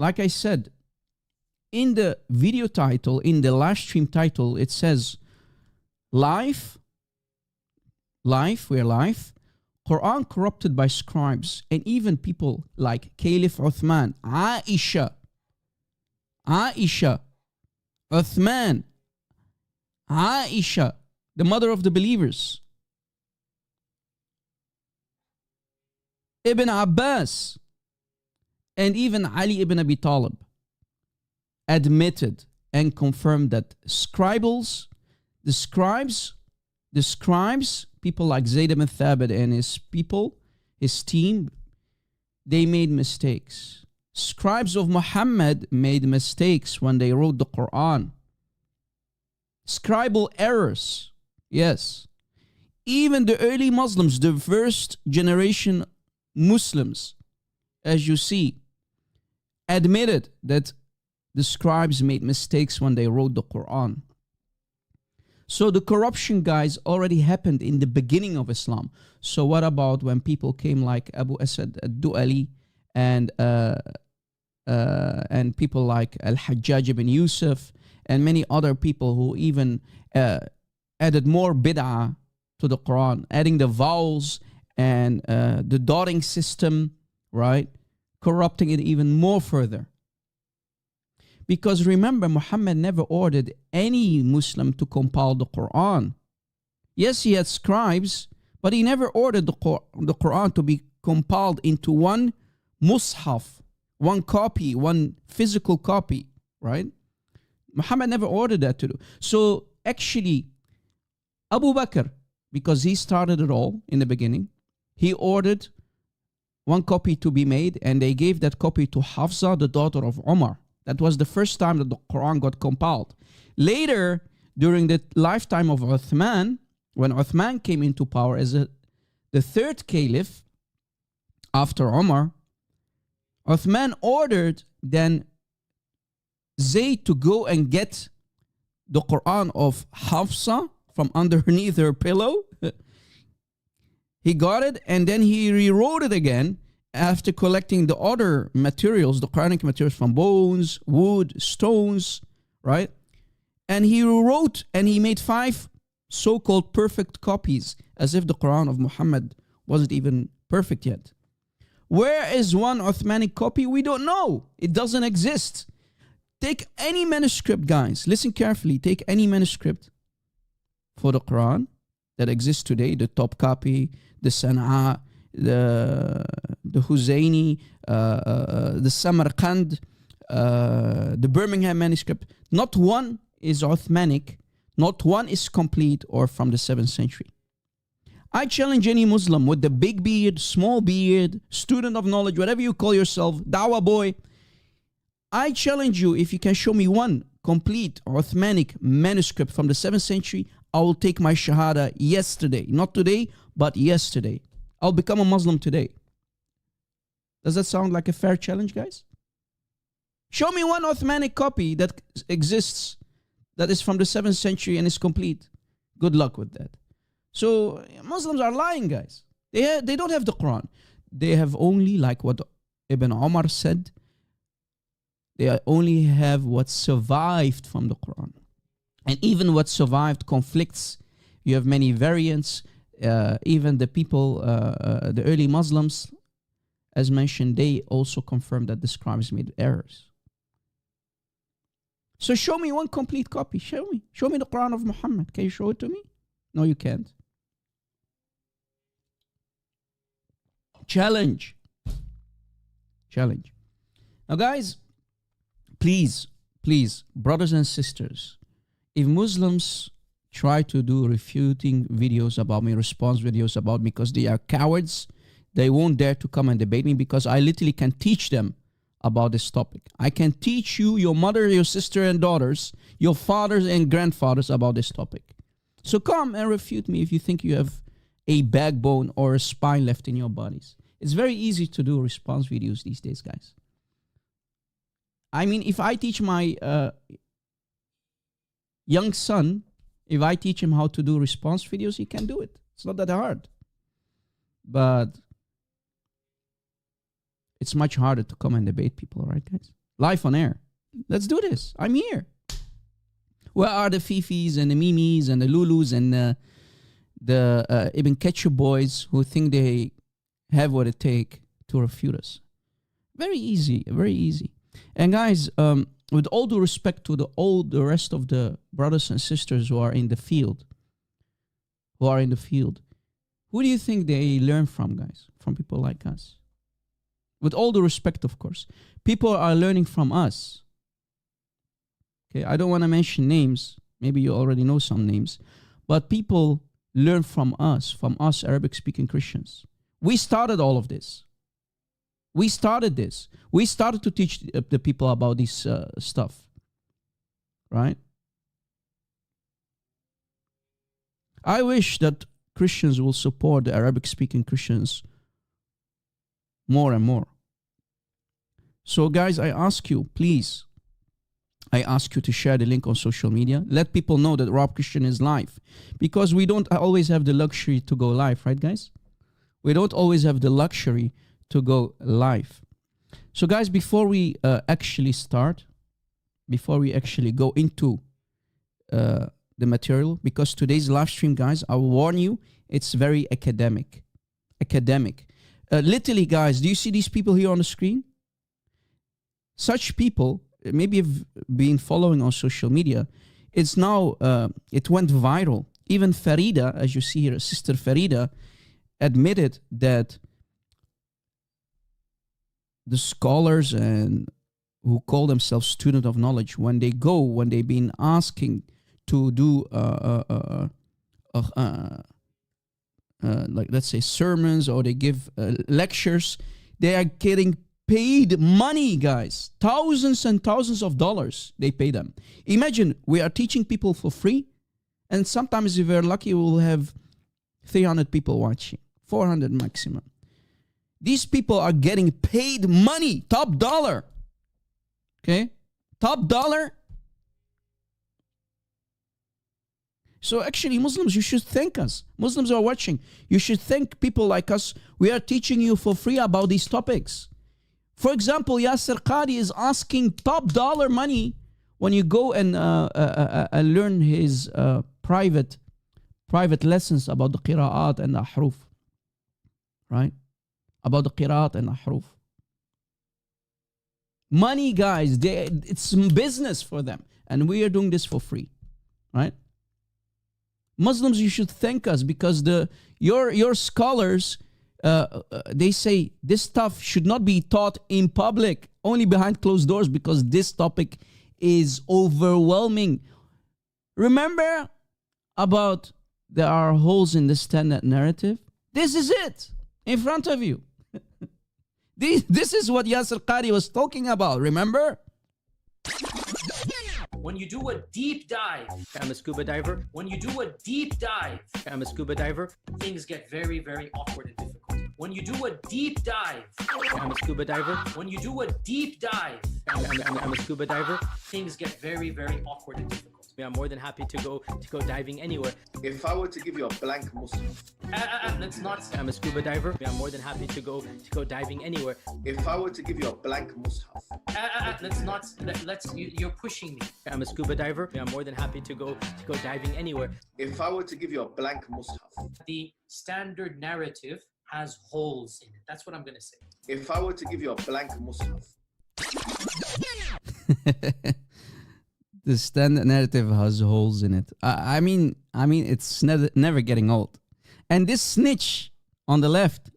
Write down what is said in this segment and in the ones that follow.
like I said, in the video title, in the live stream title, it says live, we're live, Quran corrupted by scribes, and even people like Caliph Uthman, Aisha, Uthman, Aisha, the mother of the believers, Ibn Abbas, and even Ali ibn Abi Talib admitted and confirmed that the scribes, people like Zayd ibn Thabit and his team, they made mistakes. Scribes of Muhammad made mistakes when they wrote the Quran. Scribal errors, yes. Even the early Muslims, the first generation Muslims, as you see, admitted that the scribes made mistakes when they wrote the Quran. So the corruption, guys, already happened in the beginning of Islam. So what about when people came like Abu Asad al-Du'ali and people like Al-Hajjaj ibn Yusuf and many other people who even added more bid'ah to the Quran, adding the vowels and the dotting system, right? Corrupting it even more further. Because remember, Muhammad never ordered any Muslim to compile the Quran. Yes, he had scribes, but he never ordered the Quran to be compiled into one Muṣḥaf, one copy, one physical copy, right? Muhammad never ordered that to do. So actually, Abu Bakr, because he started it all in the beginning, he ordered one copy to be made, and they gave that copy to Hafsa, the daughter of Umar. That was the first time that the Quran got compiled. Later, during the lifetime of Uthman, when Uthman came into power as the third caliph after Umar, Uthman ordered then Zayd to go and get the Quran of Hafsa from underneath her pillow. He got it, and then he rewrote it again after collecting the other materials, the Quranic materials from bones, wood, stones, right? And he wrote and he made 5 so-called perfect copies, as if the Quran of Muhammad wasn't even perfect yet. Where is one Uthmanic copy? We don't know. It doesn't exist. Take any manuscript, guys. Listen carefully. Take any manuscript for the Quran that exists today, the top copy, the Sana'a, the Huzayni, the Samarkand, the Birmingham manuscript. Not one is Uthmanic, not one is complete or from the 7th century. I challenge any Muslim with the big beard, small beard, student of knowledge, whatever you call yourself, dawah boy. I challenge you, if you can show me one complete Uthmanic manuscript from the 7th century, I will take my Shahada yesterday. Not today, but yesterday. I'll become a Muslim today. Does that sound like a fair challenge, guys? Show me one Uthmanic copy that exists that is from the 7th century and is complete. Good luck with that. So Muslims are lying, guys. They don't have the Quran. They have only, like what Ibn Umar said, they only have what survived from the Quran. And even what survived conflicts. You have many variants. Even the people, the early Muslims, as mentioned, they also confirmed that the scribes made errors. So show me one complete copy. Show me. Show me the Quran of Muhammad. Can you show it to me? No, you can't. Challenge. Challenge. Now, guys, please, brothers and sisters, if Muslims try to do refuting videos about me, response videos about me, because they are cowards, they won't dare to come and debate me, because I literally can teach them about this topic. I can teach you, your mother, your sister and daughters, your fathers and grandfathers about this topic. So come and refute me if you think you have a backbone or a spine left in your bodies. It's very easy to do response videos these days, guys. I mean, if I teach my young son, if I teach him how to do response videos, he can do it. It's not that hard. But it's much harder to come and debate people, right, guys? live on air. Let's do this. I'm here. Where are the Fifis and the Mimis and the Lulus and the even Ketchup boys who think they have what it takes to refute us? Very easy, very easy. And guys, with all due respect to the rest of the brothers and sisters who are in the field, who do you think they learn from, guys? From people like us. With all due respect, of course. People are learning from us. Okay, I don't want to mention names. Maybe you already know some names. But people learn from us Arabic-speaking Christians. We started all of this. We started this. We started to teach the people about this stuff. Right? I wish that Christians will support the Arabic-speaking Christians more and more. So guys, I ask you, please, I ask you to share the link on social media. Let people know that Rob Christian is live. Because we don't always have the luxury to go live, right guys? We don't always have the luxury to go live. So guys, before we actually start, before we actually go into the material, because today's live stream, guys, I will warn you, it's very academic. Literally, guys, do you see these people here on the screen? Such people, maybe you've been following on social media, it's now, it went viral. Even Farida, as you see here, Sister Farida, admitted that the scholars and who call themselves student of knowledge, when they've been asking to do like let's say sermons, or they give lectures, they are getting paid money, guys. Thousands and thousands of dollars they pay them. Imagine, we are teaching people for free, and sometimes if we're lucky we'll have 300 people watching, 400 maximum. These people are getting paid money, top dollar. Okay? Top dollar. So actually, Muslims, you should thank us. Muslims who are watching, you should thank people like us. We are teaching you for free about these topics. For example, Yasser Qadi is asking top dollar money when you go and learn his private lessons about the qira'at and the ahruf. Right? About the qira'at and the ahruf. Money, guys, it's business for them. And we are doing this for free. Right? Muslims, you should thank us, because your scholars, they say this stuff should not be taught in public, only behind closed doors, because this topic is overwhelming. Remember about there are holes in the standard narrative? This is it, in front of you. This is what Yasser Qadi was talking about, remember? When you do a deep dive, I'm a scuba diver. when you do a deep dive, I'm a scuba diver. things get very, very awkward and difficult. When you do a deep dive, I'm a scuba diver. when you do a deep dive, I'm a scuba diver. things get very, very awkward and difficult. I'm more than happy to go diving anywhere. If I were to give you a blank Muṣḥaf, Let's not. I'm a scuba diver. I'm more than happy to go diving anywhere. if I were to give you a blank Muṣḥaf, Let's not. You're pushing me. I'm a scuba diver. I'm more than happy to go diving anywhere. if I were to give you a blank Muṣḥaf, The standard narrative has holes in it. That's what I'm gonna say. if I were to give you a blank Muṣḥaf, The standard narrative has holes in it. I mean, it's never getting old. And this snitch on the left,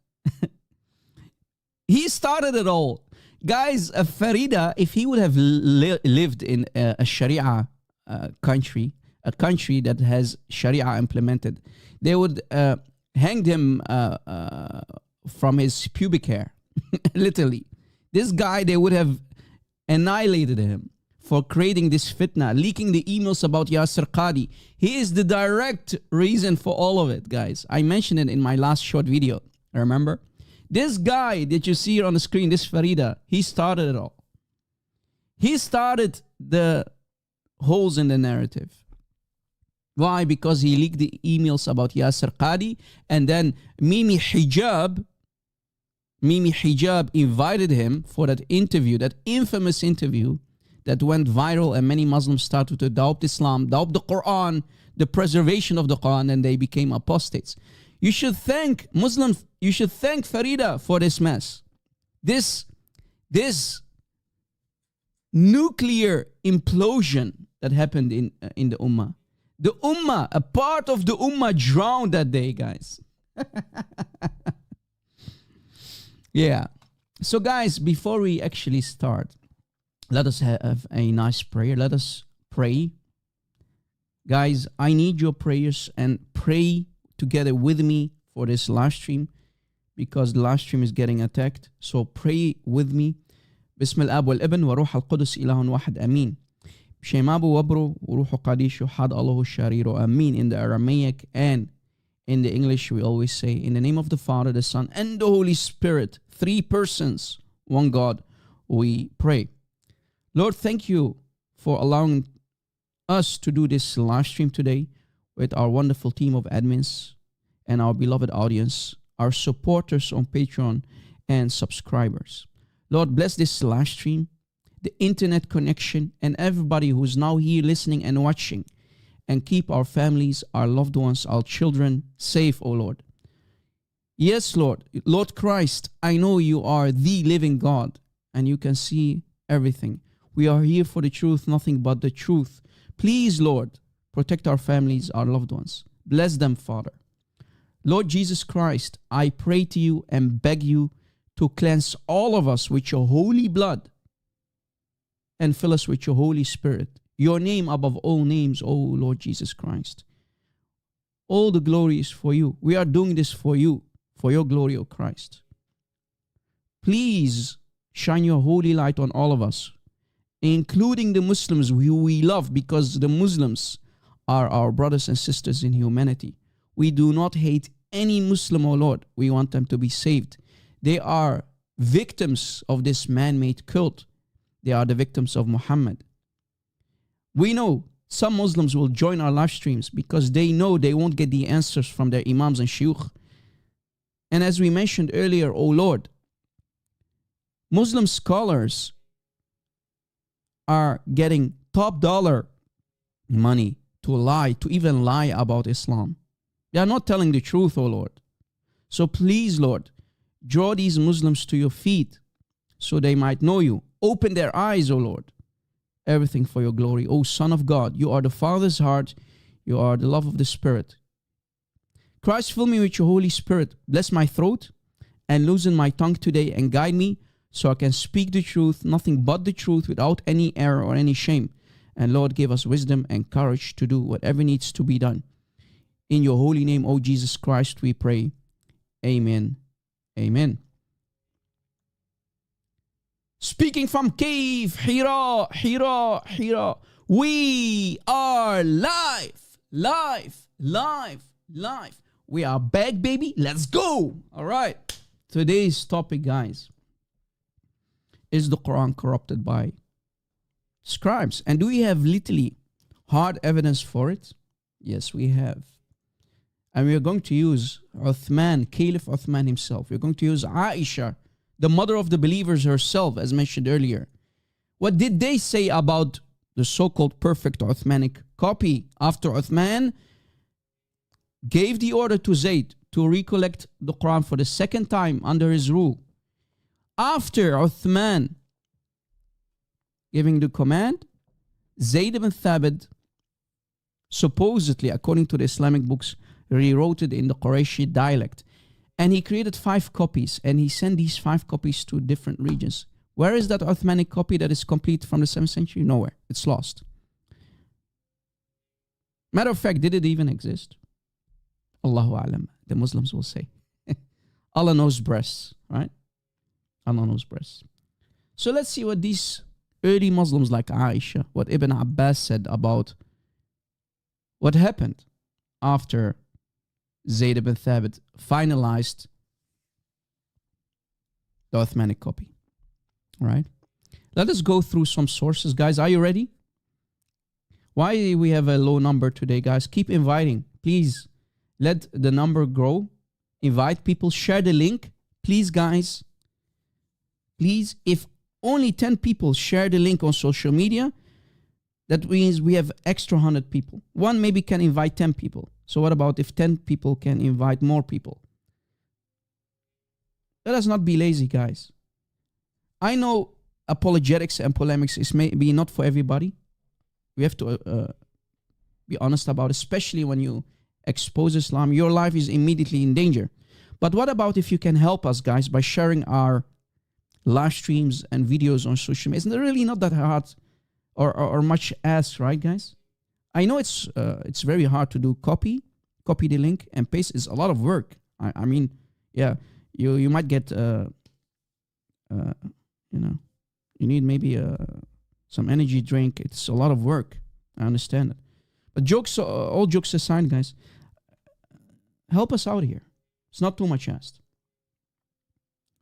he started it all. Guys, Farida, if he would have lived in a Sharia country, a country that has Sharia implemented, they would hang him from his pubic hair. Literally. This guy, they would have annihilated him for creating this fitna, leaking the emails about Yasser Qadi. He is the direct reason for all of it, guys. I mentioned it in my last short video, remember? This guy that you see here on the screen, this Farida, he started it all. He started the holes in the narrative. Why? Because he leaked the emails about Yasser Qadi, and then Mimi Hijab, Mimi Hijab invited him for that interview, that infamous interview that went viral, and many Muslims started to doubt Islam, doubt the Qur'an, the preservation of the Qur'an, and they became apostates. You should thank Muslims, you should thank Farida for this mess. This nuclear implosion that happened in the Ummah. The Ummah, a part of the Ummah drowned that day, guys. Yeah. So guys, before we actually start, let us have a nice prayer. Let us pray. Guys, I need your prayers, and pray together with me for this live stream, because the live stream is getting attacked. So pray with me. بسم الاب والابن وروح القدس إله واحد آمين. بشيمابو وبرو وروح قديش حد الله الشرير آمين. In the Aramaic and in the English we always say, in the name of the Father, the Son, and the Holy Spirit, 3 persons, one God, we pray. Lord, thank you for allowing us to do this live stream today with our wonderful team of admins and our beloved audience, our supporters on Patreon and subscribers. Lord, bless this live stream, the internet connection, and everybody who's now here listening and watching, and keep our families, our loved ones, our children safe, O Lord. Yes, Lord. Lord Christ, I know you are the living God, and you can see everything. We are here for the truth, nothing but the truth. Please, Lord, protect our families, our loved ones. Bless them, Father. Lord Jesus Christ, I pray to you and beg you to cleanse all of us with your holy blood and fill us with your Holy Spirit, your name above all names, O Lord Jesus Christ. All the glory is for you. We are doing this for you, for your glory, O Christ. Please shine your holy light on all of us, including the Muslims who we love, because the Muslims are our brothers and sisters in humanity. We do not hate any Muslim, O Lord. We want them to be saved. They are victims of this man-made cult. They are the victims of Muhammad. We know some Muslims will join our live streams because they know they won't get the answers from their imams and shuyukh. And as we mentioned earlier, O Lord, Muslim scholars are getting top dollar money to lie, to even lie about Islam. They are not telling the truth, O Lord. So please, Lord, draw these Muslims to your feet so they might know you. Open their eyes, O Lord. Everything for your glory. O Son of God, you are the Father's heart. You are the love of the Spirit. Christ, fill me with your Holy Spirit. Bless my throat and loosen my tongue today and guide me so I can speak the truth, nothing but the truth, without any error or any shame. And Lord, give us wisdom and courage to do whatever needs to be done. In your holy name, O Jesus Christ, we pray. Amen. Amen. Speaking from cave, Hira. We are live. We are back, baby. Let's go. All right. Today's topic, guys, is the Quran corrupted by scribes? And do we have literally hard evidence for it? Yes, we have. And we are going to use Uthman, Caliph Uthman himself. We're going to use Aisha, the mother of the believers herself, as mentioned earlier. What did they say about the so-called perfect Uthmanic copy after Uthman gave the order to Zayd to recollect the Quran for the second time under his rule? After Uthman giving the command, Zayd ibn Thabit, supposedly, according to the Islamic books, rewrote it in the Qurayshi dialect. And he created 5 copies, and he sent these 5 copies to different regions. Where is that Uthmanic copy that is complete from the 7th century? Nowhere. It's lost. Matter of fact, did it even exist? Allahu A'lam, the Muslims will say. Allah knows breasts, right? Allah knows breasts. So let's see what these early Muslims like Aisha, what Ibn Abbas said about what happened after Zayd ibn Thabit finalized the Uthmanic copy. All right. Let us go through some sources. Guys, are you ready? Why do we have a low number today, guys? Keep inviting. Please let the number grow. Invite people. Share the link. Please, guys, please, if only 10 people share the link on social media, that means we have extra 100 people. One maybe can invite 10 people. So what about if 10 people can invite more people? Let us not be lazy, guys. I know apologetics and polemics is maybe not for everybody. We have to be honest about it, especially when you expose Islam. Your life is immediately in danger. But what about if you can help us, guys, by sharing our live streams and videos on social media? Isn't it really not that hard or much asked, right, guys? I know it's very hard to do copy the link and paste. Is a lot of work. I mean, yeah, you might get you need maybe some energy drink. It's a lot of work. I understand it. But all jokes aside, guys, help us out here. It's not too much asked.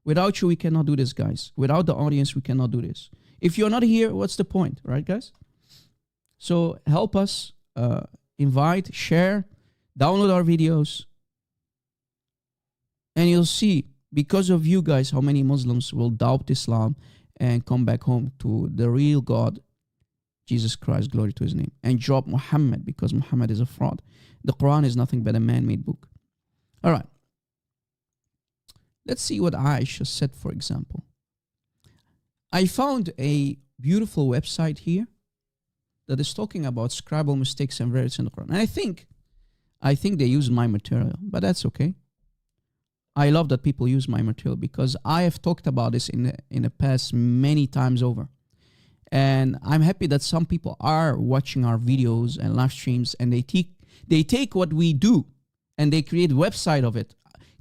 Without you, we cannot do this, guys. Without the audience, we cannot do this. If you're not here, what's the point, right, guys? So help us, invite, share, download our videos, and you'll see, because of you guys, how many Muslims will doubt Islam and come back home to the real God, Jesus Christ, glory to his name, and drop Muhammad, because Muhammad is a fraud. The Qur'an is nothing but a man-made book. All right. Let's see what Aisha said, for example. I found a beautiful website here that is talking about scribal mistakes and variants in the Quran. And I think they use my material, but that's okay. I love that people use my material because I have talked about this in the past many times over. And I'm happy that some people are watching our videos and live streams, and they take what we do and they create a website of it.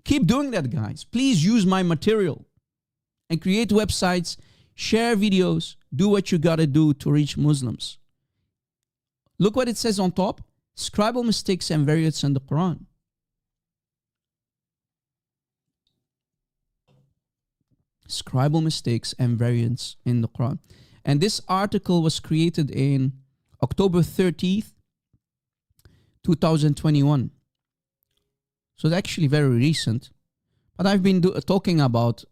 Keep doing that, guys. Please use my material and create websites, share videos, do what you gotta do to reach Muslims. Look what it says on top. Scribal mistakes and variants in the Quran. Scribal mistakes and variants in the Quran. And this article was created in October 30th, 2021. So it's actually very recent. But I've been talking about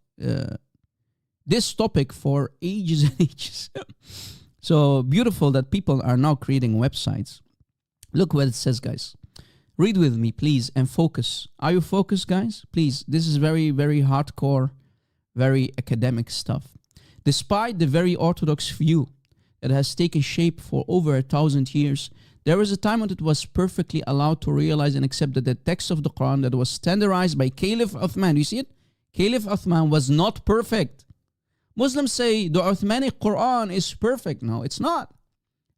this topic for ages and ages. So beautiful that people are now creating websites. Look what it says, guys. Read with me, please, and focus. Are you focused, guys? Please, this is very, very hardcore, very academic stuff. Despite the very orthodox view that has taken shape for over 1,000 years, there was a time when it was perfectly allowed to realize and accept that the text of the Quran that was standardized by Caliph Uthman, you see it? Caliph Uthman was not perfect. Muslims say the Uthmānī Qur'an is perfect. No, it's not.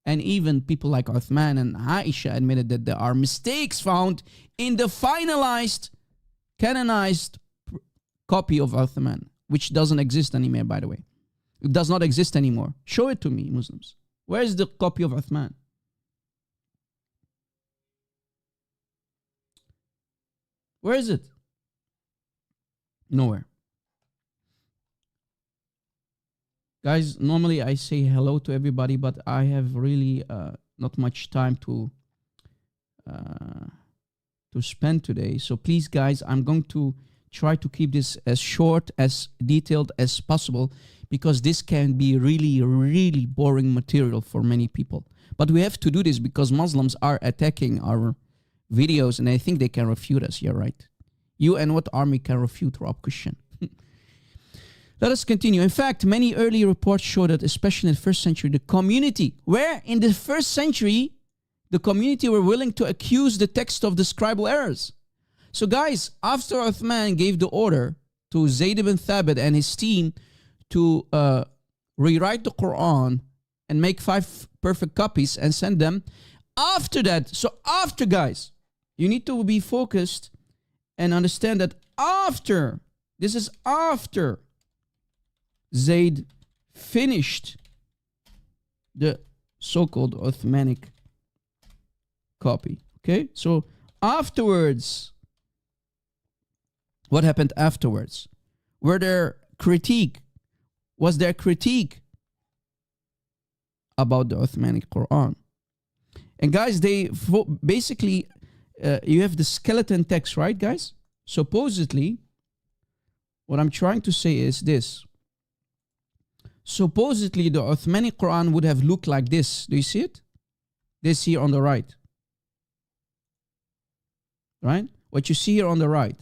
And even people like Uthman and Aisha admitted that there are mistakes found in the finalized, canonized copy of Uthman, which doesn't exist anymore, by the way. It does not exist anymore. Show it to me, Muslims. Where is the copy of Uthman? Where is it? Nowhere. Guys, normally I say hello to everybody, but I have really not much time to spend today. So please, guys, I'm going to try to keep this as short, as detailed as possible, because this can be really, really boring material for many people. But we have to do this because Muslims are attacking our videos, and I think they can refute us. You're right. You and what army can refute Rob Christian? Let us continue. In fact, many early reports show that, especially in the first century, the community, where in the first century, the community were willing to accuse the text of the scribal errors. So guys, after Uthman gave the order to Zayd ibn Thabit and his team to rewrite the Quran and make 5 perfect copies and send them, after that, so after, guys, you need to be focused and understand that after, this is after Zayd finished the so-called Uthmanic copy. Okay, so afterwards, what happened afterwards? Was there critique about the Uthmanic Quran? And guys, they basically, you have the skeleton text, right, guys? Supposedly, what I'm trying to say is this. supposedly the Uthmani Quran would have looked like this. Do you see it? This here on the right. Right? What you see here on the right.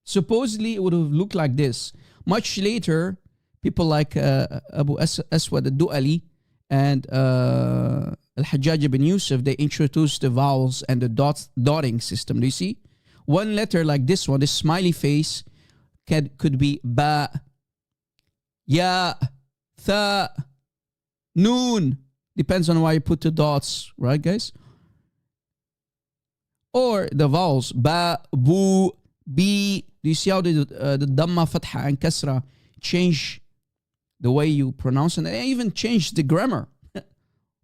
Supposedly it would have looked like this. Much later, people like Abu Aswad al-Du'ali and Al-Hajjaj ibn Yusuf, they introduced the vowels and the dotting system. Do you see? One letter like this one, this smiley face, could be ba, ya, tha, noon. Depends on why you put the dots, right, guys? Or the vowels, ba, bu, bi. Do you see how the dhamma, fatha, and kasra change the way you pronounce it? And they even change the grammar.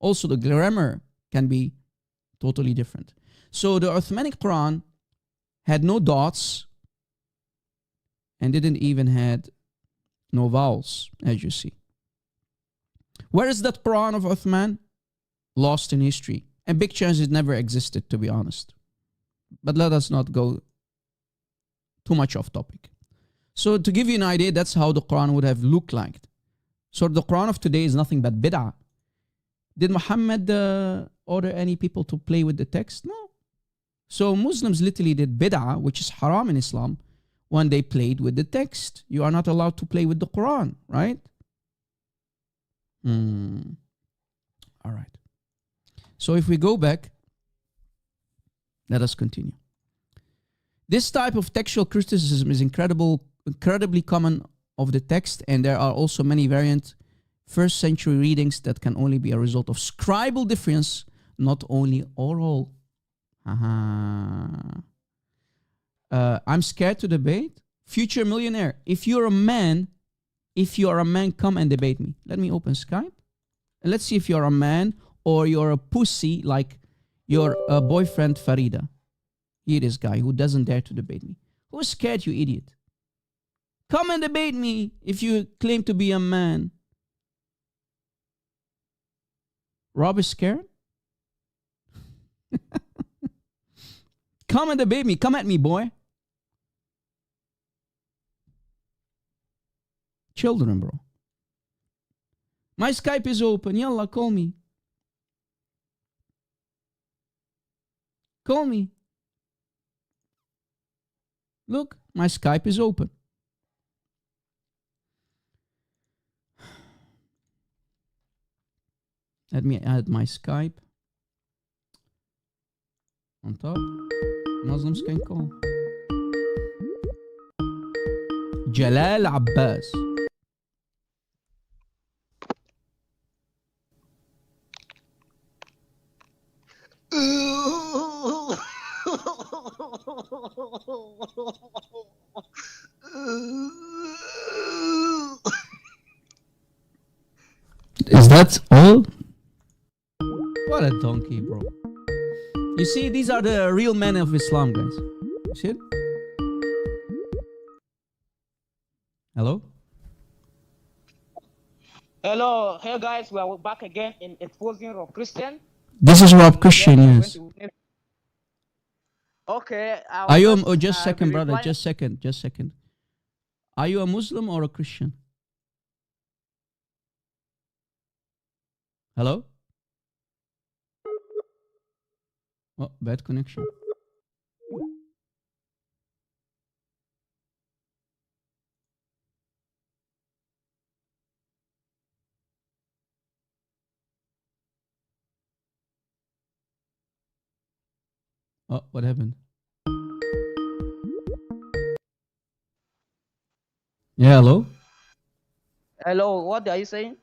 Also, the grammar can be totally different. So the Uthmanic Quran had no dots and didn't even had no vowels, as you see. Where is that Quran of Uthman? Lost in history. And big chance it never existed, to be honest. But let us not go too much off topic. So to give you an idea, that's how the Quran would have looked like. So the Quran of today is nothing but bid'ah. Did Muhammad order any people to play with the text? No. So Muslims literally did bid'ah, which is haram in Islam, when they played with the text. You are not allowed to play with the Quran, right? All right. So if we go back, let us continue. This type of textual criticism is incredibly common of the text, and there are also many variant first century readings that can only be a result of scribal difference, not only oral. I'm scared to debate. Future millionaire, if you're a man, come and debate me. Let me open Skype. And let's see if you're a man or you're a pussy like your boyfriend Farida. Here this guy who doesn't dare to debate me. Who's scared, you idiot? Come and debate me if you claim to be a man. Rob is scared? Come and debate me. Come at me, boy. Children, bro. My Skype is open. Yalla, call me. Call me. Look, my Skype is open. Let me add my Skype on top. Muslims can call. Jalal Abbas. Is that all? What a donkey, bro. You see, these are the real men of Islam, guys. You see it? Hello? Hello, hey guys, we are back again in exposing Rob Christian. This is Rob Christian, yes. Okay. Are you, just a second, brother, just a second. Are you a Muslim or a Christian? Hello? Oh, bad connection. Oh, what happened? Yeah, hello? Hello, what are you saying?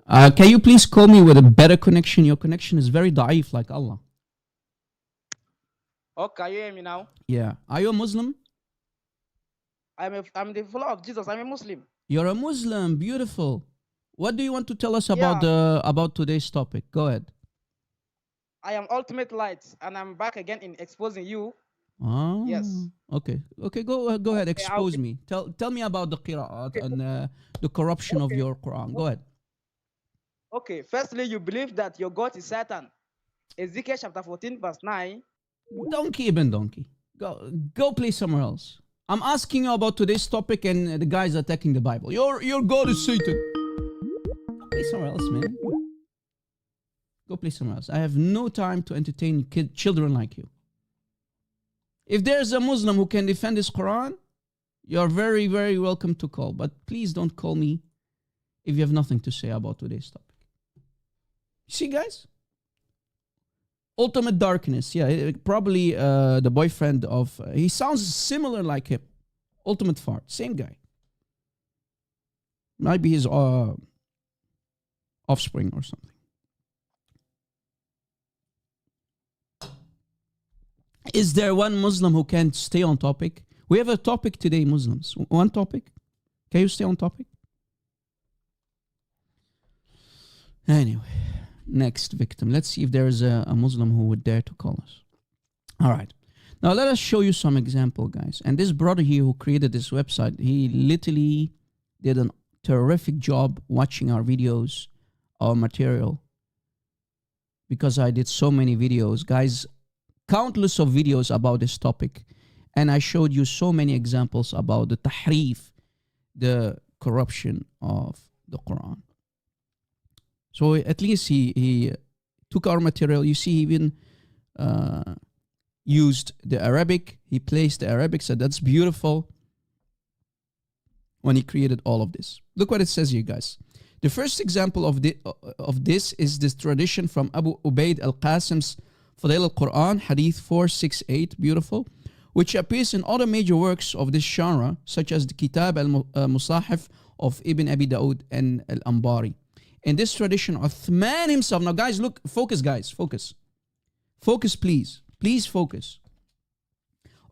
Can you please call me with a better connection? Your connection is very da'if, like Allah. Okay, you hear me now? Yeah. Are you a Muslim? I'm the follower of Jesus. I'm a Muslim. You're a Muslim. Beautiful. What do you want to tell us about about today's topic? Go ahead. I am Ultimate Light, and I'm back again in exposing you. Oh. Yes. Okay. Okay. Go ahead. Expose me. Tell me about the qira'at and the corruption of your Quran. Go ahead. Okay. Firstly, you believe that your God is Satan. Ezekiel chapter 14, verse 9. Donkey ibn donkey. Go play somewhere else. I'm asking you about today's topic and the guys attacking the Bible. Your God is Satan. Go play somewhere else, man. Go play somewhere else. I have no time to entertain children like you. If there's a Muslim who can defend his Quran, you're very, very welcome to call. But please don't call me if you have nothing to say about today's topic. You see, guys? Ultimate Darkness. Yeah, probably the boyfriend of... he sounds similar like him. Ultimate Fart. Same guy. Might be his offspring or something. Is there one Muslim who can stay on topic? We have a topic today, Muslims. One topic. Can you stay on topic? Anyway, next victim. Let's see if there is a Muslim who would dare to call us. All right. Now let us show you some example, guys. And this brother here who created this website, he literally did a terrific job watching our videos, our material. Because I did so many videos, guys. Countless of videos about this topic, and I showed you so many examples about the tahrif, the corruption of the Quran. So at least he took our material. You see, he even used the Arabic. He placed the Arabic, said that's beautiful when he created all of this. Look what it says here, guys. The first example of this is this tradition from Abu Ubaid al-Qasim's Fadail al-Quran, Hadith 468, beautiful, which appears in other major works of this genre, such as the Kitab al-Muṣḥaf of Ibn Abi Dawood and al-Ambari. In this tradition, Uthman himself, now guys, look, focus guys, focus. Focus, please. Please focus.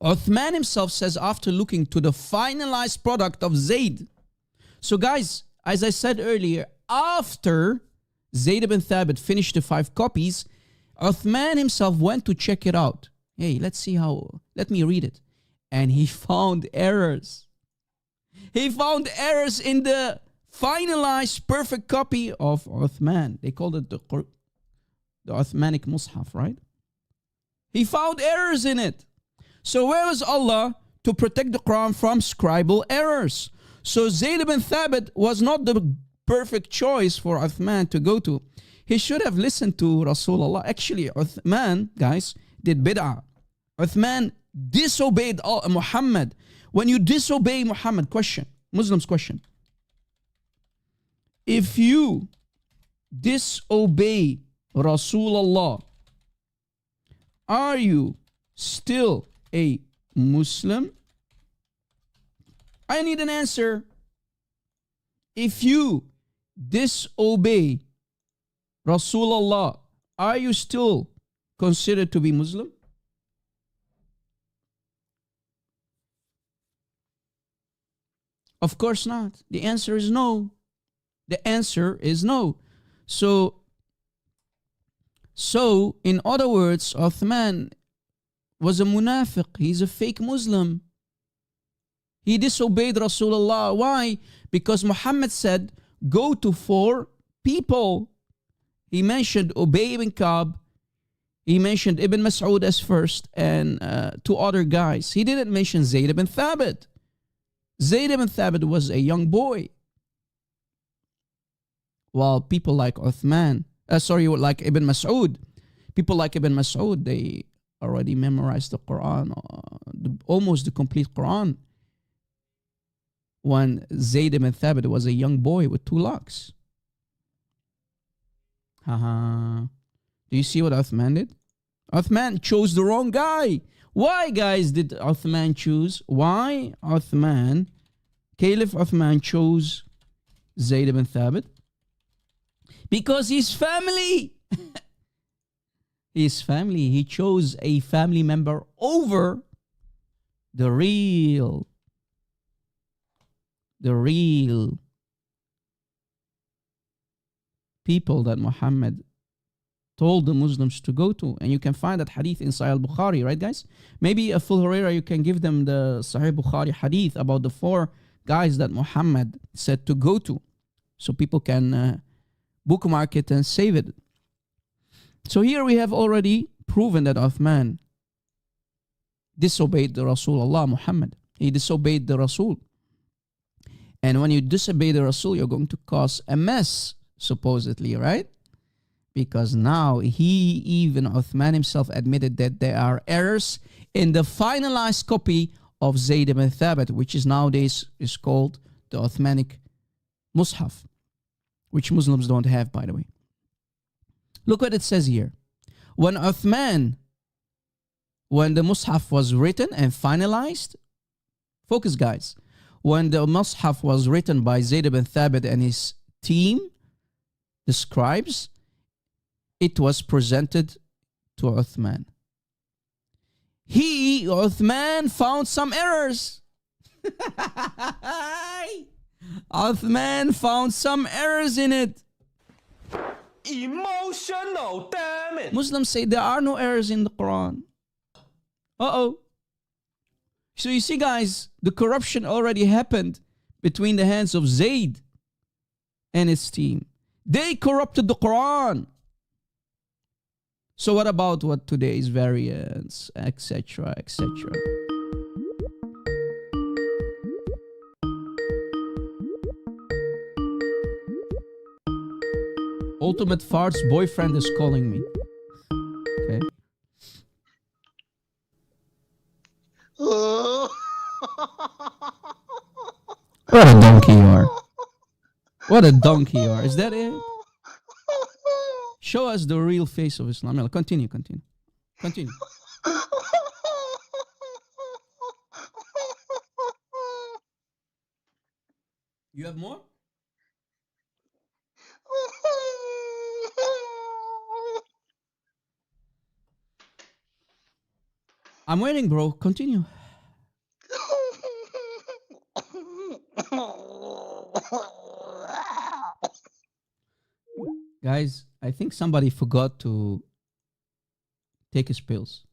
Uthman himself says after looking to the finalized product of Zayd. So guys, as I said earlier, after Zayd ibn Thabit finished the 5 copies, Uthman himself went to check it out. Hey, let me read it. And he found errors. He found errors in the finalized perfect copy of Uthman. They called it the Uthmānī Muṣḥaf, right? He found errors in it. So where was Allah to protect the Quran from scribal errors? So Zayd ibn Thabit was not the perfect choice for Uthman to go to. He should have listened to Rasulullah. Actually, Uthman, guys, did bid'ah. Uthman disobeyed Muhammad. When you disobey Muhammad, question, Muslims question. If you disobey Rasulullah, are you still a Muslim? I need an answer. If you disobey Rasulullah, are you still considered to be Muslim? Of course not. The answer is no. The answer is no. So in other words, Uthman was a munafiq. He's a fake Muslim. He disobeyed Rasulullah. Why? Because Muhammad said, go to 4 people. He mentioned Ubay ibn Ka'b. He mentioned Ibn Mas'ud as first and 2 other guys. He didn't mention Zayd ibn Thabit. Zayd ibn Thabit was a young boy. While people like like Ibn Mas'ud, people like Ibn Mas'ud, they already memorized the Quran, almost the complete Quran. When Zayd ibn Thabit was a young boy with 2 locks. Do you see what Uthman did? Uthman chose the wrong guy. Why, guys, did Uthman choose? Why Caliph Uthman chose Zayd ibn Thabit? Because his family. His family. He chose a family member over the real people that Muhammad told the Muslims to go to. And you can find that hadith in Sahih al-Bukhari, right, guys? Maybe a full Hurairah, you can give them the Sahih Bukhari hadith about the 4 guys that Muhammad said to go to. So people can bookmark it and save it. So here we have already proven that Uthman disobeyed the Rasulullah Muhammad. He disobeyed the Rasul. And when you disobey the Rasul, you're going to cause a mess, supposedly, right? Because now even Uthman himself admitted that there are errors in the finalized copy of Zayd ibn Thabit, which is nowadays is called the Uthmanic Muṣḥaf, which Muslims don't have, by the way. Look what it says here. When the Muṣḥaf was written and finalized, focus guys, when the Muṣḥaf was written by Zayd ibn Thabit and his team, the scribes, it was presented to Uthman. Uthman, found some errors. Uthman found some errors in it. Emotional, damn it. Muslims say there are no errors in the Quran. Uh-oh. So you see, guys, the corruption already happened between the hands of Zayd and his team. They corrupted the Quran. So what about what today's variants, etc., etc.? Ultimate Fart's boyfriend is calling me. Okay. What a donkey you are. What a donkey you are. Is that it? Show us the real face of Islam. Continue. You have more? I'm waiting, bro. Continue. Guys, I think somebody forgot to take his pills.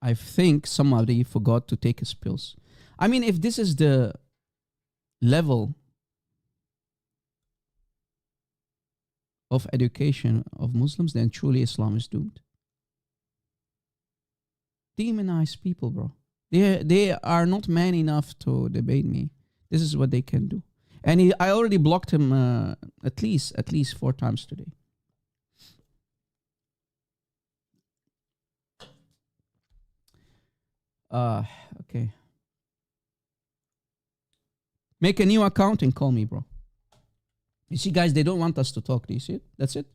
I think somebody forgot to take his pills. I mean, if this is the level of education of Muslims, then truly Islam is doomed. Demonize people, bro. They are not man enough to debate me. This is what they can do. And I already blocked him at least 4 times today. Okay. Make a new account and call me, bro. You see, guys, they don't want us to talk. Do you see it? That's it.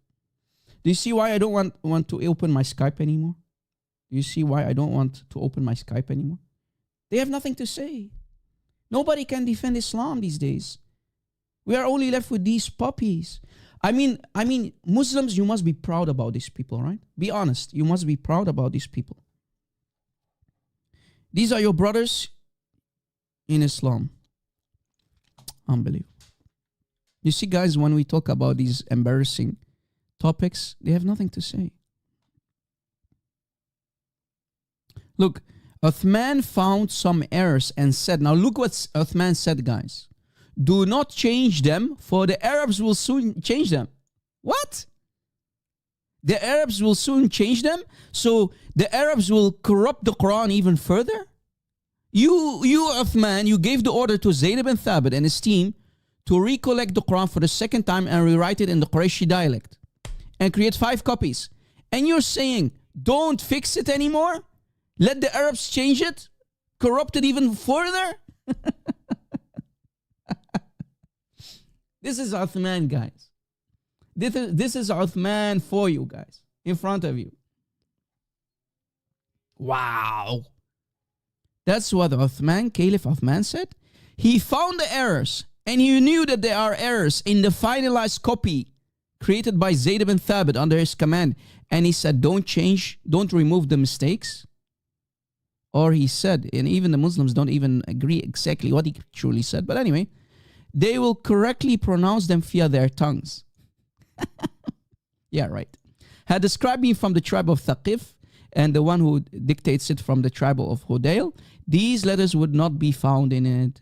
Do you see why I don't want to open my Skype anymore? Do you see why I don't want to open my Skype anymore? They have nothing to say. Nobody can defend Islam these days. We are only left with these puppies. I mean, Muslims, you must be proud about these people, right? Be honest. You must be proud about these people. These are your brothers in Islam. Unbelievable. You see, guys, when we talk about these embarrassing topics, they have nothing to say. Look, Uthman found some errors and said, now look what Uthman said, guys. Do not change them, for the Arabs will soon change them. What? The Arabs will soon change them? So the Arabs will corrupt the Quran even further? You Uthman, you gave the order to Zayd ibn Thabit and his team to recollect the Quran for the second time and rewrite it in the Qurayshi dialect and create 5 copies. And you're saying, don't fix it anymore? Let the Arabs change it? Corrupt it even further? This is Uthman, guys. This is Uthman for you, guys. In front of you. Wow. That's what Caliph Uthman said. He found the errors, and he knew that there are errors in the finalized copy created by Zayd ibn Thabit under his command. And he said, don't change, don't remove the mistakes. Or he said, and even the Muslims don't even agree exactly what he truly said. But anyway, they will correctly pronounce them via their tongues. Yeah, right. Had described me from the tribe of Thaqif and the one who dictates it from the tribe of Hudail, these letters would not be found in it.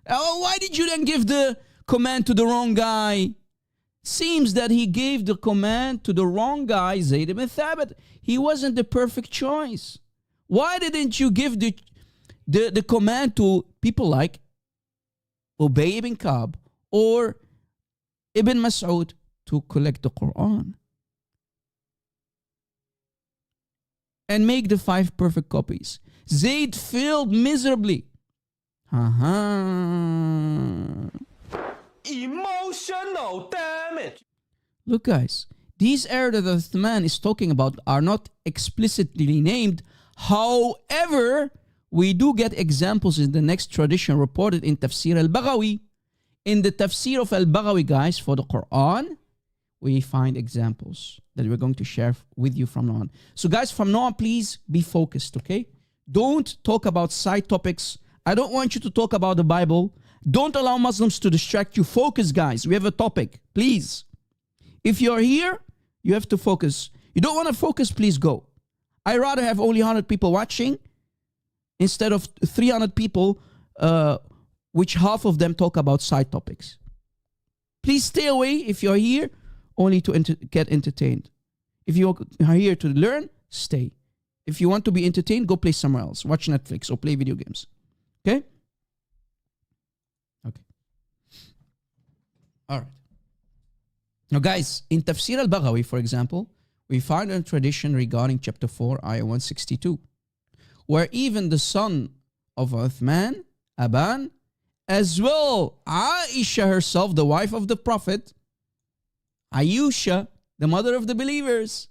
Oh, why did you then give the command to the wrong guy? Seems that he gave the command to the wrong guy, Zayd ibn Thabit. He wasn't the perfect choice. Why didn't you give the command to people like Ubay ibn Ka'b or Ibn Mas'ud to collect the Qur'an and make the 5 perfect copies? Zayd failed miserably. Emotional damage. Look, guys, these errors that Uthman is talking about are not explicitly named. However, we do get examples in the next tradition reported in Tafsir al-Baghawi. In the Tafsir of al-Baghawi, guys, for the Quran, we find examples that we're going to share with you from now on. So, guys, from now on, please be focused, okay? Don't talk about side topics. I don't want you to talk about the Bible. Don't allow Muslims to distract you. Focus, guys. We have a topic. Please. If you're here, you have to focus. You don't want to focus, please go. I'd rather have only 100 people watching instead of 300 people, which half of them talk about side topics. Please stay away if you're here only to get entertained. If you are here to learn, stay. If you want to be entertained, go play somewhere else. Watch Netflix or play video games. Okay? Okay. All right. Now, guys, in Tafsir al-Baghawi, for example, we find a tradition regarding chapter 4, ayah 162, where even the son of Uthman, Aban, as well Aisha herself, the wife of the Prophet, Ayusha, the mother of the believers,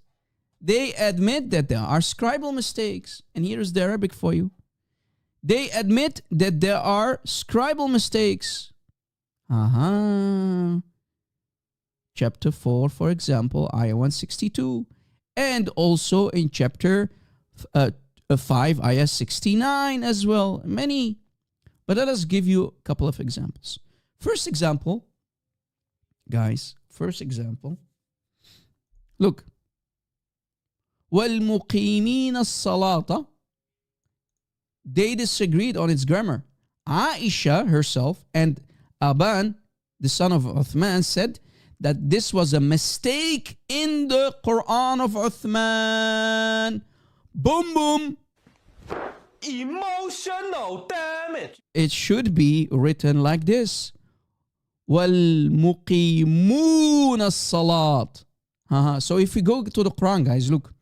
they admit that there are scribal mistakes. And here is the Arabic for you. They admit that there are scribal mistakes. Chapter 4, for example, ayah 162. And also in chapter 5, ayah 69 as well. Many. But let us give you a couple of examples. First example, guys, look. وَالْمُقِيمِينَ الصَّلَاةَ. They disagreed on its grammar. Aisha herself and Aban, the son of Uthman, said that this was a mistake in the Qur'an of Uthman. Boom, boom. Emotional damage. It should be written like this. وَالْمُقِيمُونَ الصَّلَاةِ. So if we go to the Quran, guys, look.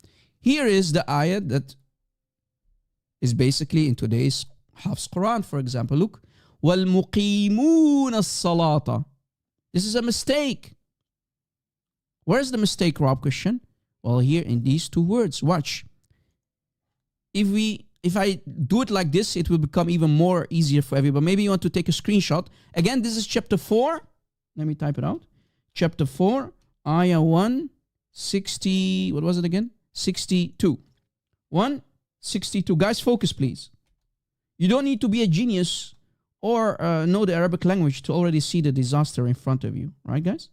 Here is the ayah that is basically in today's Hafs Quran, for example. Look. وَالْمُقِيمُونَ الصَّلَاةَ. This is a mistake. Where's the mistake, Rob Christian? Well, here in these 2 words. Watch. If I do it like this, it will become even more easier for everybody. Maybe you want to take a screenshot. Again, this is chapter 4. Let me type it out. Chapter 4, ayah 160. What was it again? 62. 162. Guys, focus, please. You don't need to be a genius or know the Arabic language to already see the disaster in front of you. Right, guys?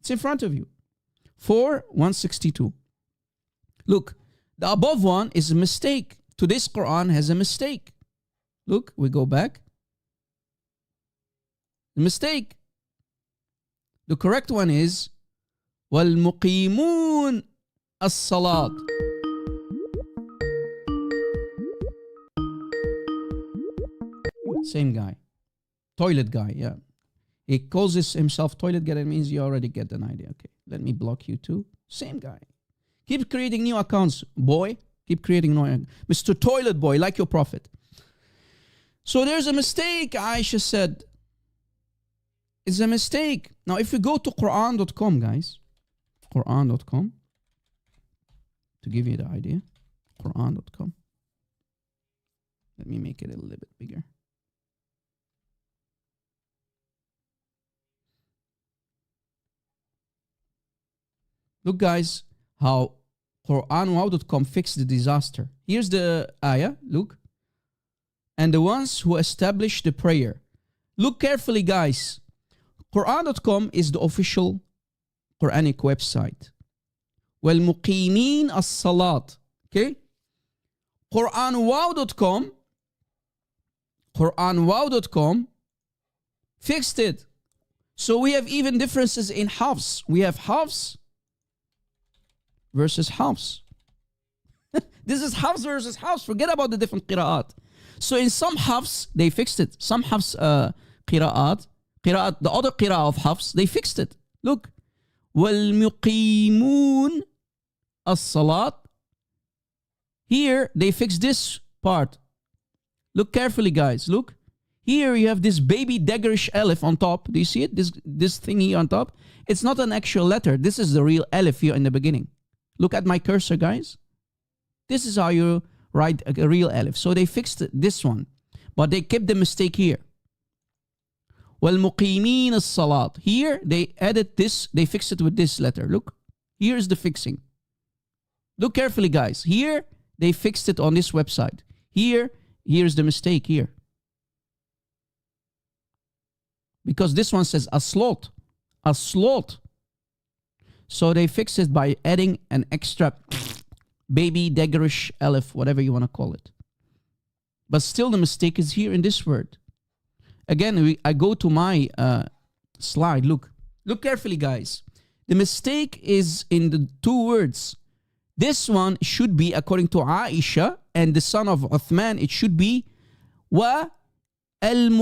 It's in front of you. 162. Look, the above one is a mistake. Today's Quran has a mistake. Look, we go back. The mistake. The correct one is وَالْمُقِيمُونَ الصَّلَاةِ. Same guy. Toilet guy, yeah. He calls himself toilet guy. That means you already get an idea. Okay, let me block you too. Same guy. Keep creating new accounts, boy. Keep creating new accounts. Mr. Toilet Boy, like your prophet. So there's a mistake, Aisha said. It's a mistake. Now, if we go to Qur'an.com, guys. Qur'an.com. To give you the idea. Qur'an.com. Let me make it a little bit bigger. Look, guys, how QuranWow.com fixed the disaster. Here's the ayah. Look. And the ones who established the prayer. Look carefully, guys. Qur'an.com is the official Quranic website. وَالْمُقِيمِينَ الصَّلَاةِ. Okay? QuranWow.com fixed it. So we have even differences in Hafs. We have Hafs versus Hafs. This is Hafs versus Hafs. Forget about the different qira'at. So in some Hafs, they fixed it. Some Hafs qira'at, the other qira'ah of Hafs, they fixed it. Look. وَالْمُقِيمُونَ الصَّلَاةِ. Here, they fixed this part. Look carefully, guys. Look. Here you have this baby daggerish alif on top. Do you see it? This thing here on top. It's not an actual letter. This is the real alif here in the beginning. Look at my cursor, guys. This is how you write a real alif. So they fixed this one. But they kept the mistake here. وَالْمُقِيمِينَ الصَّلَاةِ. Here they added this. They fixed it with this letter. Look. Here is the fixing. Look carefully, guys. Here they fixed it on this website. Here's the mistake here. Because this one says aslot. Aslot. So they fixed it by adding an extra baby daggerish alif, whatever you want to call it. But still the mistake is here in this word. Again, I go to my slide. Look carefully, guys. The mistake is in the two words. This one should be, according to Aisha and the son of Uthman, it should be wa al-muqimun,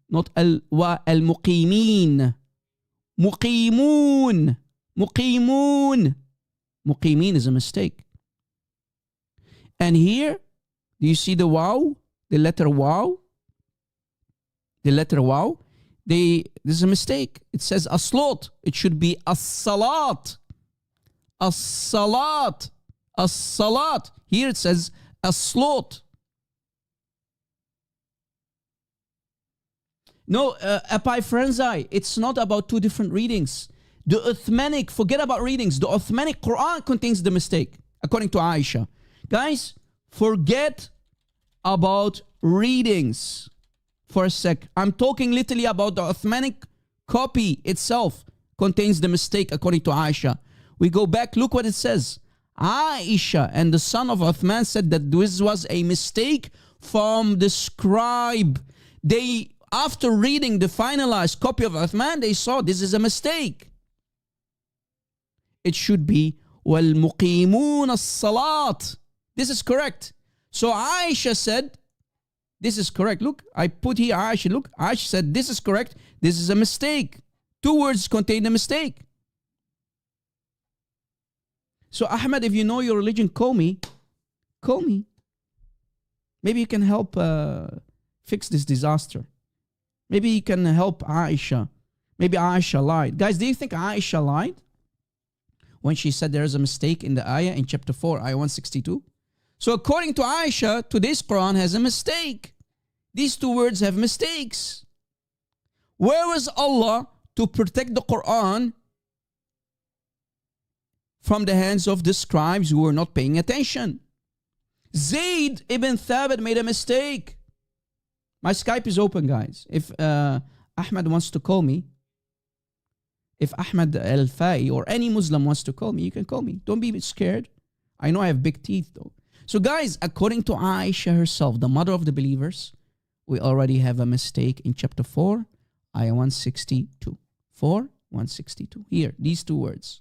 not wa al-muqimin. Muqimun. Muqimun. Muqimin is a mistake. And here, do you see the waw? The letter waw? The letter waw? This is a mistake. It says aslot. It should be as-salat. As-salat. As-salat. Here it says aslot. No, Apai Frenzai, it's not about two different readings. The Uthmanic, forget about readings. The Uthmanic Qur'an contains the mistake, according to Aisha. Guys, forget about readings for a sec. I'm talking literally about the Uthmanic copy itself contains the mistake, according to Aisha. We go back, look what it says. Aisha and the son of Uthman said that this was a mistake from the scribe. They, after reading the finalized copy of Uthman, they saw this is a mistake. It should be وَالْمُقِيمُونَ الصَّلَاةِ. This is correct. So Aisha said, this is correct. Look, I put here Aisha. Look, Aisha said, this is correct. This is a mistake. Two words contain a mistake. So Ahmed, if you know your religion, call me. Call me. Maybe you can help fix this disaster. Maybe you can help Aisha. Maybe Aisha lied. Guys, do you think Aisha lied when she said there is a mistake in the ayah in chapter 4, ayah 162? So according to Aisha, today's Quran has a mistake. These two words have mistakes. Where was Allah to protect the Quran from the hands of the scribes who were not paying attention? Zayd ibn Thabit made a mistake. My Skype is open, guys. If Ahmed wants to call me, if Ahmed Al-Fai or any Muslim wants to call me, you can call me. Don't be scared. I know I have big teeth, though. So, guys, according to Aisha herself, the mother of the believers, we already have a mistake in chapter 4, ayah 162. 4, 162. Here, these two words.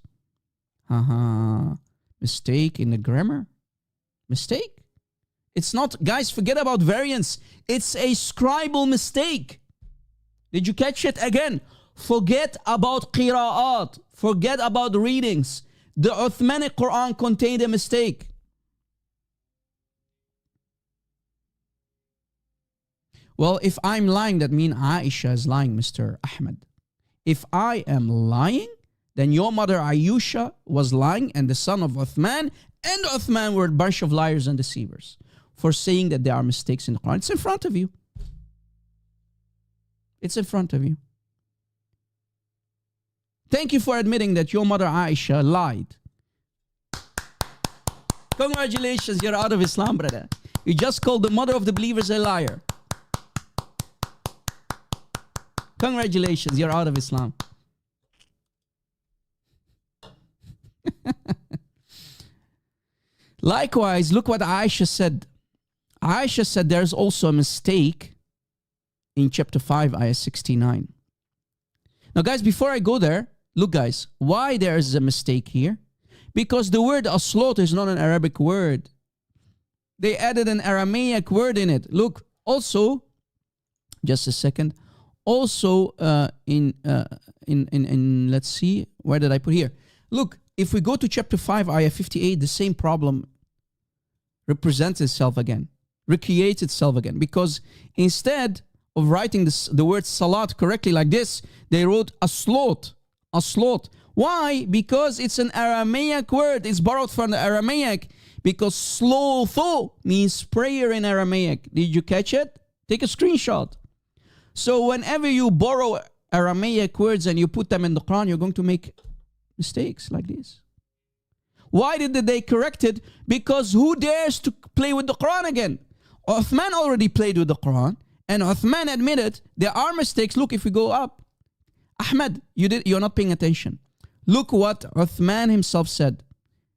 Mistake in the grammar. Mistake. It's not, guys, forget about variance. It's a scribal mistake. Did you catch it? Again, forget about qira'at. Forget about readings. The Uthmanic Quran contained a mistake. Well, if I'm lying, that means Aisha is lying, Mr. Ahmed. If I am lying, then your mother Ayusha was lying, and the son of Uthman and Uthman were a bunch of liars and deceivers for saying that there are mistakes in the Quran. It's in front of you. It's in front of you. Thank you for admitting that your mother Aisha lied. Congratulations, you're out of Islam, brother. You just called the mother of the believers a liar. Congratulations, you're out of Islam. Likewise, look what Aisha said. Aisha said there's also a mistake in chapter 5, ayah 69. Now, guys, before I go there, look, guys, why there is a mistake here? Because the word aslot is not an Arabic word. They added an Aramaic word in it. Look, also, just a second. Also, let's see, where did I put here? Look, if we go to chapter 5, ayah 58, the same problem represents itself again, recreates itself again. Because instead of writing the word salat correctly like this, they wrote aslot. Aslot. Why? Because it's an Aramaic word. It's borrowed from the Aramaic. Because slotho means prayer in Aramaic. Did you catch it? Take a screenshot. So whenever you borrow Aramaic words and you put them in the Quran, you're going to make mistakes like this. Why did they correct it? Because who dares to play with the Quran again? Uthman already played with the Quran, and Uthman admitted there are mistakes. Look, if we go up, Ahmed, you're not paying attention. Look what Uthman himself said.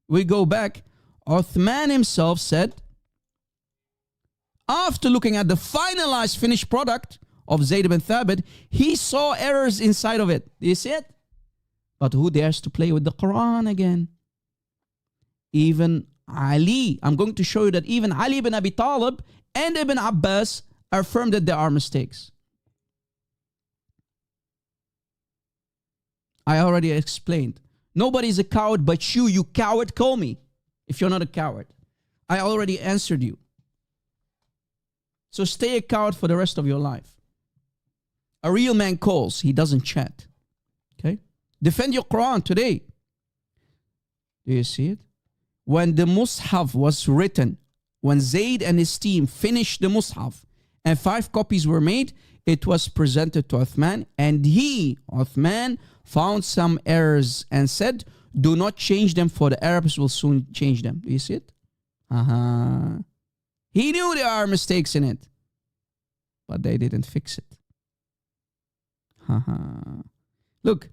We go back. Uthman himself said, after looking at the finalized finished product of Zayd ibn Thabit, he saw errors inside of it. Do you see it? But who dares to play with the Quran again? Even Ali. I'm going to show you that even Ali ibn Abi Talib and Ibn Abbas affirm that there are mistakes. I already explained. Nobody is a coward but you. You coward, call me if you're not a coward. I already answered you. So stay a coward for the rest of your life. A real man calls, he doesn't chat. Okay? Defend your Quran today. Do you see it? When the Muṣḥaf was written, when Zayd and his team finished the Muṣḥaf and 5 copies were made, it was presented to Uthman, and he, Uthman, found some errors and said, do not change them, for the Arabs will soon change them. Do you see it? He knew there are mistakes in it, but they didn't fix it. Look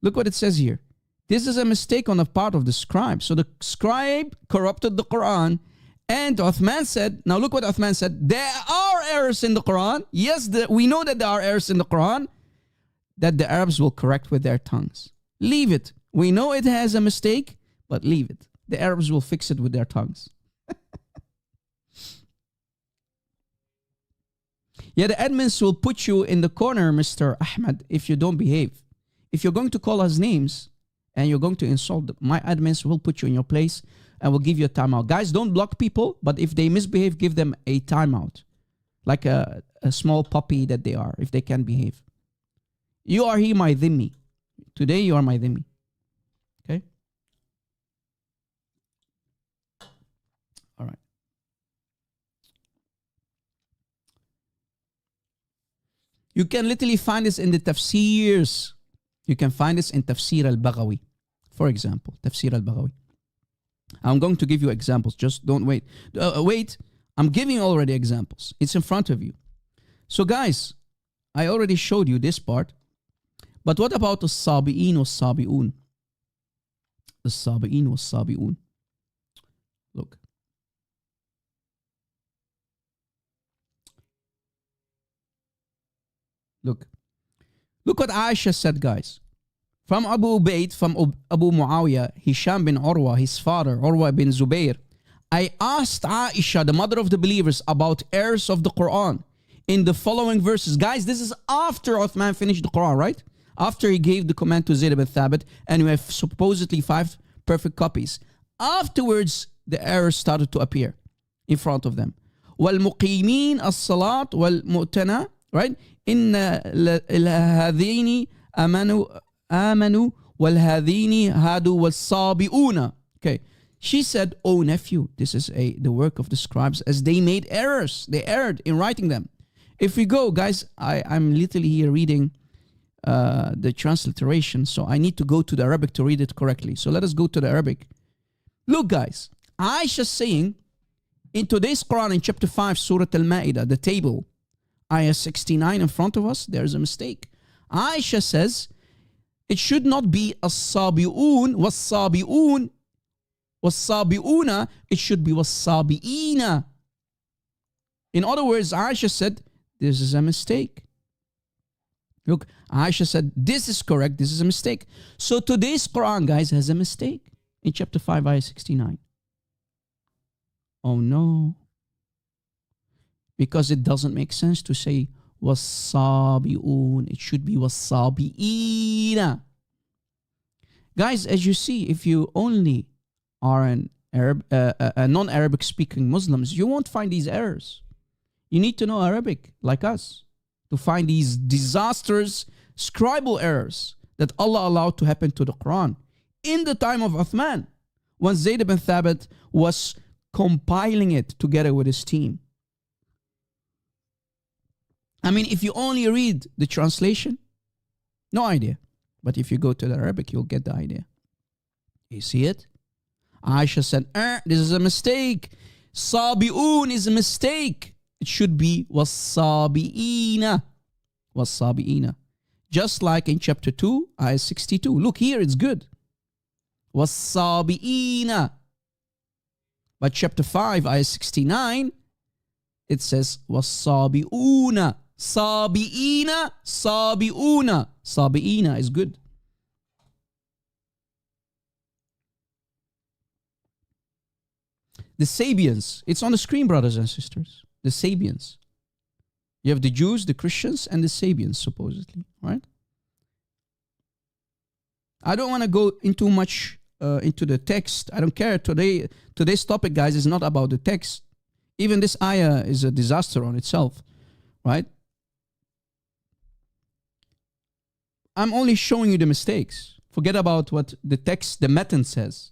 what it says here. This is a mistake on the part of the scribe. So the scribe corrupted the Quran, and Uthman said, now look what Uthman said, there are errors in the Quran. Yes, we know that there are errors in the Quran that the Arabs will correct with their tongues. Leave it. We know it has a mistake, but leave it. The Arabs will fix it with their tongues. Yeah, the admins will put you in the corner, Mr. Ahmed, if you don't behave. If you're going to call us names and you're going to insult them, my admins will put you in your place and will give you a timeout. Guys, don't block people, but if they misbehave, give them a timeout. Like a small puppy that they are, if they can't behave. You are here, my dhimmi. Today, you are my dhimmi. Okay? All right. You can literally find this in the tafsirs. You can find this in Tafsir al-Baghawi. For example, Tafsir al-Baghawi. I'm going to give you examples. Just don't wait. Wait, I'm giving already examples. It's in front of you. So guys, I already showed you this part. But what about the Sabi'in or Sabi'un? The Sabi'in or Sabi'un. Look. Look what Aisha said, guys. From Abu Ubaid, from Abu Muawiyah, Hisham bin Urwa, his father, Urwa bin Zubair. I asked Aisha, the mother of the believers, about errors of the Quran in the following verses. Guys, this is after Uthman finished the Quran, right? After he gave the command to Zayd ibn Thabit, and we have supposedly 5 perfect copies. Afterwards, the errors started to appear in front of them. وَالْمُقِيمِينَ الصَّلَاةِ وَالْمُؤْتَنَى, right? إِنَّ الْهَذِينِ آمَنُوا وَالْهَذِينِ هَادُوا وَالصَّابِئُونَ. Okay. She said, oh nephew, this is the work of the scribes, as they made errors. They erred in writing them. If we go, guys, I'm literally here reading the transliteration, so I need to go to the Arabic to read it correctly. So let us go to the Arabic. Look, guys, Aisha saying in today's Quran, in chapter 5, Surah Al-Ma'idah, the table, ayah 69 in front of us, there's a mistake. Aisha says it should not be as-sabi'un was-sabi'un was-sabi'una, it should be was-sabi'ina. In other words, Aisha said this is a mistake. Look, Aisha said this is correct, this is a mistake. So today's Quran, guys, has a mistake in chapter 5, ayah 69. Oh no. Because it doesn't make sense to say was-sabi'un. It should be was-sabi'ina. Guys, as you see, if you only are an a non-Arabic speaking Muslims, you won't find these errors. You need to know Arabic, like us, to find these disastrous scribal errors that Allah allowed to happen to the Quran in the time of Uthman, when Zayd ibn Thabit was compiling it together with his team. I mean, if you only read the translation, no idea. But if you go to the Arabic, you'll get the idea. You see it? Aisha said, this is a mistake. Sabi'un is a mistake. It should be was-sabi'ina. Was-sabi'ina. Just like in chapter 2, ayah 62. Look here, it's good. Was-sabi'ina. But chapter 5, ayah 69, it says was-sabi'una. Sabi'ina, sabi'una. Sabi'ina is good. The Sabians. It's on the screen, brothers and sisters. The Sabians. You have the Jews, the Christians, and the Sabians, supposedly, right? I don't want to go into much into the text. I don't care. Today's topic, guys, is not about the text. Even this ayah is a disaster on itself, right? I'm only showing you the mistakes. Forget about what the text, the matan says.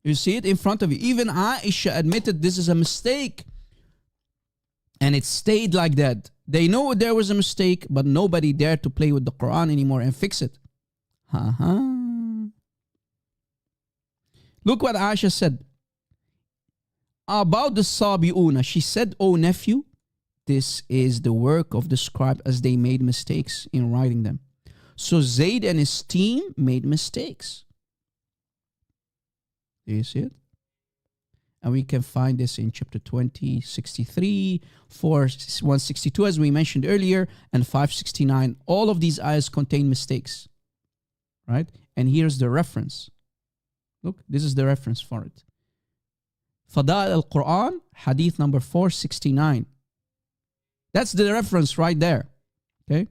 You see it in front of you. Even Aisha admitted this is a mistake. And it stayed like that. They know there was a mistake, but nobody dared to play with the Quran anymore and fix it. Look what Aisha said. About the Sabi'una, she said, "O nephew, this is the work of the scribe as they made mistakes in writing them." So Zayd and his team made mistakes. Do you see it? And we can find this in chapter 20, 63, 4, 162, as we mentioned earlier, and 569. All of these ayahs contain mistakes, right? And here's the reference. Look, this is the reference for it. Fada'il al-Quran, hadith number 469. That's the reference right there, okay?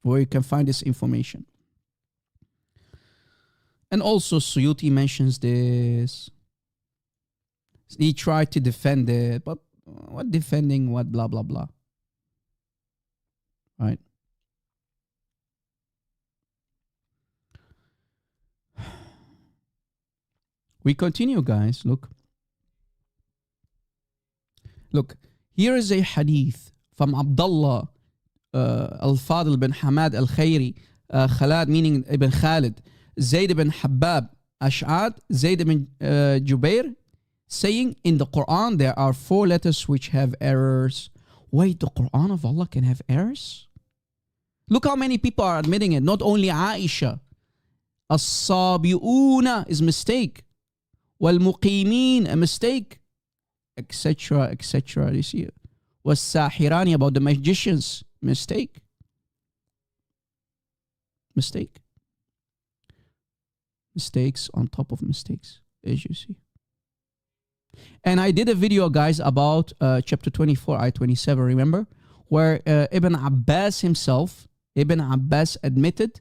Where you can find this information. And also Suyuti mentions this. He tried to defend it, but what defending, what blah, blah, blah. Right? We continue, guys. Look. Look, here is a hadith from Abdullah al-Fadl bin Hamad al-Khayri, Khalad meaning Ibn Khalid, Zayd ibn Habab, Ash'ad, Zayd ibn Jubair, saying in the Quran there are 4 letters which have errors. Wait, the Quran of Allah can have errors? Look how many people are admitting it. Not only Aisha. As-sabi'una is mistake. Wal-muqimeen, a mistake. Etc., etc. You see it. Was-sahirani, about the magicians. Mistake. Mistake. Mistakes on top of mistakes, as you see. And I did a video, guys, about chapter 24, ayah 27, remember? Where Ibn Abbas himself, Ibn Abbas admitted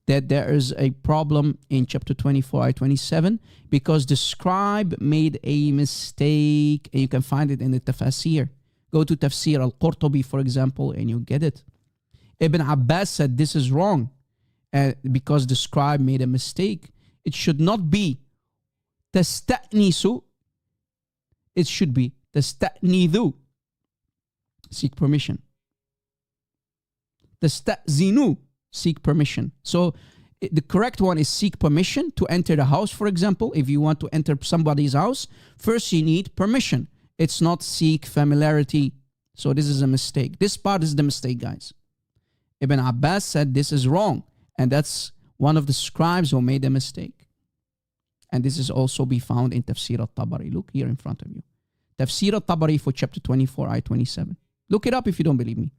that there is a problem in chapter 24, ayah 27, because the scribe made a mistake. And you can find it in the tafsir. Go to tafsir al-Qurtubi, for example, and you get it. Ibn Abbas said this is wrong because the scribe made a mistake. It should not be tasta'nisu. It should be tasta'nidhu. Seek permission. Tasta'zinu. Seek permission. So the correct one is seek permission to enter the house, for example. If you want to enter somebody's house, first you need permission. It's not seek familiarity. So this is a mistake. This part is the mistake, guys. Ibn Abbas said this is wrong. And that's one of the scribes who made a mistake. And this is also be found in Tafsir al-Tabari. Look here in front of you. Tafsir al-Tabari for chapter 24, ayah 27. Look it up if you don't believe me.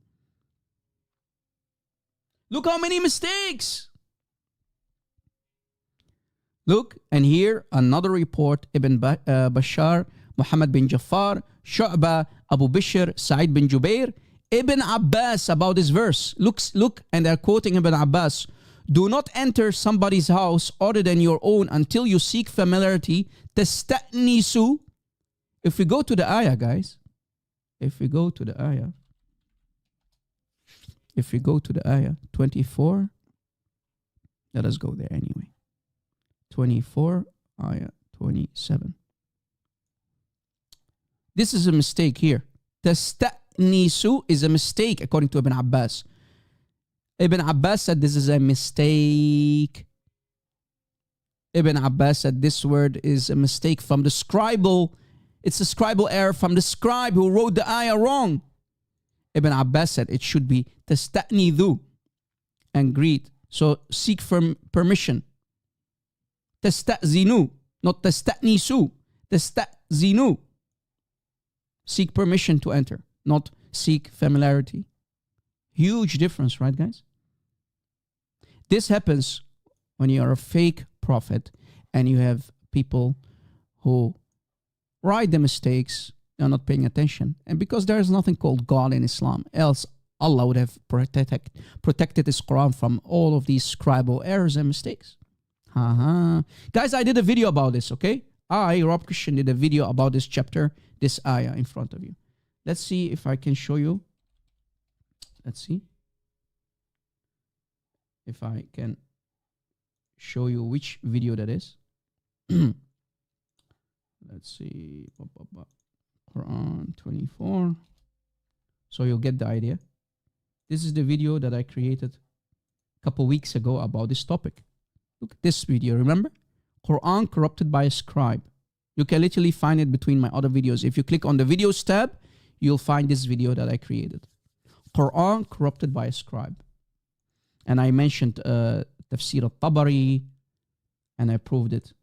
Look how many mistakes. Look, and here another report, Ibn Bashar, Muhammad bin Jafar, Shu'bah, Abu Bishr, Sa'id bin Jubair, Ibn Abbas about this verse. Look, and they're quoting Ibn Abbas. Do not enter somebody's house other than your own until you seek familiarity. Tasta'nisu. If we go to the ayah, guys. If we go to the ayah 24. Let us go there anyway. 24, ayah 27. This is a mistake here. Tasta'nisu is a mistake according to Ibn Abbas. Ibn Abbas said this is a mistake. Ibn Abbas said this word is a mistake from the scribal. It's a scribal error from the scribe who wrote the ayah wrong. Ibn Abbas said it should be tasta'nidhu and greet. So seek for permission. Tasta'zinu, not tasta'nisu. Tasta'zinu. Seek permission to enter, not seek familiarity. Huge difference, right, guys? This happens when you are a fake prophet and you have people who write the mistakes, they're not paying attention. And because there is nothing called God in Islam, else Allah would have protected His Qur'an from all of these scribal errors and mistakes. Guys, I did a video about this, okay? I, Rob Christian, did a video about this chapter, this ayah in front of you. Let's see if I can show you. Let's see if I can show you which video that is. Let's see. Qur'an 24. So you'll get the idea. This is the video that I created a couple weeks ago about this topic. Look at this video, remember? Qur'an corrupted by a scribe. You can literally find it between my other videos. If you click on the videos tab, you'll find this video that I created. Qur'an corrupted by a scribe. And I mentioned Tafsir al-Tabari, and I proved it.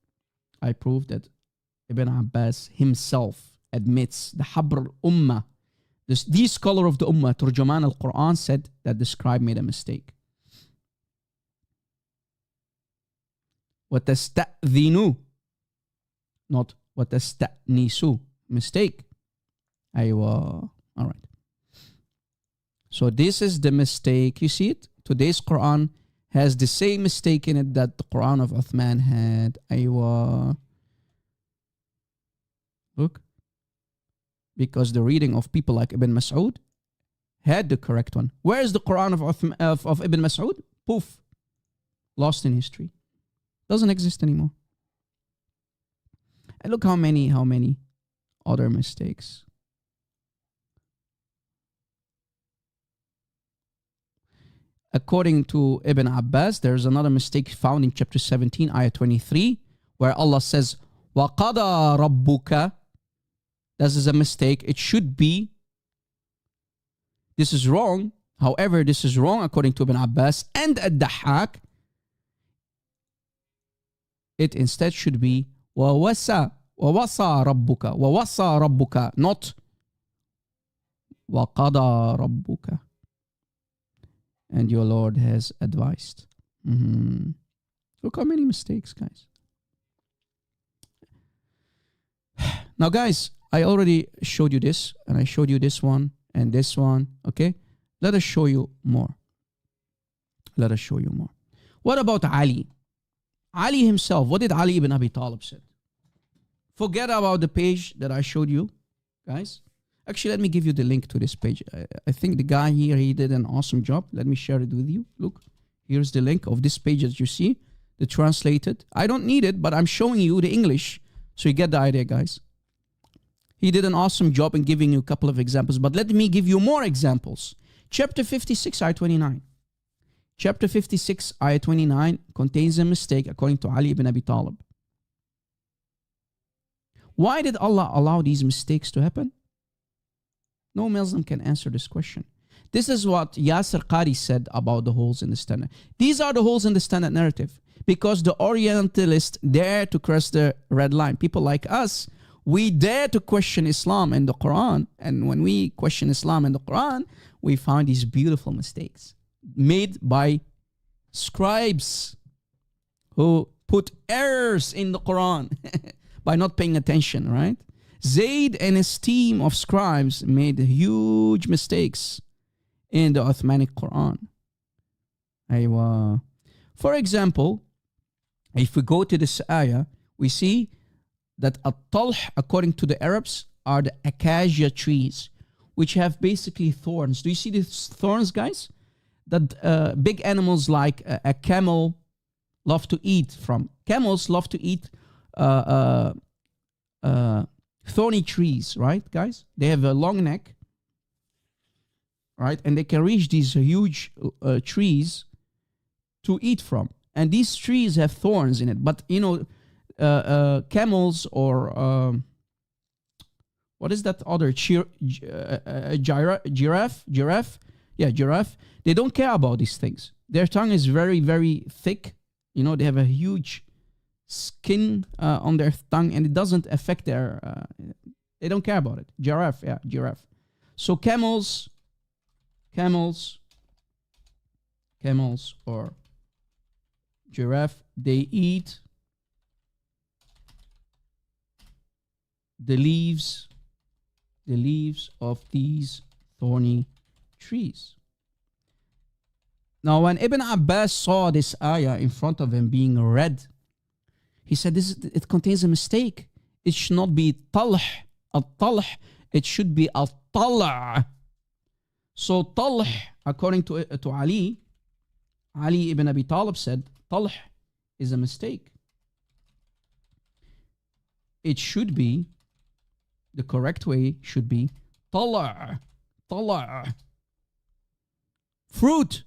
I proved that Ibn Abbas himself admits the Habr al-Ummah, the scholar of the Ummah, Turjuman al-Quran, said that the scribe made a mistake. وَتَسْتَأْذِنُوا, not وَتَسْتَأْنِسُوا. Mistake. Aywa. All right. So this is the mistake. You see it? Today's Quran has the same mistake in it that the Quran of Uthman had. Aywa. Look. Because the reading of people like Ibn Mas'ud had the correct one. Where is the Quran of Ibn Mas'ud? Poof. Lost in history. Doesn't exist anymore. And look how many other mistakes. According to Ibn Abbas, there's another mistake found in chapter 17, ayah 23, where Allah says, وَقَضَى رَبُّكَ. This is a mistake. It should be. This is wrong. However, this is wrong according to Ibn Abbas and Ad-Dahhak. It instead should be وَوَسَى رَبُّكَ. وَوَصَى رَبُّكَ, not وَقَضَى رَبُّكَ. And your Lord has advised. Look how many mistakes, guys. Now, guys, I already showed you this, and I showed you this one, and this one, okay? Let us show you more. Let us show you more. What about Ali? Ali himself, what did Ali ibn Abi Talib say? Forget about the page that I showed you, guys. Actually, let me give you the link to this page. I think the guy here, he did an awesome job. Let me share it with you. Look, here's the link of this page that you see, the translated. I don't need it, but I'm showing you the English, so you get the idea, guys. He did an awesome job in giving you a couple of examples, but let me give you more examples. Chapter 56, ayah 29. Chapter 56, ayah 29 contains a mistake according to Ali ibn Abi Talib. Why did Allah allow these mistakes to happen? No Muslim can answer this question. This is what Yasir Qari said about the holes in the standard. These are the holes in the standard narrative because the Orientalists dare to cross the red line. People like us, we dare to question Islam and the Quran. And when we question Islam and the Quran, we find these beautiful mistakes. made by scribes who put errors in the Quran by not paying attention, right? Zayd and his team of scribes made huge mistakes in the Uthmanic Quran. Aywa. For example, if we go to this ayah, we see that at-talh, according to the Arabs, are the acacia trees, which have basically thorns. Do you see these thorns, guys? That big animals like a camel love to eat from. Camels love to eat thorny trees, right, guys? They have a long neck, right? And they can reach these huge trees to eat from. And these trees have thorns in it. But, you know, camels or what is that other? Giraffe? Yeah, giraffe. They don't care about these things. Their tongue is very, very thick. You know, they have a huge skin on their tongue, and it doesn't affect their... they don't care about it. Giraffe, yeah, giraffe. So camels or giraffe, they eat the leaves of these thorny trees. Now, when Ibn Abbas saw this ayah in front of him being read, he said, it contains a mistake. It should not be talh, al-talh. It should be al-talh. So talh, according to Ali ibn Abi Talib said, talh is a mistake. It should be, the correct way should be talh. Fruit,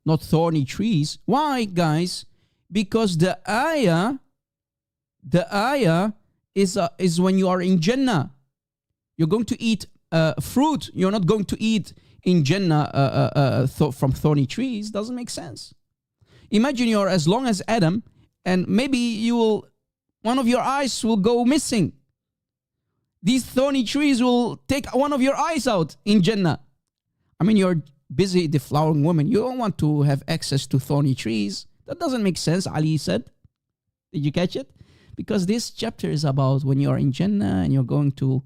not thorny trees. Why, guys? Because the ayah is when you are in Jannah. You're going to eat fruit. You're not going to eat in Jannah from thorny trees. Doesn't make sense. Imagine you're as long as Adam, and maybe one of your eyes will go missing. These thorny trees will take one of your eyes out in Jannah. I mean, you're busy deflowering women. You don't want to have access to thorny trees. That doesn't make sense, Ali said. Did you catch it? Because this chapter is about when you're in Jannah and you're going to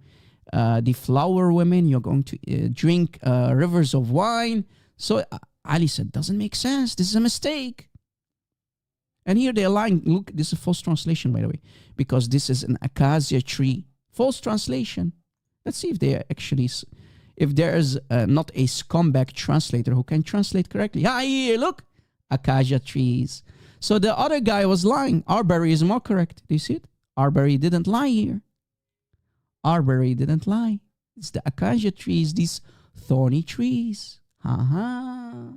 deflower women, you're going to drink rivers of wine. So Ali said, doesn't make sense. This is a mistake. And here they're lying. Look, this is a false translation, by the way, because this is an acacia tree. False translation. Let's see if they actually... If there is not a scumbag translator who can translate correctly. Ah, here, look. Acacia trees. So the other guy was lying. Arbery is more correct. Do you see it? Arbery didn't lie here. Arbery didn't lie. It's the acacia trees, these thorny trees. Ha-ha.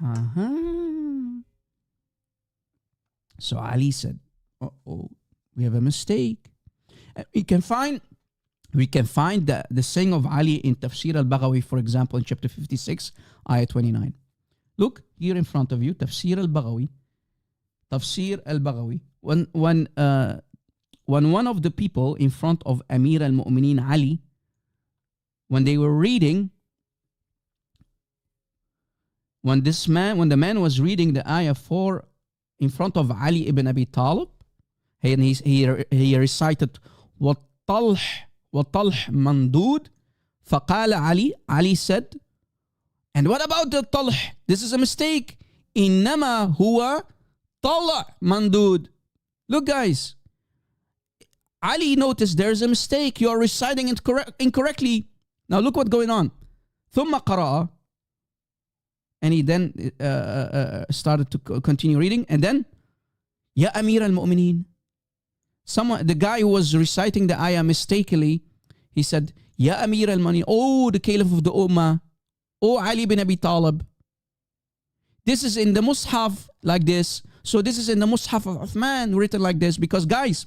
Ha-ha. So Ali said, uh-oh. We have a mistake. We can find the saying of Ali in Tafsir al-Baghawi, for example, in chapter 56, ayah 29. Look here in front of you, Tafsir al-Baghawi. Tafsir al-Baghawi. When one of the people in front of Amir al-Mu'mineen Ali, when they were reading, when the man was reading the ayah 4 in front of Ali ibn Abi Talib, and he recited وَالطَّلْحِ مَنْدُودٌ فَقَالَ Ali said, and what about the talh? This is a mistake. إِنَّمَا هُوَ طَلْحٌ مَنْدُودٌ. Look, guys, Ali noticed there's a mistake. You are reciting it incorrectly. Now look what's going on. ثُمَّ قَرَأَ, and he then started to continue reading, and then يَا أَمِيرَ الْمُؤْمِنِينَ. The guy who was reciting the ayah mistakenly, he said, Ya Amir al-Mu'minin, oh, the Caliph of the Ummah, oh, Ali bin Abi Talib. This is in the Muṣḥaf like this. So this is in the Muṣḥaf of Uthman written like this. Because guys,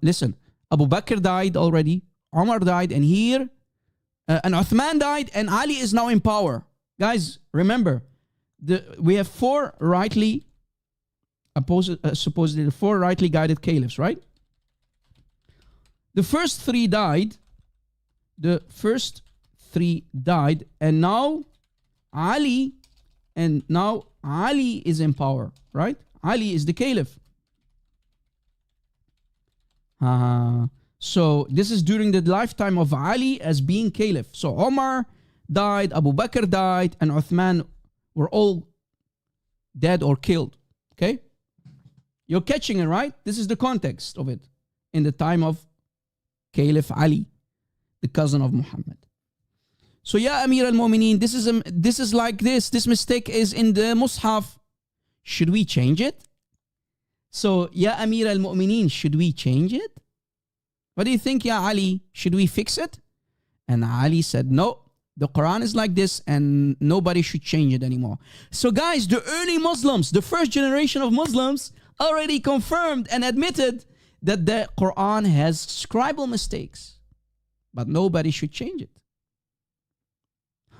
listen, Abu Bakr died already, Umar died, and here, and Uthman died, and Ali is now in power. Guys, remember, we have supposedly 4 rightly guided caliphs, right? The first 3 died, the first three died, and now Ali is in power, right? Ali is the caliph. So this is during the lifetime of Ali as being caliph. So Omar died, Abu Bakr died, and Uthman were all dead or killed. Okay? You're catching it, right? This is the context of it. In the time of Caliph Ali, the cousin of Muhammad. So, Ya Amir al-Mu'mineen, this is like this. This mistake is in the Muṣḥaf. Should we change it? So, Ya Amir al-Mu'mineen, should we change it? What do you think, Ya Ali? Should we fix it? And Ali said, no, the Quran is like this and nobody should change it anymore. So guys, the early Muslims, the first generation of Muslims already confirmed and admitted that the Quran has scribal mistakes, but nobody should change it.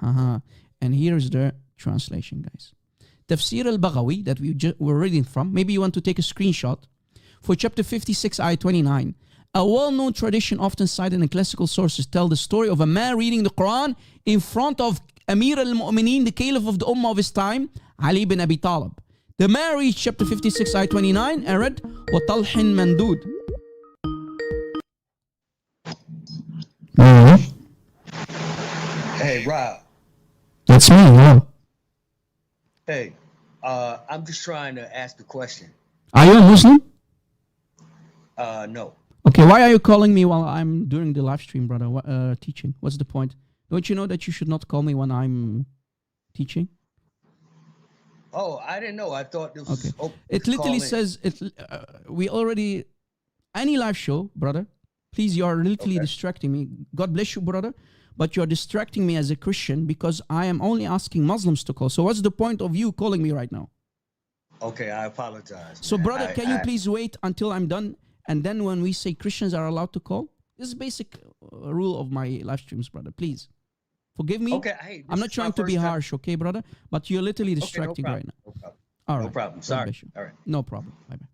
And here's the translation, guys. Tafsir al-Baghawi that we're reading from. Maybe you want to take a screenshot. For chapter 56, ayah 29. A well-known tradition often cited in classical sources tell the story of a man reading the Quran in front of Amir al-Mu'mineen, the caliph of the Ummah of his time, Ali bin Abi Talib. The man reached chapter 56, ayah 29 and read, وَطَلْحٍ مَنْدُودٍ. Hey, Rob. That's me, hello. Hey, I'm just trying to ask a question. Are you a Muslim? No. Okay, why are you calling me while I'm doing the live stream, brother? Teaching. What's the point? Don't you know that you should not call me when I'm teaching? Oh, I didn't know. I thought this was... Okay. It literally says, we already... Any live show, brother, please, you are literally distracting me. God bless you, brother. But you're distracting me as a Christian because I am only asking Muslims to call. So what's the point of you calling me right now? Okay, I apologize. So, brother, can you please wait until I'm done? And then when we say Christians are allowed to call, this is basic rule of my live streams, brother. Please forgive me. Okay, hey, I'm not trying to be harsh, okay, brother? But you're literally distracting right now. No problem. All right. No problem. Sorry. All right. No problem. Bye-bye.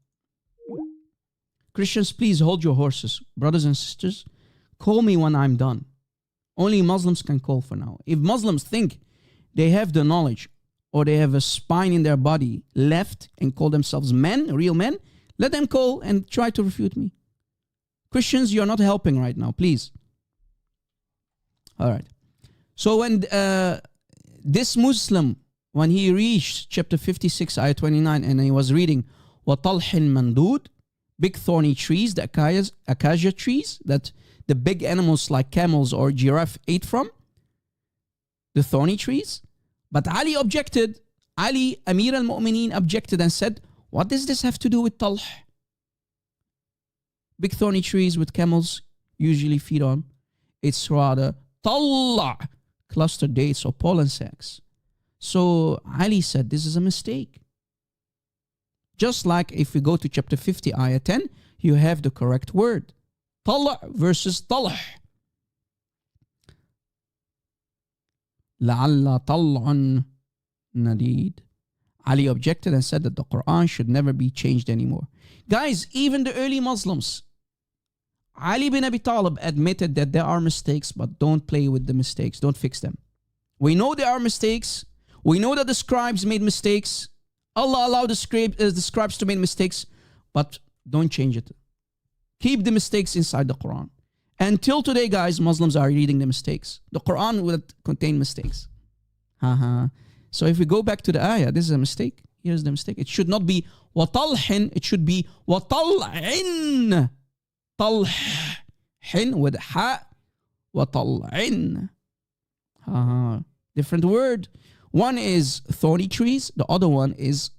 Christians, please hold your horses. Brothers and sisters, call me when I'm done. Only Muslims can call for now. If Muslims think they have the knowledge or they have a spine in their body left and call themselves men, real men, let them call and try to refute me. Christians, you're not helping right now, please. All right. So when this Muslim, when he reached chapter 56, ayah 29, and he was reading, وَطَلْحٍ مَنْدُودٍ, big thorny trees, the acacia trees, that the big animals like camels or giraffe ate from, the thorny trees. But Ali objected. Ali, Amir al-Mu'mineen, objected and said, what does this have to do with talh? Big thorny trees with camels usually feed on. It's rather talla, clustered dates or pollen sacs. So Ali said, this is a mistake. Just like if we go to chapter 50, ayah 10, you have the correct word. Talla versus talh. لَعَلَّ طَلْعٌ نَدِيدٌ. Ali objected and said that the Quran should never be changed anymore. Guys, even the early Muslims, Ali bin Abi Talib admitted that there are mistakes, but don't play with the mistakes. Don't fix them. We know there are mistakes. We know that the scribes made mistakes. Allah allowed the scribes to make mistakes, but don't change it. Keep the mistakes inside the Quran. Until today, guys, Muslims are reading the mistakes. The Quran will contain mistakes. So if we go back to the ayah, this is a mistake. Here's the mistake. It should not be وَطَلْحٍ. It should be وَطَلْعٍ. طَلْحٍ with ha. وَطَلْعٍ. Different word. One is thorny trees. The other one is,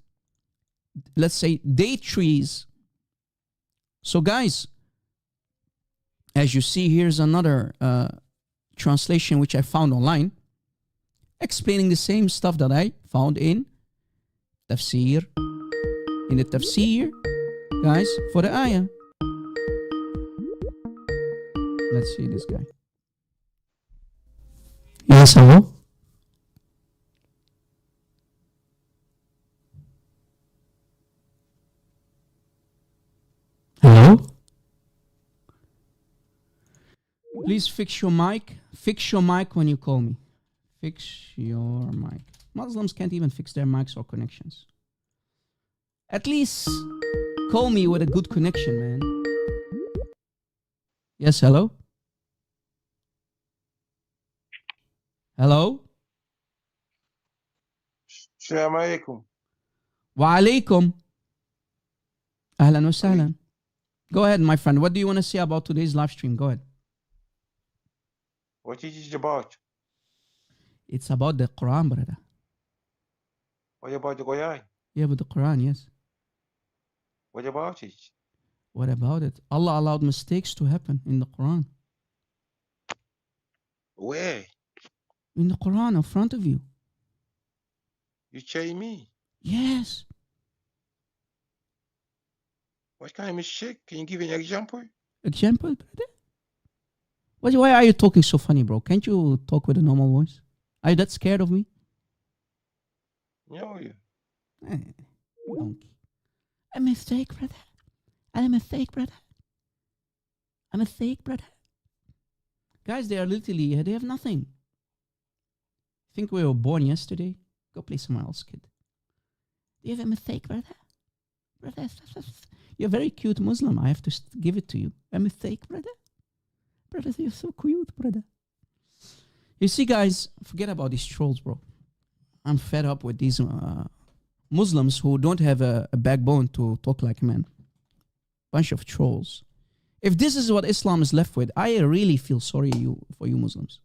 let's say, date trees. So guys, as you see, here's another translation which I found online, explaining the same stuff that I found in tafsir. In the tafsir, guys, for the ayah. Let's see this guy. Yes, hello? Hello? Please fix your mic. Fix your mic when you call me. Fix your mic. Muslims can't even fix their mics or connections. At least call me with a good connection, man. Yes, hello? Hello? السلام عليكم. وعليكم. أهلا وسهلا. Go ahead, my friend. What do you want to say about today's live stream? Go ahead. What is it about? It's about the Quran, brother. What about the Quran? Yeah, but the Quran, yes. What about it? What about it? Allah allowed mistakes to happen in the Quran. Where? In the Quran, in front of you. You tell me. Yes. What kind of mistake? Can you give an example? Example, brother? Why are you talking so funny, bro? Can't you talk with a normal voice? Are you that scared of me? No, you. Donkey. A mistake, brother. I'm a mistake, brother. I'm a mistake, brother. Guys, they are literally, they have nothing. Think we were born yesterday? Go play somewhere else, kid. Do you have a mistake, brother? Brother, you're a very cute Muslim. I have to give it to you. A mistake, brother? Brother, you're so cute, brother. You see, guys, forget about these trolls, bro. I'm fed up with these Muslims who don't have a backbone to talk like men. Bunch of trolls. If this is what Islam is left with, I really feel sorry for you Muslims.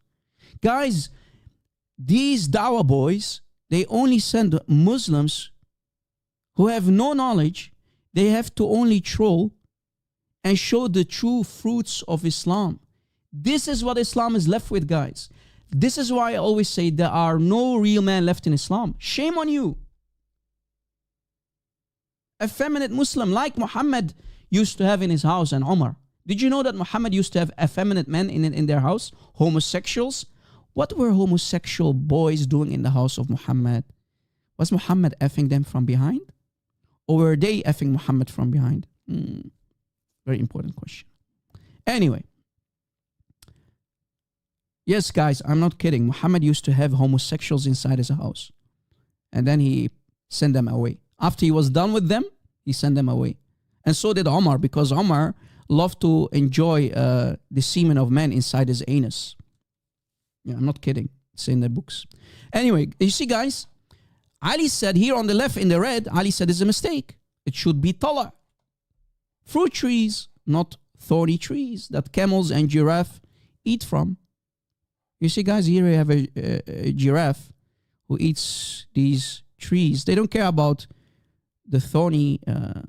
Guys, these dawah boys, they only send Muslims who have no knowledge. They have to only troll and show the true fruits of Islam. This is what Islam is left with, guys. This is why I always say there are no real men left in Islam. Shame on you. Effeminate Muslim like Muhammad used to have in his house and Umar. Did you know that Muhammad used to have effeminate men in their house? Homosexuals? What were homosexual boys doing in the house of Muhammad? Was Muhammad effing them from behind? Or were they effing Muhammad from behind? Very important question. Anyway. Yes, guys, I'm not kidding. Muhammad used to have homosexuals inside his house. And then he sent them away. After he was done with them, he sent them away. And so did Omar, because Omar loved to enjoy the semen of men inside his anus. Yeah, I'm not kidding. It's in the books. Anyway, you see, guys, Ali said here on the left in the red, Ali said it's a mistake. It should be tala. Fruit trees, not thorny trees that camels and giraffe eat from. You see, guys, here we have a giraffe who eats these trees. They don't care about the thorny, the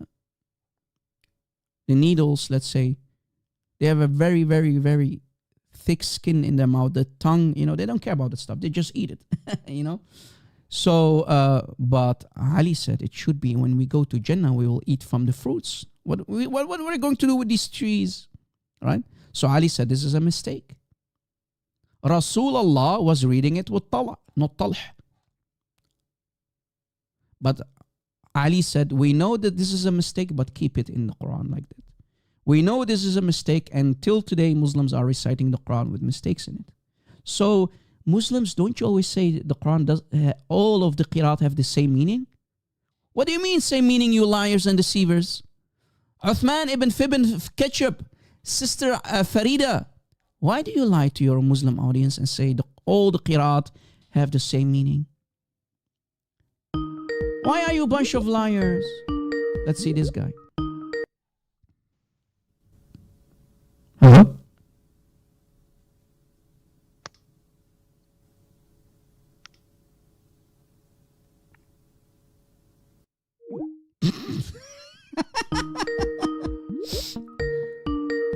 needles, let's say. They have a very, very, very thick skin in their mouth. The tongue, they don't care about that stuff. They just eat it, So, but Ali said it should be when we go to Jannah, we will eat from the fruits. What are we going to do with these trees? Right? So Ali said this is a mistake. Rasulullah was reading it with tala, not talh. But Ali said, we know that this is a mistake, but keep it in the Quran like that. We know this is a mistake, and till today, Muslims are reciting the Quran with mistakes in it. So, Muslims, don't you always say the Quran does, all of the qiraat have the same meaning? What do you mean same meaning, you liars and deceivers? Uthman ibn Fibn Ketchup, Sister Farida, why do you lie to your Muslim audience and say all the qiraat have the same meaning? Why are you a bunch of liars? Let's see this guy. Hello?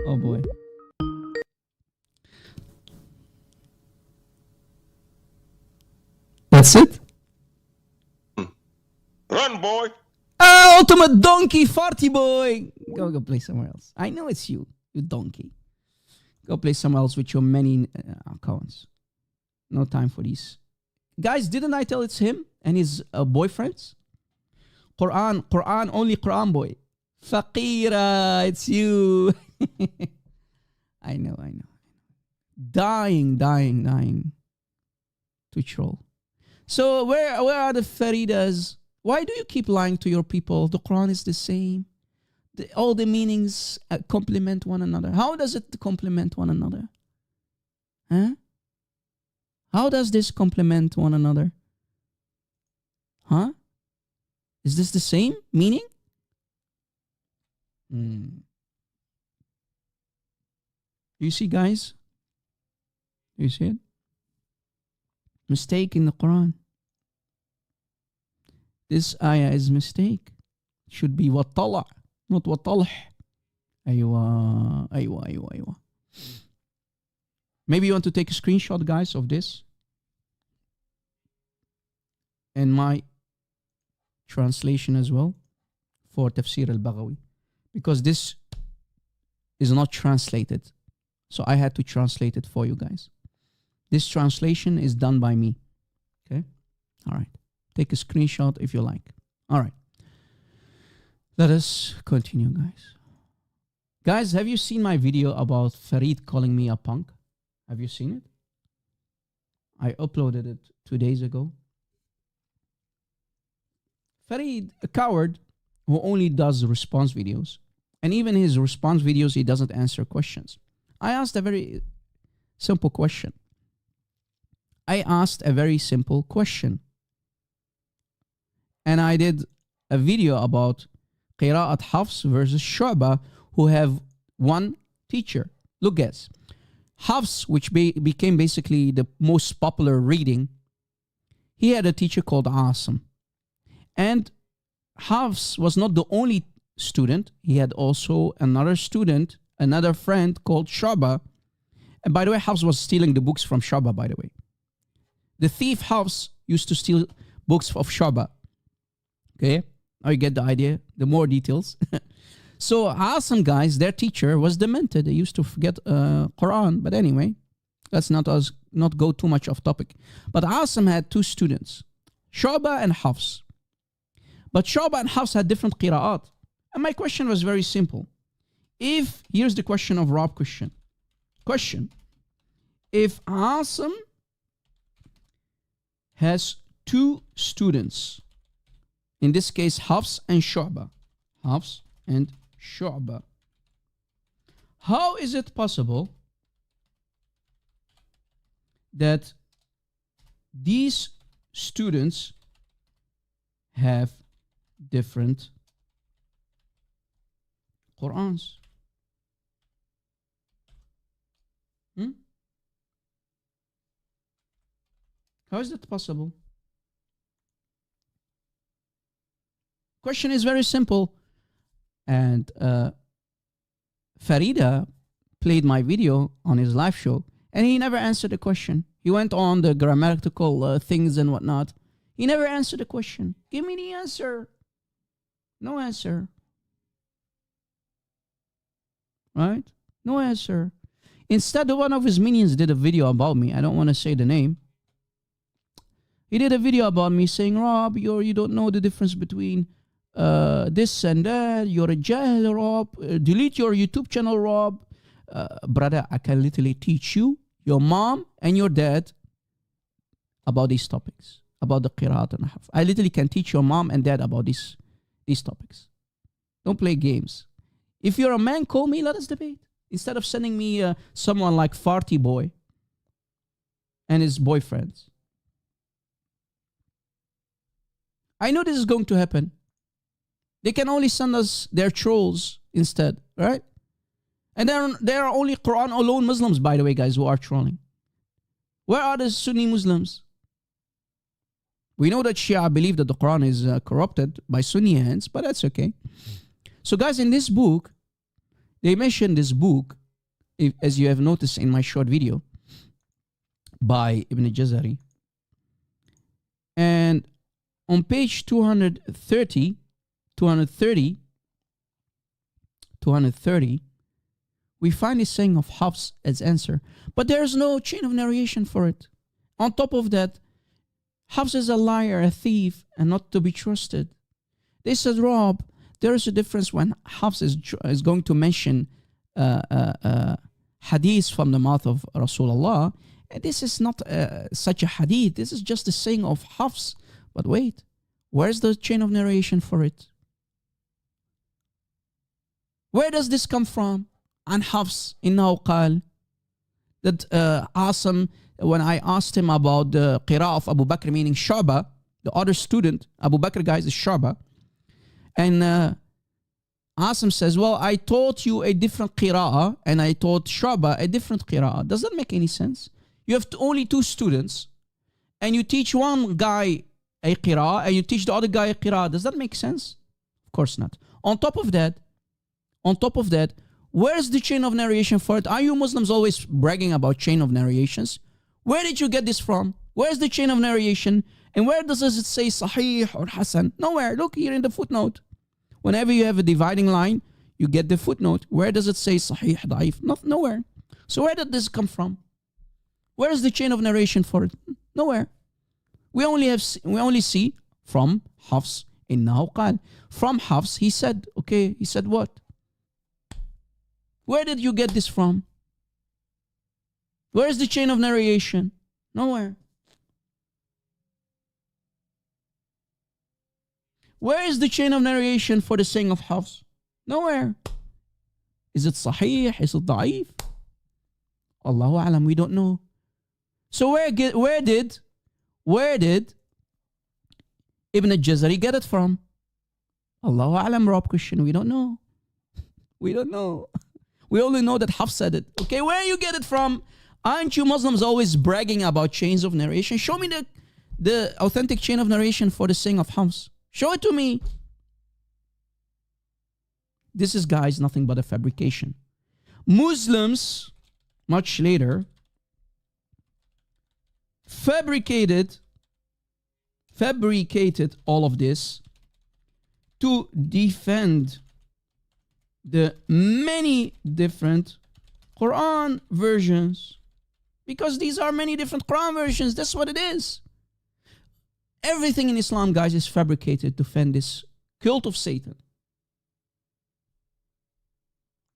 Oh boy. That's it? Run, boy. Ultimate donkey, farty boy. Go play somewhere else. I know it's you donkey. Go play somewhere else with your many accounts. No time for these. Guys, didn't I tell it's him and his boyfriends? Qur'an, only Qur'an boy. Faqira, it's you. I know. dying to troll. So where are the Faridas? Why do you keep lying to your people? The Quran is the same. All the meanings complement one another. How does it complement one another? Huh? How does this complement one another? Huh? Is this the same meaning? You see, guys? You see it? Mistake in the Quran. This ayah is mistake. It should be وَطَّلَعْ, not وَطَّلْح. Aywa. Maybe you want to take a screenshot, guys, of this. And my translation as well for Tafsir al-Baghawi. Because this is not translated. So I had to translate it for you guys. This translation is done by me. Okay? All right. Take a screenshot if you like. All right. Let us continue, guys. Guys, have you seen my video about Farid calling me a punk? Have you seen it? I uploaded it 2 days ago. Farid, a coward who only does response videos. And even his response videos, he doesn't answer questions. I asked a very simple question. And I did a video about Qira'at Hafs versus Shu'bah, who have one teacher. Look, guys. Hafs, which became basically the most popular reading, he had a teacher called Asim. And Hafs was not the only student. He had also another student, another friend called Shu'bah. And by the way, Hafs was stealing the books from Shu'bah, by the way. The thief Hafs used to steal books of Shu'bah. Okay? Now you get the idea, the more details. So Asim, guys, their teacher was demented. They used to forget Qur'an. But anyway, let's not go too much off topic. But Asim had two students, Shu'bah and Hafs. But Shu'bah and Hafs had different qira'at. And my question was very simple. Here's the question of Rob question. If Asim has two students, in this case, Hafs and Shu'bah. How is it possible that these students have different Qur'ans? How is that possible? Question is very simple. And Farida played my video on his live show, and he never answered the question. He went on the grammatical things and whatnot. He never answered the question. Give me the answer. No answer. Right? No answer. Instead, one of his minions did a video about me. I don't want to say the name. He did a video about me saying, Rob, you don't know the difference between this and that. You're a jahil, Rob. Delete your YouTube channel, Rob. Brother, I can literally teach you, your mom, and your dad about these topics, about the Qira'at and Hafs. I literally can teach your mom and dad about these topics. Don't play games. If you're a man, call me, let us debate. Instead of sending me someone like Farty Boy and his boyfriends. I know this is going to happen. They can only send us their trolls instead, right? And there are only Quran alone Muslims, by the way, guys, who are trolling. Where are the Sunni Muslims? We know that Shia believe that the Quran is corrupted by Sunni hands, but that's okay. So guys, in this book, they mentioned this book, as you have noticed in my short video, by Ibn Jazari. And on page 230, we find the saying of Hafs as answer. But there's no chain of narration for it. On top of that, Hafs is a liar, a thief, and not to be trusted. They said, Rob, there is a difference when Hafs is going to mention hadith from the mouth of Rasulullah. This is not such a hadith. This is just a saying of Hafs. But wait, where's the chain of narration for it? Where does this come from? An Hafs إنه قال that Asim, when I asked him about the qira'ah of Abu Bakr, meaning Shu'bah, the other student, Abu Bakr guys is Shu'bah, and Asim says, well, I taught you a different qira'ah and I taught Shu'bah a different qira'ah. Does that make any sense? You have only two students and you teach one guy a qira'ah and you teach the other guy a qira'ah. Does that make sense? Of course not. On top of that, where's the chain of narration for it? Are you Muslims always bragging about chain of narrations? Where did you get this from? Where's the chain of narration? And where does it say Sahih or Hasan? Nowhere. Look here in the footnote. Whenever you have a dividing line, you get the footnote. Where does it say Sahih, Da'if? Nowhere. So where did this come from? Where is the chain of narration for it? Nowhere. We only see from Hafs إنه قال. From Hafs, he said, okay, he said what? Where did you get this from? Where is the chain of narration? Nowhere. Where is the chain of narration for the saying of Hafs? Nowhere. Is it Sahih? Is it Da'if? Allahu Alam, we don't know. So where did Ibn al-Jazari get it from? Allahu Alam, Rob Christian, we don't know. We don't know. We only know that Hafs said it. Okay, where you get it from? Aren't you Muslims always bragging about chains of narration? Show me the authentic chain of narration for the saying of Hafs. Show it to me. This is, guys, nothing but a fabrication. Muslims, much later, fabricated all of this to defend the many different Quran versions. Because these are many different Quran versions. That's what it is. Everything in Islam, guys, is fabricated to defend this cult of Satan.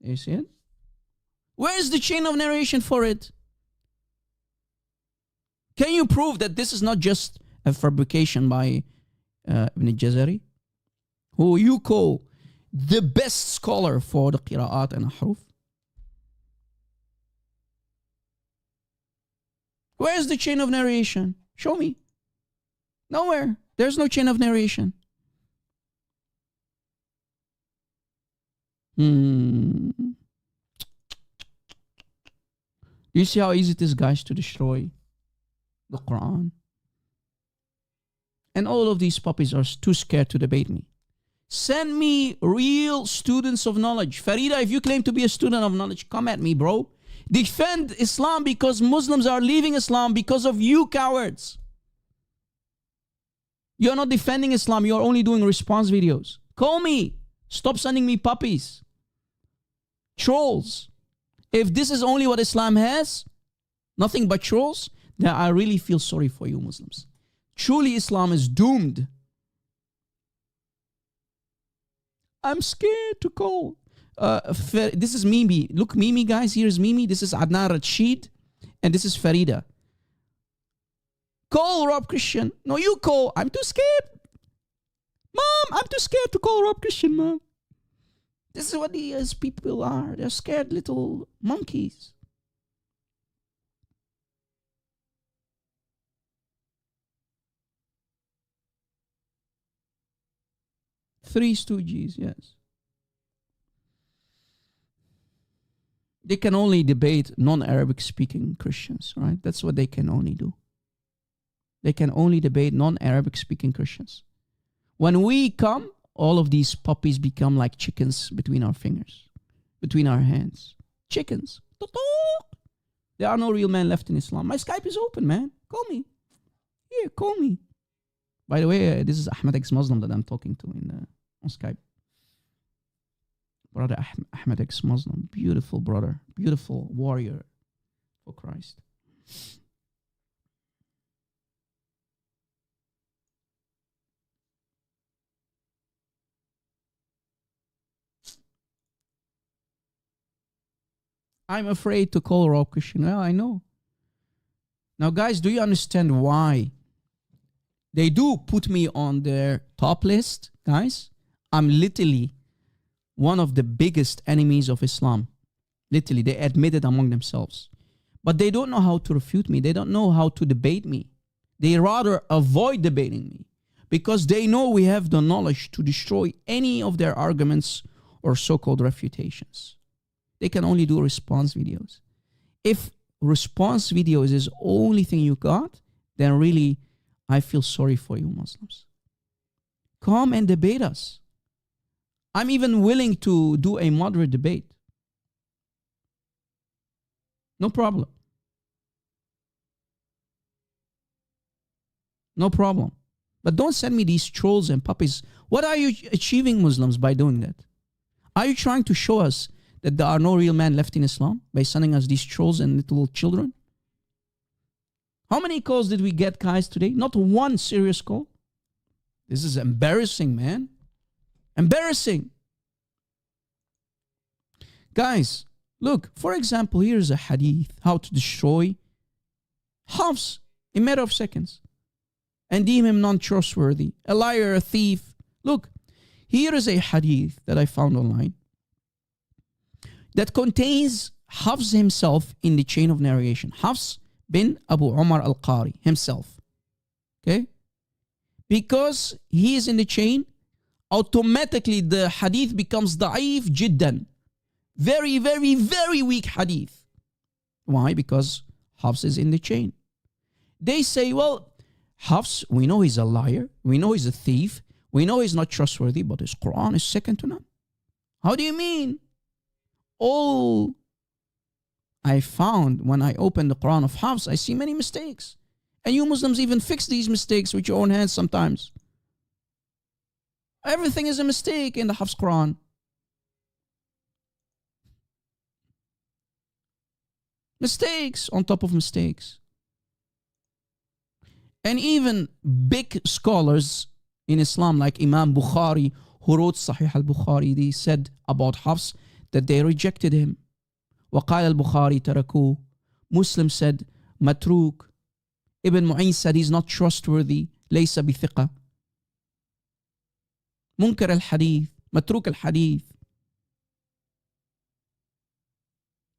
You see it? Where is the chain of narration for it? Can you prove that this is not just a fabrication by Ibn al-Jazari, who you call the best scholar for the qira'at and ahruf? Where is the chain of narration? Show me. Nowhere. There's no chain of narration. Do you see how easy it is, guys, to destroy the Quran? And all of these puppies are too scared to debate me. Send me real students of knowledge. Farida, if you claim to be a student of knowledge, come at me, bro. Defend Islam because Muslims are leaving Islam because of you cowards. You're not defending Islam. You're only doing response videos. Call me. Stop sending me puppies. Trolls. If this is only what Islam has, nothing but trolls, then I really feel sorry for you Muslims. Truly Islam is doomed. I'm scared to call. This is Mimi. Look, Mimi, guys. Here's Mimi. This is Adnan Rashid. And this is Farida. Call Rob Christian. No, you call. I'm too scared. Mom, I'm too scared to call Rob Christian, Mom. This is what these people are. They're scared little monkeys. Three Stooges, yes. They can only debate non-Arabic speaking Christians, right? That's what they can only do. They can only debate non-Arabic speaking Christians. When we come, all of these puppies become like chickens between our fingers, between our hands. Chickens. There are no real men left in Islam. My Skype is open, man. Call me. Here, call me. By the way, this is Ahmed ex-Muslim that I'm talking to on Skype. Brother Ahmed ex-Muslim. Beautiful brother. Beautiful warrior for Christ. I'm afraid to call Rob Christian. Well, I know. Now, guys, do you understand why they do put me on their top list, guys? I'm literally one of the biggest enemies of Islam. Literally, they admit it among themselves. But they don't know how to refute me. They don't know how to debate me. They rather avoid debating me because they know we have the knowledge to destroy any of their arguments or so-called refutations. They can only do response videos. If response videos is the only thing you got, then really, I feel sorry for you Muslims. Come and debate us. I'm even willing to do a moderate debate. No problem. No problem. But don't send me these trolls and puppies. What are you achieving, Muslims, by doing that? Are you trying to show us that there are no real men left in Islam by sending us these trolls and little children? How many calls did we get, guys, today? Not one serious call. This is embarrassing, man. Embarrassing. Guys, look, for example, here's a hadith, how to destroy Hafs in a matter of seconds and deem him non-trustworthy, a liar, a thief. Look, here is a hadith that I found online that contains Hafs himself in the chain of narration. Hafs bin Abu Umar al-Qari himself. Okay? Because he is in the chain, automatically the hadith becomes da'if jiddan. Very, very, very weak hadith. Why? Because Hafs is in the chain. They say, well, Hafs, we know he's a liar. We know he's a thief. We know he's not trustworthy, but his Qur'an is second to none. How do you mean? All I found when I opened the Qur'an of Hafs, I see many mistakes. And you Muslims even fix these mistakes with your own hands sometimes. Everything is a mistake in the Hafs Qur'an. Mistakes on top of mistakes. And even big scholars in Islam like Imam Bukhari, who wrote Sahih al-Bukhari, they said about Hafs that they rejected him. وقال البخاري تركوه. Muslim said متروك. Ibn Mu'in said he's not trustworthy. ليس بثقة. منكر الحديث. متروك الحديث.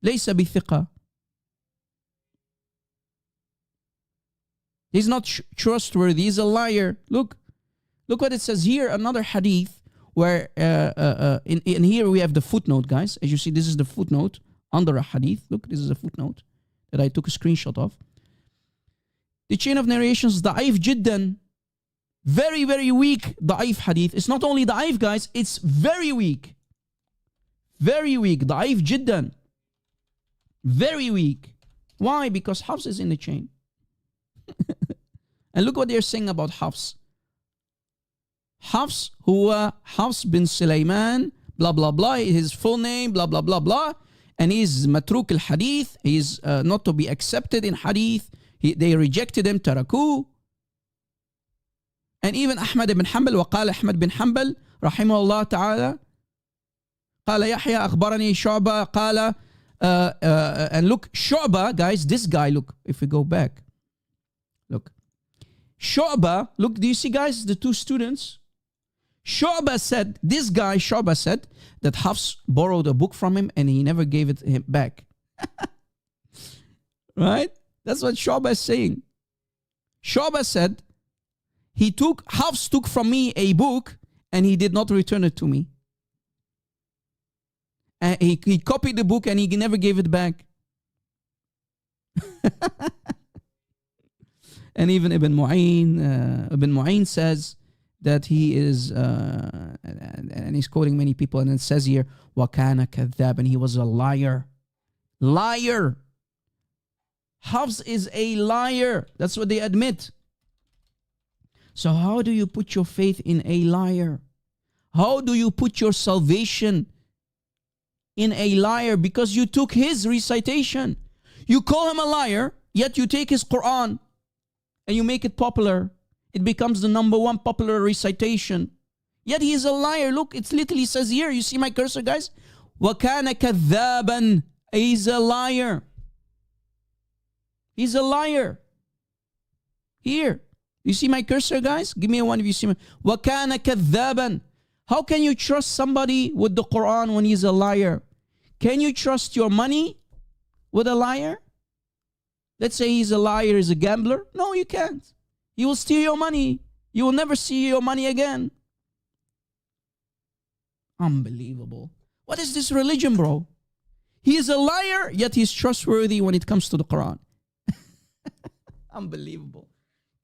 ليس بثقة. He's not trustworthy. He's a liar. Look what it says here. Another hadith where in here we have the footnote, guys. As you see, this is the footnote under a hadith. Look, this is a footnote that I took a screenshot of. The chain of narrations, da'if jiddan. Very, very weak da'if hadith. It's not only da'if, guys. It's very weak. Very weak. Da'if jiddan. Very weak. Why? Because Hafs is in the chain. And look what they're saying about Hafs. Hafs, huwa Hafs bin Sulaiman, blah, blah, blah. His full name, blah, blah, blah, blah. And he's matruk al-hadith. He's not to be accepted in hadith. They rejected him, taraku. And even Ahmad ibn Hanbal, وقال أحمد بن حنبل رحمه الله تعالى قال يحيى أخبرني شعبة قال and look, Shu'ba, guys, this guy, look, if we go back. Look. Shu'ba, look, do you see, guys, the two students? Shu'ba said, this guy, Shu'ba said, that Hafs borrowed a book from him and he never gave it him back. Right? That's what Shu'ba is saying. Shu'ba said, Hafs took from me a book and he did not return it to me. And he copied the book and he never gave it back. And even Ibn Mu'in says that he is, and he's quoting many people, and it says here, وَكَانَ كَذَّابًا, and he was a liar. Liar. Hafs is a liar. That's what they admit. So how do you put your faith in a liar? How do you put your salvation in a liar? Because you took his recitation. You call him a liar, yet you take his Qur'an and you make it popular. It becomes the number one popular recitation. Yet he is a liar. Look, it literally says here, you see my cursor, guys? وَكَانَ كَذَّابًا. He's a liar. He's a liar. Here. You see my cursor, guys? Give me a one if you see my... وَكَانَ كَذَّابًا. How can you trust somebody with the Qur'an when he's a liar? Can you trust your money with a liar? Let's say he's a liar, he's a gambler. No, you can't. He will steal your money. You will never see your money again. Unbelievable. What is this religion, bro? He is a liar, yet he's trustworthy when it comes to the Quran. Unbelievable.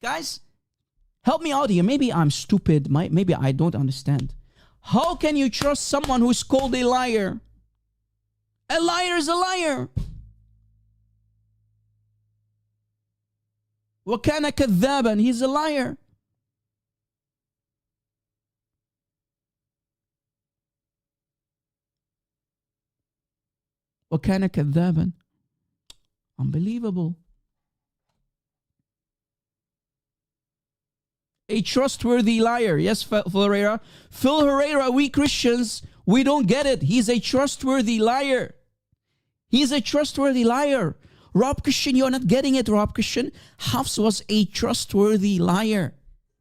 Guys, help me out here. Maybe I'm stupid. Maybe I don't understand. How can you trust someone who's called a liar? A liar is a liar. وَكَانَ كَذَّابًا. He's a liar. وَكَانَ كَذَّابًا. Unbelievable. A trustworthy liar. Yes, Phil Herrera. Phil Herrera, we Christians, we don't get it. He's a trustworthy liar. He's a trustworthy liar. Rob Christian, you're not getting it, Rob Christian. Hafs was a trustworthy liar.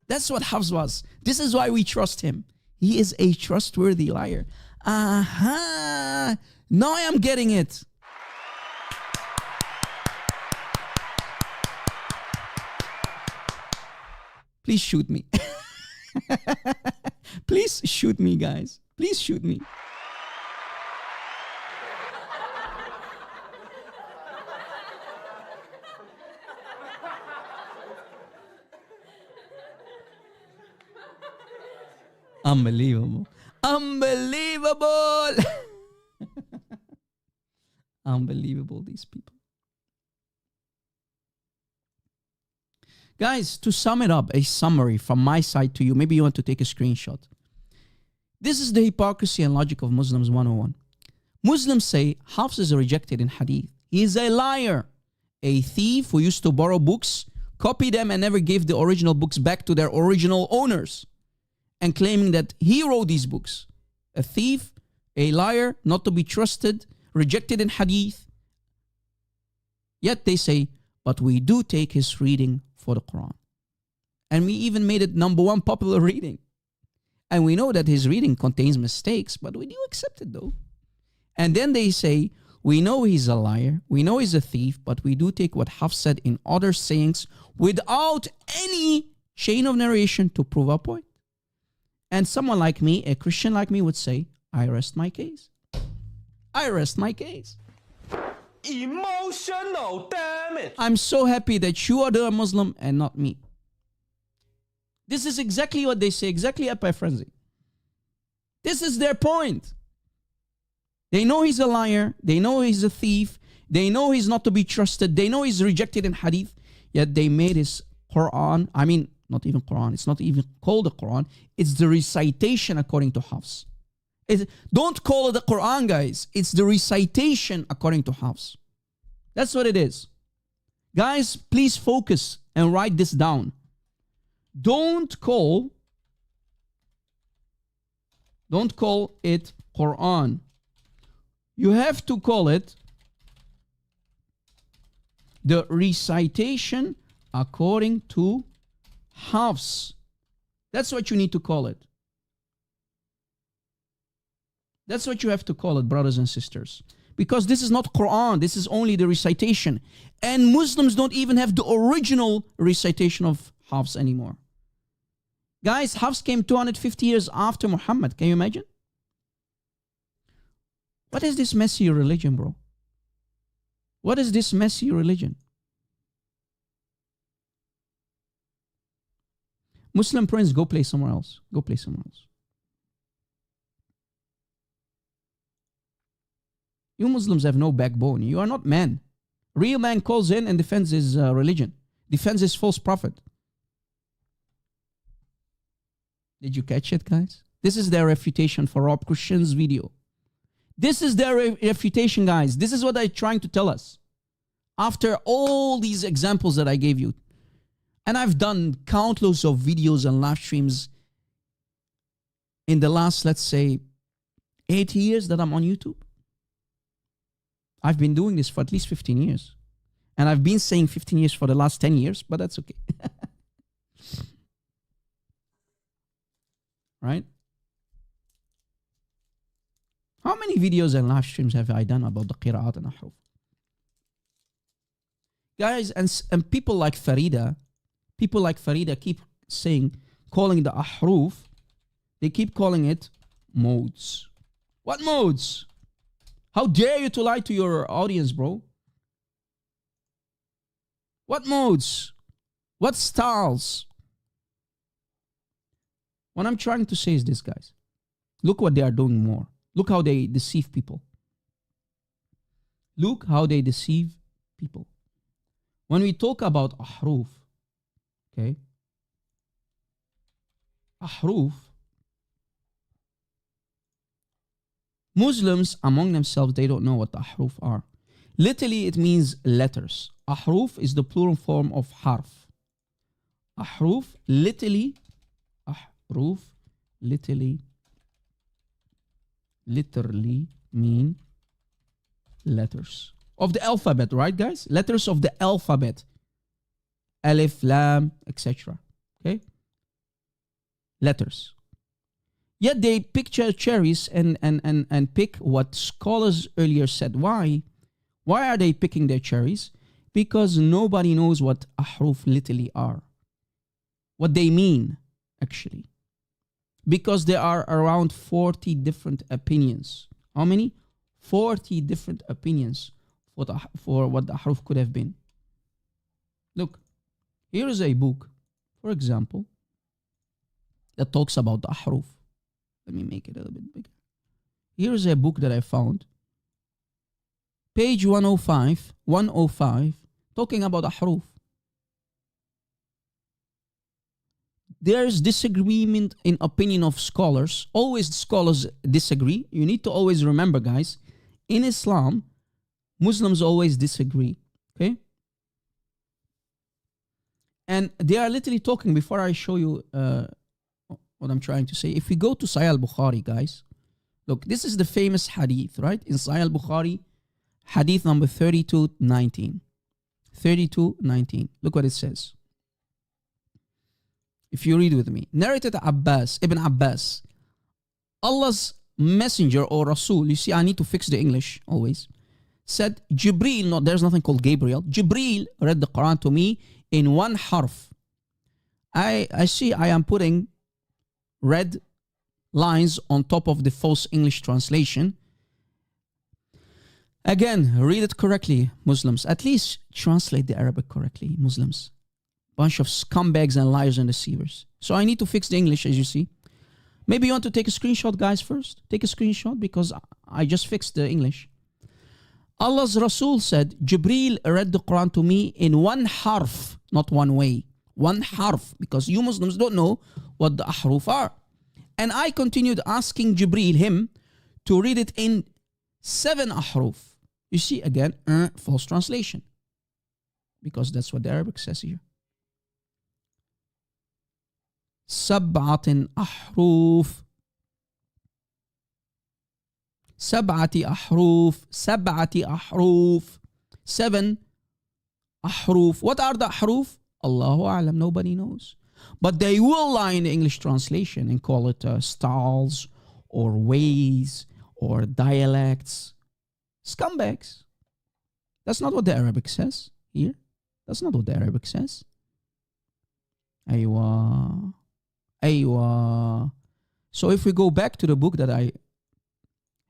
That's what Hafs was. This is why we trust him. He is a trustworthy liar. Aha! Now I am getting it. Please shoot me. Please shoot me, guys. Please shoot me. Unbelievable. Unbelievable. Unbelievable, these people. Guys, to sum it up, a summary from my side to you. Maybe you want to take a screenshot. This is the hypocrisy and logic of Muslims 101. Muslims say Hafs is rejected in hadith. He is a liar, a thief who used to borrow books, copy them, and never gave the original books back to their original owners, and claiming that he wrote these books. A thief, a liar, not to be trusted, rejected in hadith. Yet they say, but we do take his reading for the Quran. And we even made it #1 popular reading. And we know that his reading contains mistakes, but we do accept it though. And then they say, we know he's a liar, we know he's a thief, but we do take what Hafs said in other sayings without any chain of narration to prove our point. And someone like me, a Christian like me, would say, I rest my case. I rest my case. Emotional damage. I'm so happy that you are the Muslim and not me. This is exactly what they say, exactly epiphrasy. This is their point. They know he's a liar. They know he's a thief. They know he's not to be trusted. They know he's rejected in hadith. Yet they made his Quran, not even Quran. It's not even called the Quran. It's the recitation according to Hafs. Don't call it the Quran, guys. It's the recitation according to Hafs. That's what it is. Guys, please focus and write this down. Don't call it Quran. You have to call it the recitation according to Hafs. That's what you need to call it. That's what you have to call it, brothers and sisters. Because this is not Quran, this is only the recitation. And Muslims don't even have the original recitation of Hafs anymore. Guys, Hafs came 250 years after Muhammad. Can you imagine? What is this messy religion, bro? What is this messy religion? Muslim prince, go play somewhere else. Go play somewhere else. You Muslims have no backbone. You are not men. Real man calls in and defends his religion. Defends his false prophet. Did you catch it, guys? This is their refutation for Rob Christian's video. This is their refutation, guys. This is what they're trying to tell us. After all these examples that I gave you. And I've done countless of videos and live streams in the last, let's say, 8 years that I'm on YouTube. I've been doing this for at least 15 years. And I've been saying 15 years for the last 10 years, but that's okay. Right? How many videos and live streams have I done about the qira'at and ahruf? Guys, and people like Farida keep saying, calling the ahruf, they keep calling it modes. What modes? How dare you to lie to your audience, bro? What modes? What styles? What I'm trying to say is this, guys. Look what they are doing more. Look how they deceive people. Look how they deceive people. When we talk about ahruf, okay? Ahruf, Muslims among themselves, they don't know what the ahruf are. Literally, it means letters. Ahruf is the plural form of harf. Ahruf, literally mean letters of the alphabet, right, guys? Letters of the alphabet. Alif, lam, etc. Okay? Letters. Yet they picture cherries and pick what scholars earlier said. Why? Why are they picking their cherries? Because nobody knows what ahruf literally are. What they mean, actually. Because there are around 40 different opinions. How many? 40 different opinions for what the ahruf could have been. Look, here is a book, for example, that talks about the ahruf. Let me make it a little bit bigger. Here is a book that I found. Page 105, talking about ahruf. There's disagreement in opinion of scholars. Always scholars disagree. You need to always remember, guys, in Islam, Muslims always disagree. Okay? And they are literally talking, before I show you what I'm trying to say. If we go to Sahih al-Bukhari, guys, look, this is the famous hadith, right? In Sahih al-Bukhari, hadith number 3219. 3219. Look what it says. If you read with me. Narrated Ibn Abbas, Allah's messenger or Rasul, you see, I need to fix the English always, said, Jibreel, no, there's nothing called Gabriel. Jibreel read the Quran to me in one harf. I see I am putting red lines on top of the false English translation. Again, read it correctly, Muslims. At least translate the Arabic correctly, Muslims. Bunch of scumbags and liars and deceivers. So I need to fix the English, as you see. Maybe you want to take a screenshot, guys, first. Take a screenshot because I just fixed the English. Allah's Rasul said, Jibreel read the Quran to me in one harf, not one way. One harf, because you Muslims don't know what the ahruf are. And I continued asking Jibreel, him, to read it in 7 ahruf. You see, again, false translation. Because that's what the Arabic says here. 7 أحرف 7 أحرف 7 أحرف 7 أحرف. What are the ahruf? Allahu A'lam, nobody knows. But they will lie in the English translation and call it styles or ways or dialects. Scumbags. That's not what the Arabic says here. That's not what the Arabic says. Aywa. So if we go back to the book that I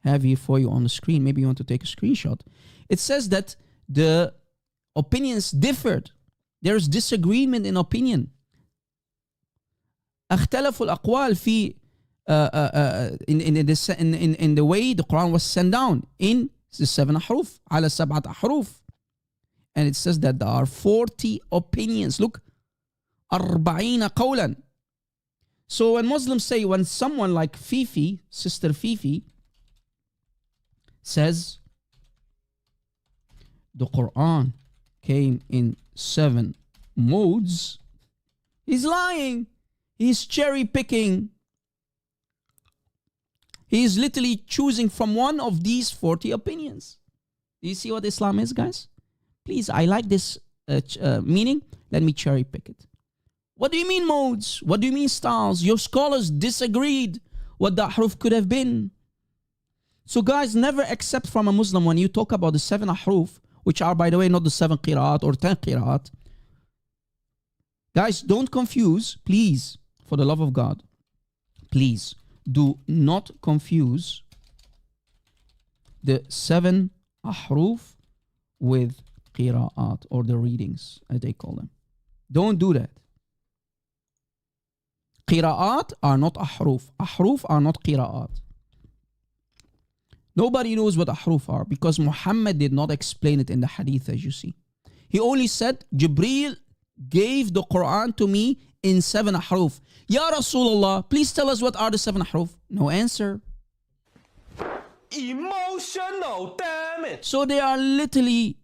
have here for you on the screen, maybe you want to take a screenshot. It says that the opinions differed. There's disagreement in opinion. اختلفوا الأقوال في in the way the Quran was sent down in the 7 أحرف على 7 أحرف. And it says that there are 40 opinions. Look, 40 قولا. So when Muslims say, when someone like Fifi, Sister Fifi, says the Quran came in 7 modes, he's lying. He's cherry picking. He is literally choosing from one of these 40 opinions. Do you see what Islam is, guys? Please, I like this meaning. Let me cherry pick it. What do you mean modes? What do you mean styles? Your scholars disagreed what the ahruf could have been. So guys, never accept from a Muslim when you talk about the 7 ahruf, which are, by the way, not the 7 qira'at or 10 qira'at. Guys, don't confuse, please, for the love of God. Please, do not confuse the 7 ahruf with qira'at, or the readings, as they call them. Don't do that. Qira'at are not ahruf. Ahruf are not qira'at. Nobody knows what ahruf are because Muhammad did not explain it in the hadith, as you see. He only said, Jibreel gave the Qur'an to me in 7 ahruf. Ya Rasulullah, please tell us what are the 7 ahruf. No answer. Emotional damage. So they are literally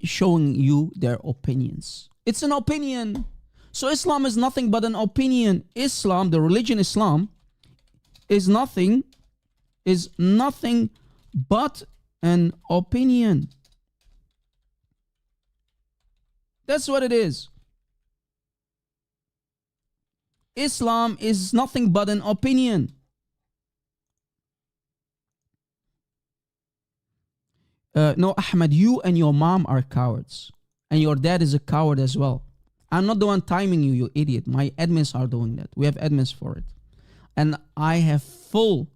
showing you their opinions. It's an opinion. So Islam is nothing but an opinion. Islam, the religion Islam, is nothing but an opinion. That's what it is. Islam is nothing but an opinion. No, Ahmed, you and your mom are cowards. And your dad is a coward as well. I'm not the one timing you, you idiot. My admins are doing that. We have admins for it. And I have full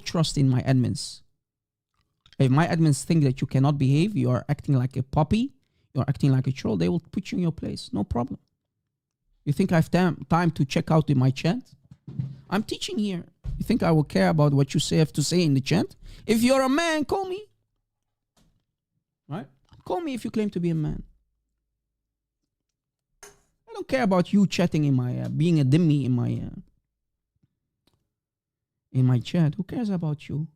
trust in my admins. If my admins think that you cannot behave, you are acting like a puppy, you're acting like a troll, they will put you in your place. No problem. You think I have time to check out in my chat? I'm teaching here. You think I will care about what you have to say in the chat? If you're a man, call me. Right? Call me if you claim to be a man. I don't care about you chatting in my, being a dhimmi in my chat. Who cares about you?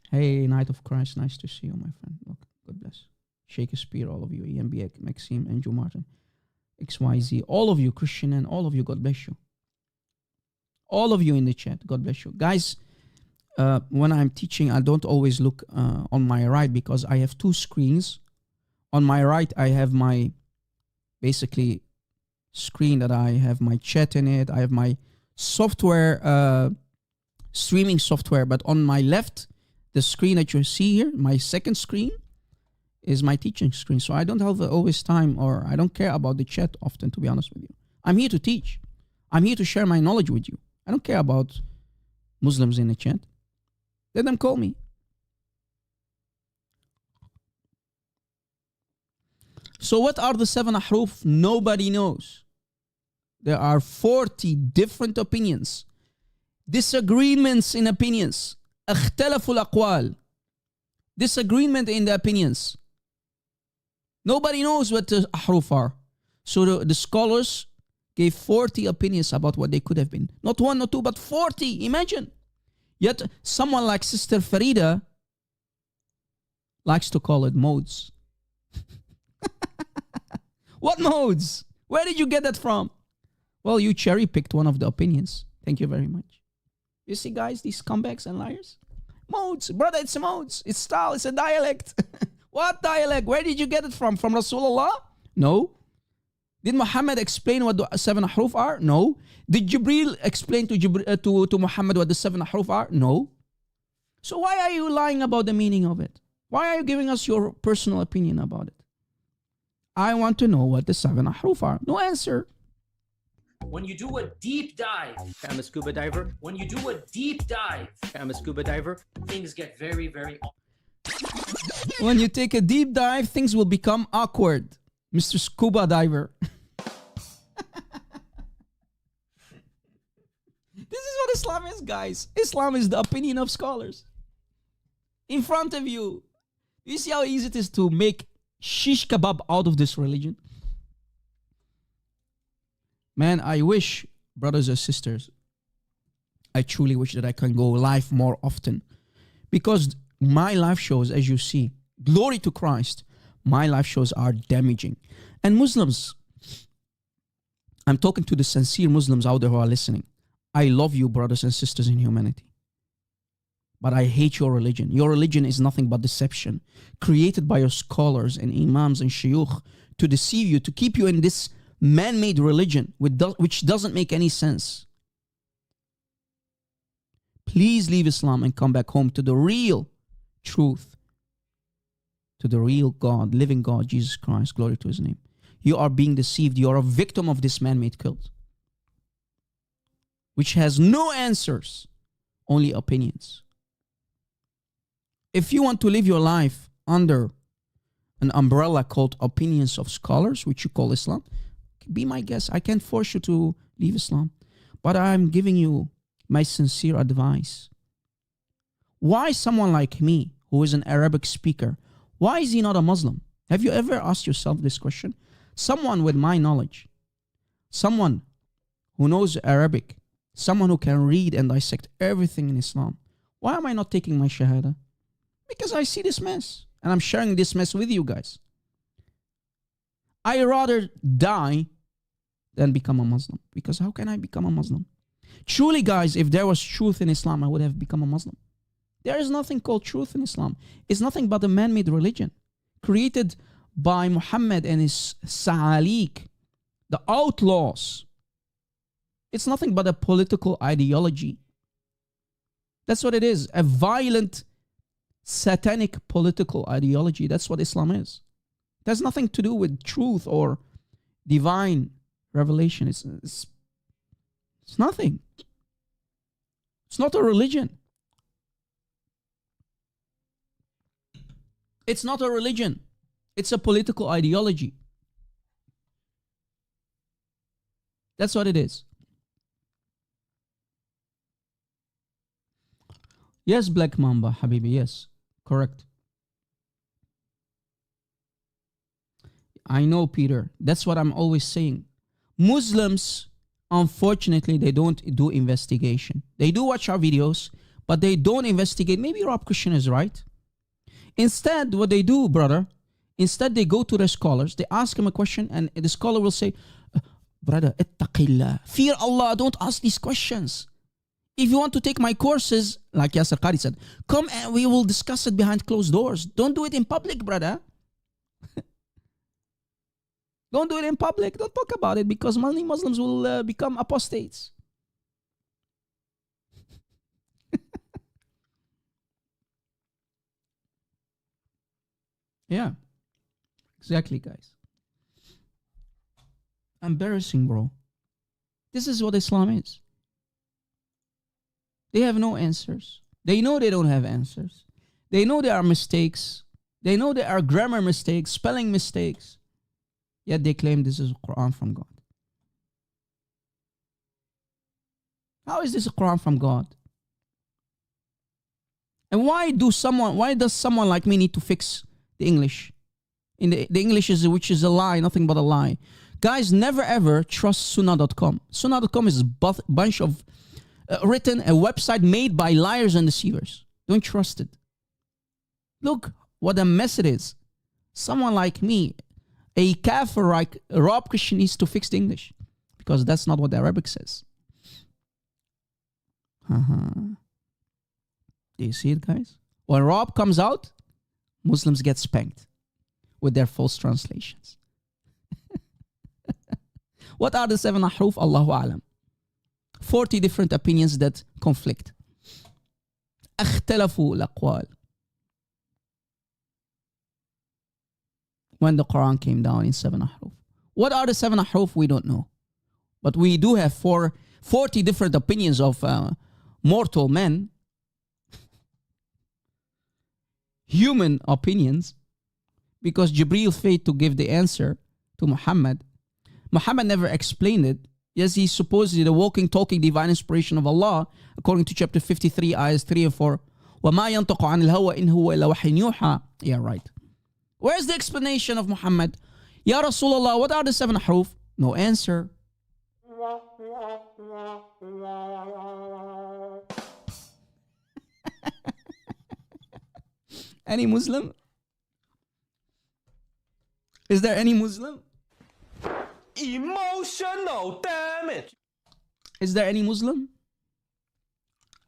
Hey, Knight of Christ, nice to see you, my friend. Look, God bless. Shakespeare, all of you, EMB, Maxime, Andrew Martin, XYZ, all of you, Christian, and all of you, God bless you. All of you in the chat, God bless you. Guys, when I'm teaching, I don't always look on my right because I have 2 screens. On my right, I have my, basically, screen that I have my chat in it. I have my software, streaming software. But on my left, the screen that you see here, my second screen, is my teaching screen. So I don't have always time, or I don't care about the chat often, to be honest with you. I'm here to teach. I'm here to share my knowledge with you. I don't care about Muslims in the chat. Let them call me. So what are the 7 ahruf? Nobody knows. There are 40 different opinions. Disagreements in opinions. اختلفوا الأقوال. Disagreement in the opinions. Nobody knows what the ahruf are. So the scholars gave 40 opinions about what they could have been. Not 1, not 2, but 40. Imagine. Yet someone like Sister Farida likes to call it modes. What modes? Where did you get that from? Well, you cherry-picked one of the opinions. Thank you very much. You see, guys, these scumbags and liars? Modes. Brother, it's modes. It's style. It's a dialect. What dialect? Where did you get it from? From Rasulullah? No. Did Muhammad explain what the 7 ahruf are? No. Did Jibreel explain to Muhammad what the 7 ahruf are? No. So why are you lying about the meaning of it? Why are you giving us your personal opinion about it? I want to know what the 7 ahruf are. No answer. When you do a deep dive, I'm a scuba diver. when you do a deep dive, I'm a scuba diver. things get very, very When you take a deep dive, things will become awkward. Mr. Scuba Diver. This is what Islam is, guys. Islam is the opinion of scholars. In front of you. You see how easy it is to make shish kebab out of this religion? Man, I wish, brothers and sisters, I truly wish that I can go live more often. Because my live shows, as you see, glory to Christ, my live shows are damaging. And Muslims, I'm talking to the sincere Muslims out there who are listening. I love you, brothers and sisters in humanity. but I hate your religion. Your religion is nothing but deception, created by your scholars and imams and shuyukh to deceive you, to keep you in this man-made religion which doesn't make any sense. Please leave Islam and come back home to the real truth, to the real God, living God, Jesus Christ, glory to his name. You are being deceived. You are a victim of this man-made cult, which has no answers, only opinions. If you want to live your life under an umbrella called opinions of scholars, which you call Islam, be my guest. I can't force you to leave Islam, but I'm giving you my sincere advice. Why someone like me, who is an Arabic speaker, why is he not a Muslim? Have you ever asked yourself this question? Someone with my knowledge, someone who knows Arabic, someone who can read and dissect everything in Islam, why am I not taking my Shahada? Because I see this mess, and I'm sharing this mess with you guys. I rather die than become a Muslim. Because how can I become a Muslim? Truly, guys, if there was truth in Islam, I would have become a Muslim. There is nothing called truth in Islam. It's nothing but a man-made religion created by Muhammad and his Sa'alik, the outlaws. It's nothing but a political ideology. That's what it is. A violent, satanic political ideology. That's what Islam is. It has nothing to do with truth or divine revelation. It's nothing. It's not a religion. It's not a religion. It's a political ideology. That's what it is. Yes, Black Mamba, Habibi, yes. Correct. I know, Peter. That's what I'm always saying. Muslims, unfortunately, they don't do investigation. They do watch our videos, but they don't investigate. Maybe Rob Christian is right. Instead, what they do, brother, instead they go to the scholars, they ask him a question, and the scholar will say, brother, ittaqillah, fear Allah, don't ask these questions. If you want to take my courses, like Yasser Qari said, come and we will discuss it behind closed doors. Don't do it in public, brother. Don't do it in public. Don't talk about it, because many Muslims will become apostates. Yeah, exactly, guys. Embarrassing, bro. This is what Islam is. They have no answers. They know they don't have answers. They know there are mistakes. They know there are grammar mistakes, spelling mistakes. Yet they claim this is a Qur'an from God. How is this a Qur'an from God? And why does someone like me need to fix the English? In the English is, which is a lie, nothing but a lie. Guys, never ever trust Sunnah.com. Sunnah.com is a bunch of written, a website made by liars and deceivers. Don't trust it. Look what a mess it is. Someone like me, a kafir like Rob Christian, needs to fix the English, because that's not what the Arabic says. Do you see it, guys? When Rob comes out, Muslims get spanked with their false translations. What are the 7 ahruf? Allahu alam. 40 different opinions that conflict. اختلفوا الأقوال. When the Quran came down in 7 ahruf. What are the 7 ahruf? We don't know. But we do have 40 different opinions of mortal men. Human opinions. Because Jibreel failed to give the answer to Muhammad. Muhammad never explained it. Yes, he's supposedly the walking, talking divine inspiration of Allah, according to chapter 53, ayahs 3 and 4. وَمَا يَنْطَقُ عَنِ الْهَوَىٰ إِنْ هُوَ إِلَّا وَحْيٌ يُوحَىٰ. Yeah, right. Where's the explanation of Muhammad? Ya Rasulullah, what are the 7 ahruf? No answer. Any Muslim? Is there any Muslim? Emotional damage. Is there any Muslim?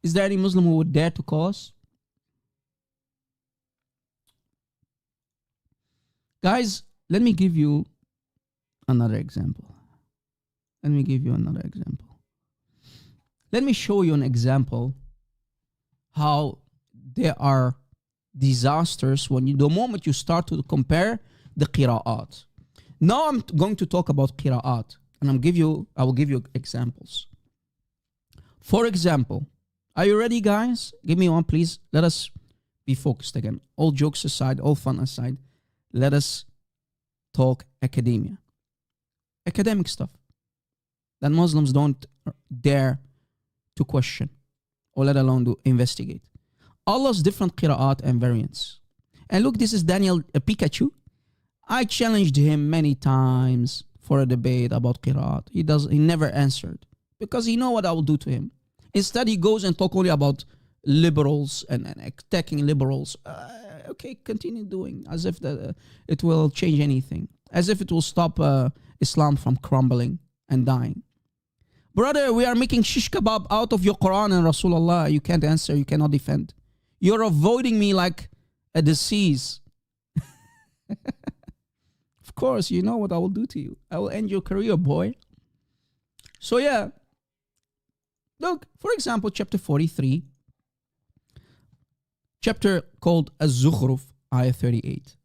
Is there any Muslim who would dare to call us? Guys, let me give you another example. Let me give you another example. Let me show you an example how there are disasters when the moment you start to compare the qira'at. Now I'm going to talk about qira'at, and I will give you examples. For example, are you ready, guys? Give me one, please. Let us be focused again. All jokes aside, all fun aside, let us talk academia. Academic stuff that Muslims don't dare to question, or let alone to investigate. Allah's different qira'at and variants. And look, this is Daniel Pikachu. I challenged him many times for a debate about qira'at. He never answered because he know what I will do to him. Instead, he goes and talk only about liberals and attacking liberals. Okay, continue doing as if it will change anything, as if it will stop Islam from crumbling and dying. Brother, we are making shish kebab out of your Qur'an and Rasulullah. You can't answer, you cannot defend. You're avoiding me like a disease. Of course, you know what I will do to you. I will end your career, boy. So yeah. Look, for example, chapter 43. Chapter called Az-Zukhruf, ayah 38.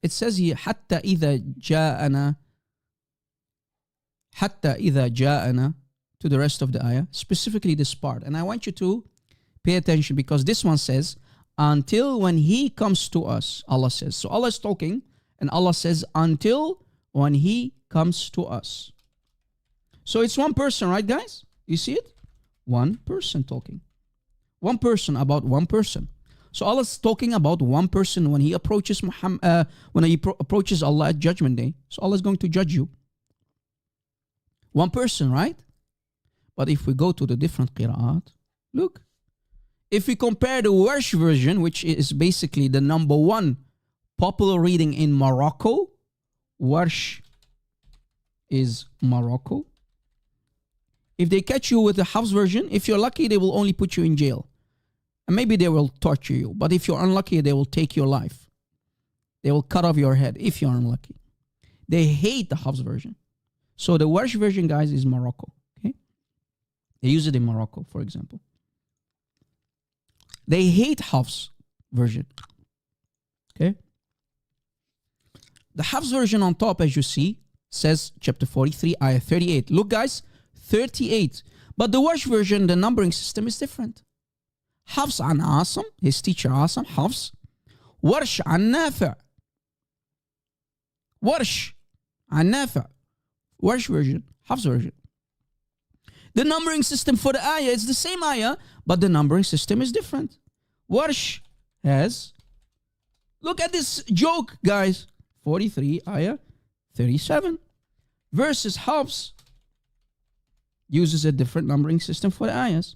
It says here, حَتَّى إِذَا جَاءَنَا, to the rest of the ayah, specifically this part. And I want you to pay attention because this one says, until when he comes to us, Allah says. So Allah is talking and Allah says, until when he comes to us. So it's one person, right, guys? You see it? One person talking. One person about one person. So Allah is talking about one person when he approaches Muhammad, approaches Allah at Judgment Day. So Allah is going to judge you. One person, right? But if we go to the different qira'at, look. If we compare the Warsh version, which is basically the number one popular reading in Morocco, Warsh is Morocco. If they catch you with the Hafs version, if you're lucky, they will only put you in jail. And maybe they will torture you. But if you're unlucky, they will take your life. They will cut off your head if you're unlucky. They hate the Hafs version. So the Warsh version, guys, is Morocco. Okay? They use it in Morocco, for example. They hate Hafs version. Okay? The Hafs version on top, as you see, says chapter 43, ayah 38. Look, guys, 38. But the Warsh version, the numbering system is different. Hafs an Asim, his teacher Asim, Hafs. Warsh an Nafi'. Warsh an Nafi'. Warsh version, Hafs version. The numbering system for the ayah is the same ayah, but the numbering system is different. Warsh has, look at this joke, guys. 43, ayah 37. Versus Hafs uses a different numbering system for the ayahs.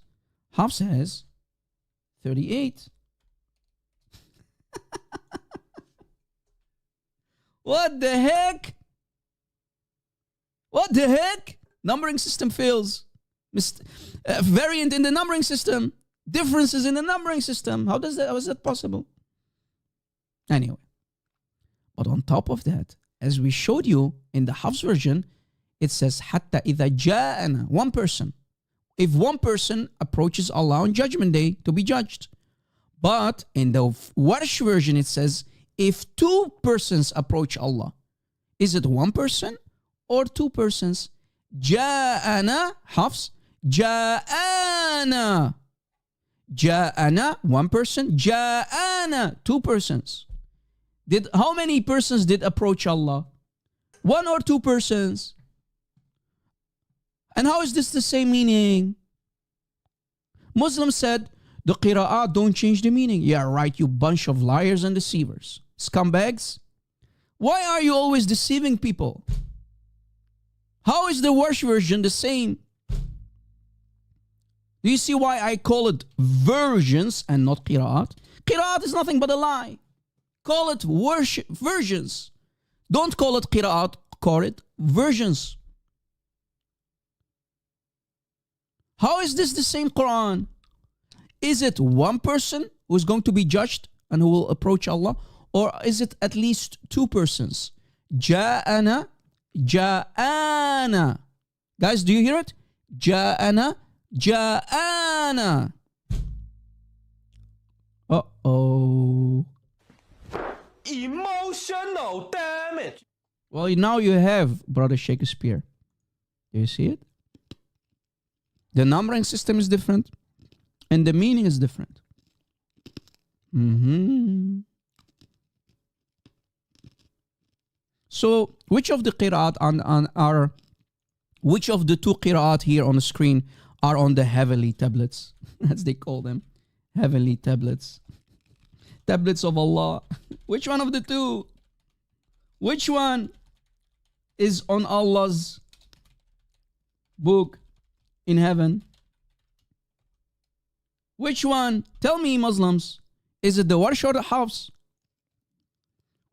Hafs has 38. What the heck? What the heck? Numbering system fails. Variant in the numbering system. Differences in the numbering system. How is that possible? Anyway. But on top of that, as we showed you in the Hafs version, it says, حَتَّى إِذَا جَاءَنَا, one person. If one person approaches Allah on Judgment Day to be judged. But in the Warsh version, it says, if two persons approach Allah. Is it one person or two persons? جَاءَنَا, Hafs. جَاءَنَا. جَاءَنَا, one person. جَاءَنَا, two persons. How many persons did approach Allah? One or two persons? And how is this the same meaning? Muslims said, the qira'at don't change the meaning. Yeah, right, you bunch of liars and deceivers. Scumbags. Why are you always deceiving people? How is the Warsh version the same? Do you see why I call it versions and not qira'at? Qira'at is nothing but a lie. Call it versions. Don't call it qira'at, call it versions. How is this the same Quran? Is it one person who is going to be judged and who will approach Allah? Or is it at least two persons? جاءنا جاءنا. Guys, do you hear it? جاءنا جاءنا. Uh-oh. Emotional damage. Well, now you have Brother Shakespeare. Do you see it? The numbering system is different and the meaning is different. So, which of the qira'at which of the two qira'at here on the screen are on the heavenly tablets, as they call them? Heavenly tablets. Tablets of Allah. Which one of the two? Which one is on Allah's book in heaven? Which one? Tell me, Muslims. Is it the Warsh or the Hafs?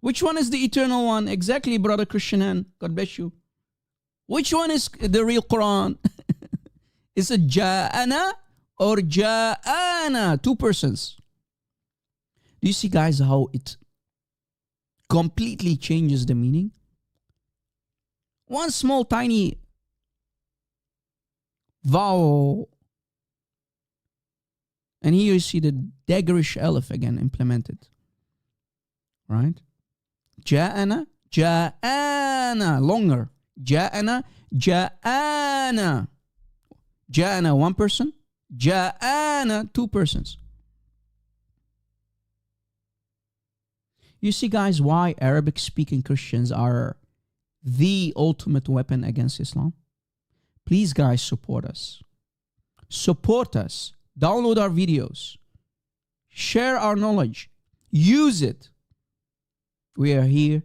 Which one is the eternal one? Exactly, Brother Christian. God bless you. Which one is the real Quran? Is it Ja'ana or Ja'ana? Two persons. Do you see, guys, how it completely changes the meaning? One small tiny vowel. And here you see the daggerish alif again implemented. Right? Ja'ana, Ja'ana. Longer. Ja'ana, Ja'ana. Ja'ana, one person. Ja'ana, two persons. You see, guys, why Arabic-speaking Christians are the ultimate weapon against Islam? Please, guys, support us. Support us. Download our videos. Share our knowledge. Use it. We are here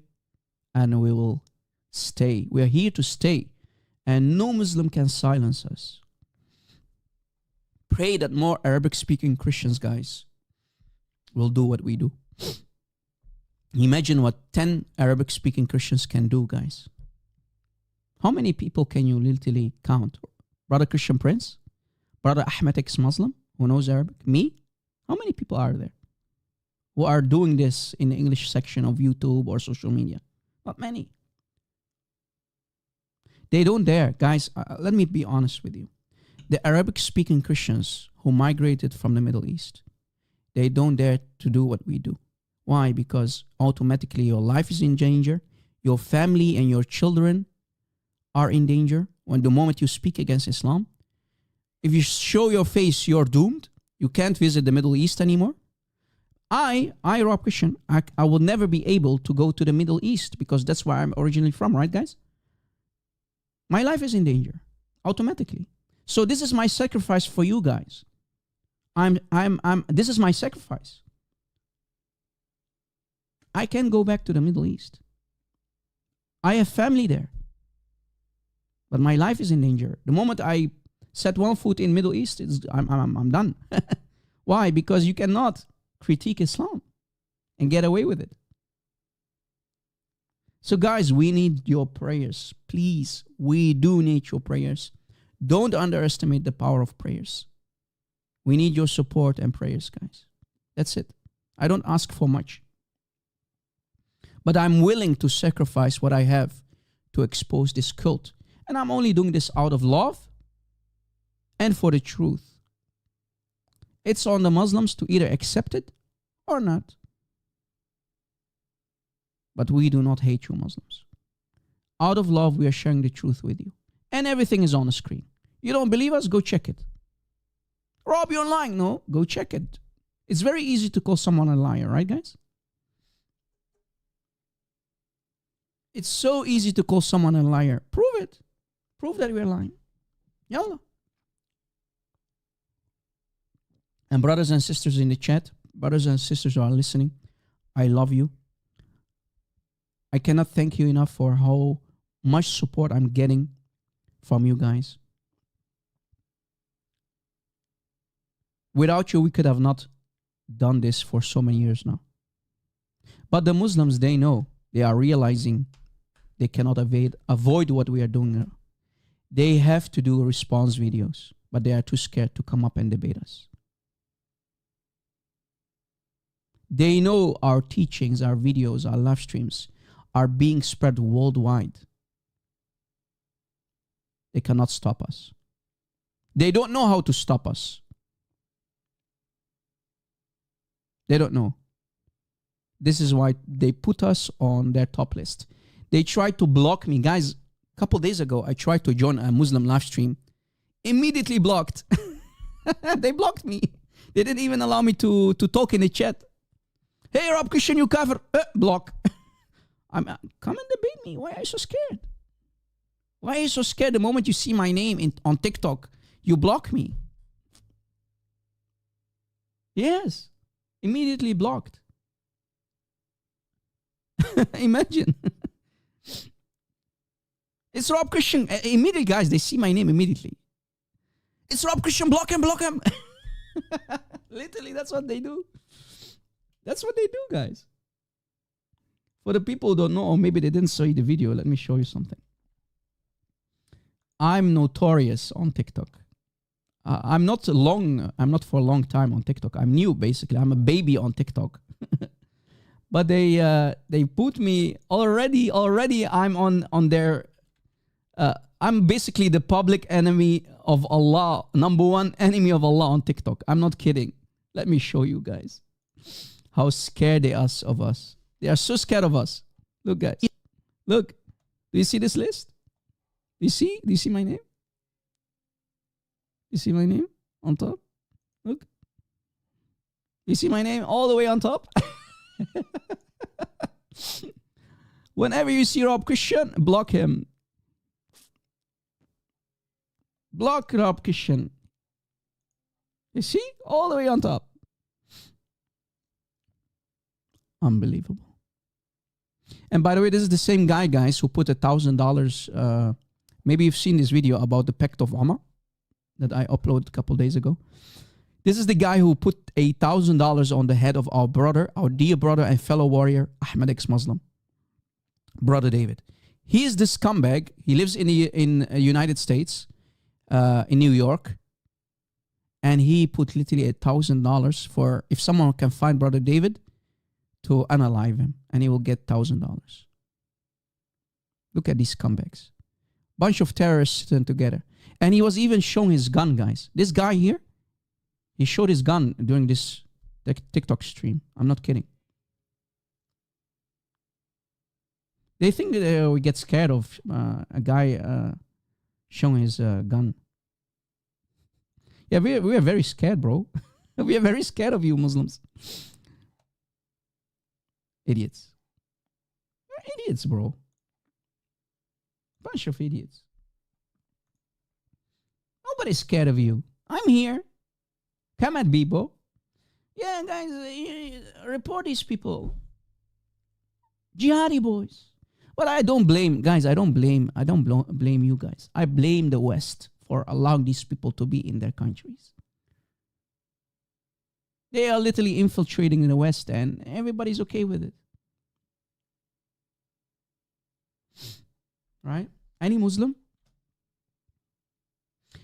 and we will stay. We are here to stay. And no Muslim can silence us. Pray that more Arabic-speaking Christians, guys, will do what we do. Imagine what 10 Arabic-speaking Christians can do, guys. How many people can you literally count? Brother Christian Prince? Brother Ahmed ex-Muslim who knows Arabic? Me? How many people are there who are doing this in the English section of YouTube or social media? Not many. They don't dare. Guys, let me be honest with you. The Arabic-speaking Christians who migrated from the Middle East, they don't dare to do what we do. Why? Because automatically your life is in danger. Your family and your children are in danger when the moment you speak against Islam. If you show your face, you're doomed. You can't visit the Middle East anymore. I, Rob Christian, I will never be able to go to the Middle East because that's where I'm originally from, right, guys? My life is in danger, automatically. So this is my sacrifice for you guys. This is my sacrifice. I can go back to the Middle East. I have family there. But my life is in danger. The moment I set one foot in Middle East, I'm done. Why? Because you cannot critique Islam and get away with it. So guys, we need your prayers. Please, we do need your prayers. Don't underestimate the power of prayers. We need your support and prayers, guys. That's it. I don't ask for much. But I'm willing to sacrifice what I have to expose this cult. And I'm only doing this out of love and for the truth. It's on the Muslims to either accept it or not. But we do not hate you, Muslims. Out of love, we are sharing the truth with you. And everything is on the screen. You don't believe us? Go check it. Rob, you're lying. No, go check it. It's very easy to call someone a liar, right, guys? It's so easy to call someone a liar. Prove it. Prove that we're lying. Yalla. And brothers and sisters in the chat, brothers and sisters who are listening, I love you. I cannot thank you enough for how much support I'm getting from you guys. Without you, we could have not done this for so many years now. But the Muslims, they know, they are realizing they cannot avoid what we are doing now. They have to do response videos, but they are too scared to come up and debate us. They know our teachings, our videos, our live streams are being spread worldwide. They cannot stop us. They don't know how to stop us. They don't know. This is why they put us on their top list. They tried to block me. Guys, a couple days ago, I tried to join a Muslim live stream. Immediately blocked. They blocked me. They didn't even allow me to talk in the chat. Hey, Rob Christian, you kafir. Block. Come and debate me. Why are you so scared? Why are you so scared the moment you see my name on TikTok? You block me. Yes. Immediately blocked. Imagine. It's Rob Christian. Immediately, guys, they see my name immediately. It's Rob Christian. Block him, block him. Literally, that's what they do. That's what they do, guys. For the people who don't know, or maybe they didn't see the video, let me show you something. I'm notorious on TikTok. I'm not for a long time on TikTok. I'm new, basically. I'm a baby on TikTok. But they put me already. I'm on their. I'm basically the public enemy of Allah, number one enemy of Allah on TikTok. I'm not kidding. Let me show you guys how scared they are of us. They are so scared of us. Look, guys. Look. Do you see this list? Do you see my name? You see my name on top? Look. You see my name all the way on top? Whenever you see Rob Christian, block him. Block Rob Christian. You see? All the way on top. Unbelievable. And by the way, this is the same guy, guys, who put $1,000. Maybe you've seen this video about the Pact of Omar that I uploaded a couple days ago. This is the guy who put $1,000 on the head of our brother, our dear brother and fellow warrior, Ahmed ex-Muslim, Brother David. He is the scumbag. He lives in the United States, in New York. And he put literally $1,000 for, if someone can find Brother David, to unalive him. And he will get $1,000. Look at these scumbags. Bunch of terrorists sitting together. And he was even showing his gun, guys. This guy here, he showed his gun during this TikTok stream. I'm not kidding. They think that we get scared of a guy showing his gun. Yeah, we are very scared, bro. We are very scared of you Muslims. Idiots. You're idiots, bro. Bunch of idiots. Nobody's scared of you. I'm here. Come at Bibo. Yeah, guys, report these people. Jihadi boys. But I don't blame, guys, I don't blame you guys. I blame the West for allowing these people to be in their countries. They are literally infiltrating in the West and everybody's okay with it. Right? Any Muslim?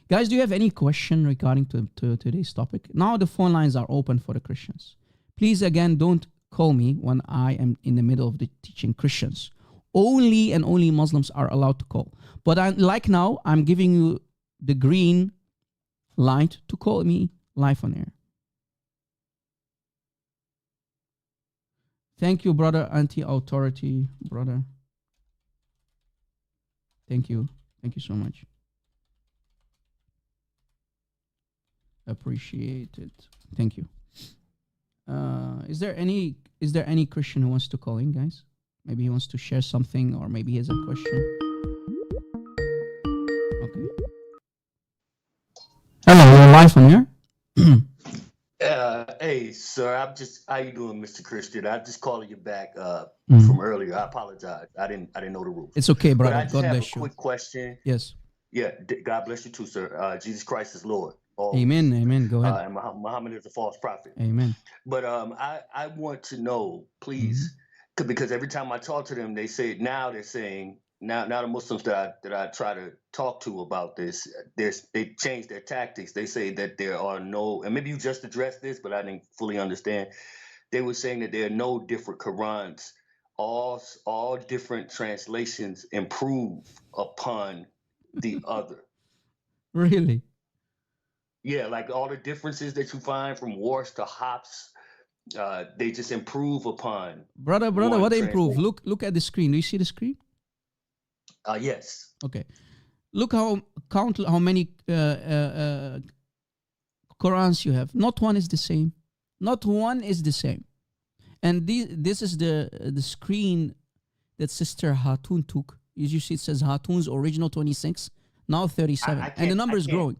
Guys, do you have any question regarding to today's topic? Now the phone lines are open for the Christians. Please, again, don't call me when I am in the middle of the teaching Christians. Only and only Muslims are allowed to call. But like now, I'm giving you the green light to call me live on air. Thank you, brother, anti-authority, brother. Thank you. Thank you so much. Appreciate it. Thank you. Is there any Christian who wants to call in, guys? Maybe he wants to share something, or maybe he has a question. Okay. Hello, you're live on here. Hey, sir, how you doing, Mr. Christian? I'm just calling you back from earlier. I apologize. I didn't know the rules. It's okay, brother. But I just God have bless a quick question. Yes. Yeah, God bless you too, sir. Jesus Christ is Lord. Amen. Amen. Go ahead. And Muhammad is a false prophet. Amen. But I want to know, please, because every time I talk to them, they say now the Muslims that I try to talk to about this, they change their tactics. They say that there are no, and maybe you just addressed this, but I didn't fully understand. they were saying that there are no different Qurans. All different translations improve upon the other. Really? Yeah, like all the differences that you find from Warsh to Hops, they just improve upon. Brother, one what improve? translation. Look at the screen. Do you see the screen? Yes. Okay. Look how many Qurans you have. Not one is the same. Not one is the same. And this is the screen that Sister Hatun took. As you see, it says Hatun's original 26, now 37. And the number is growing.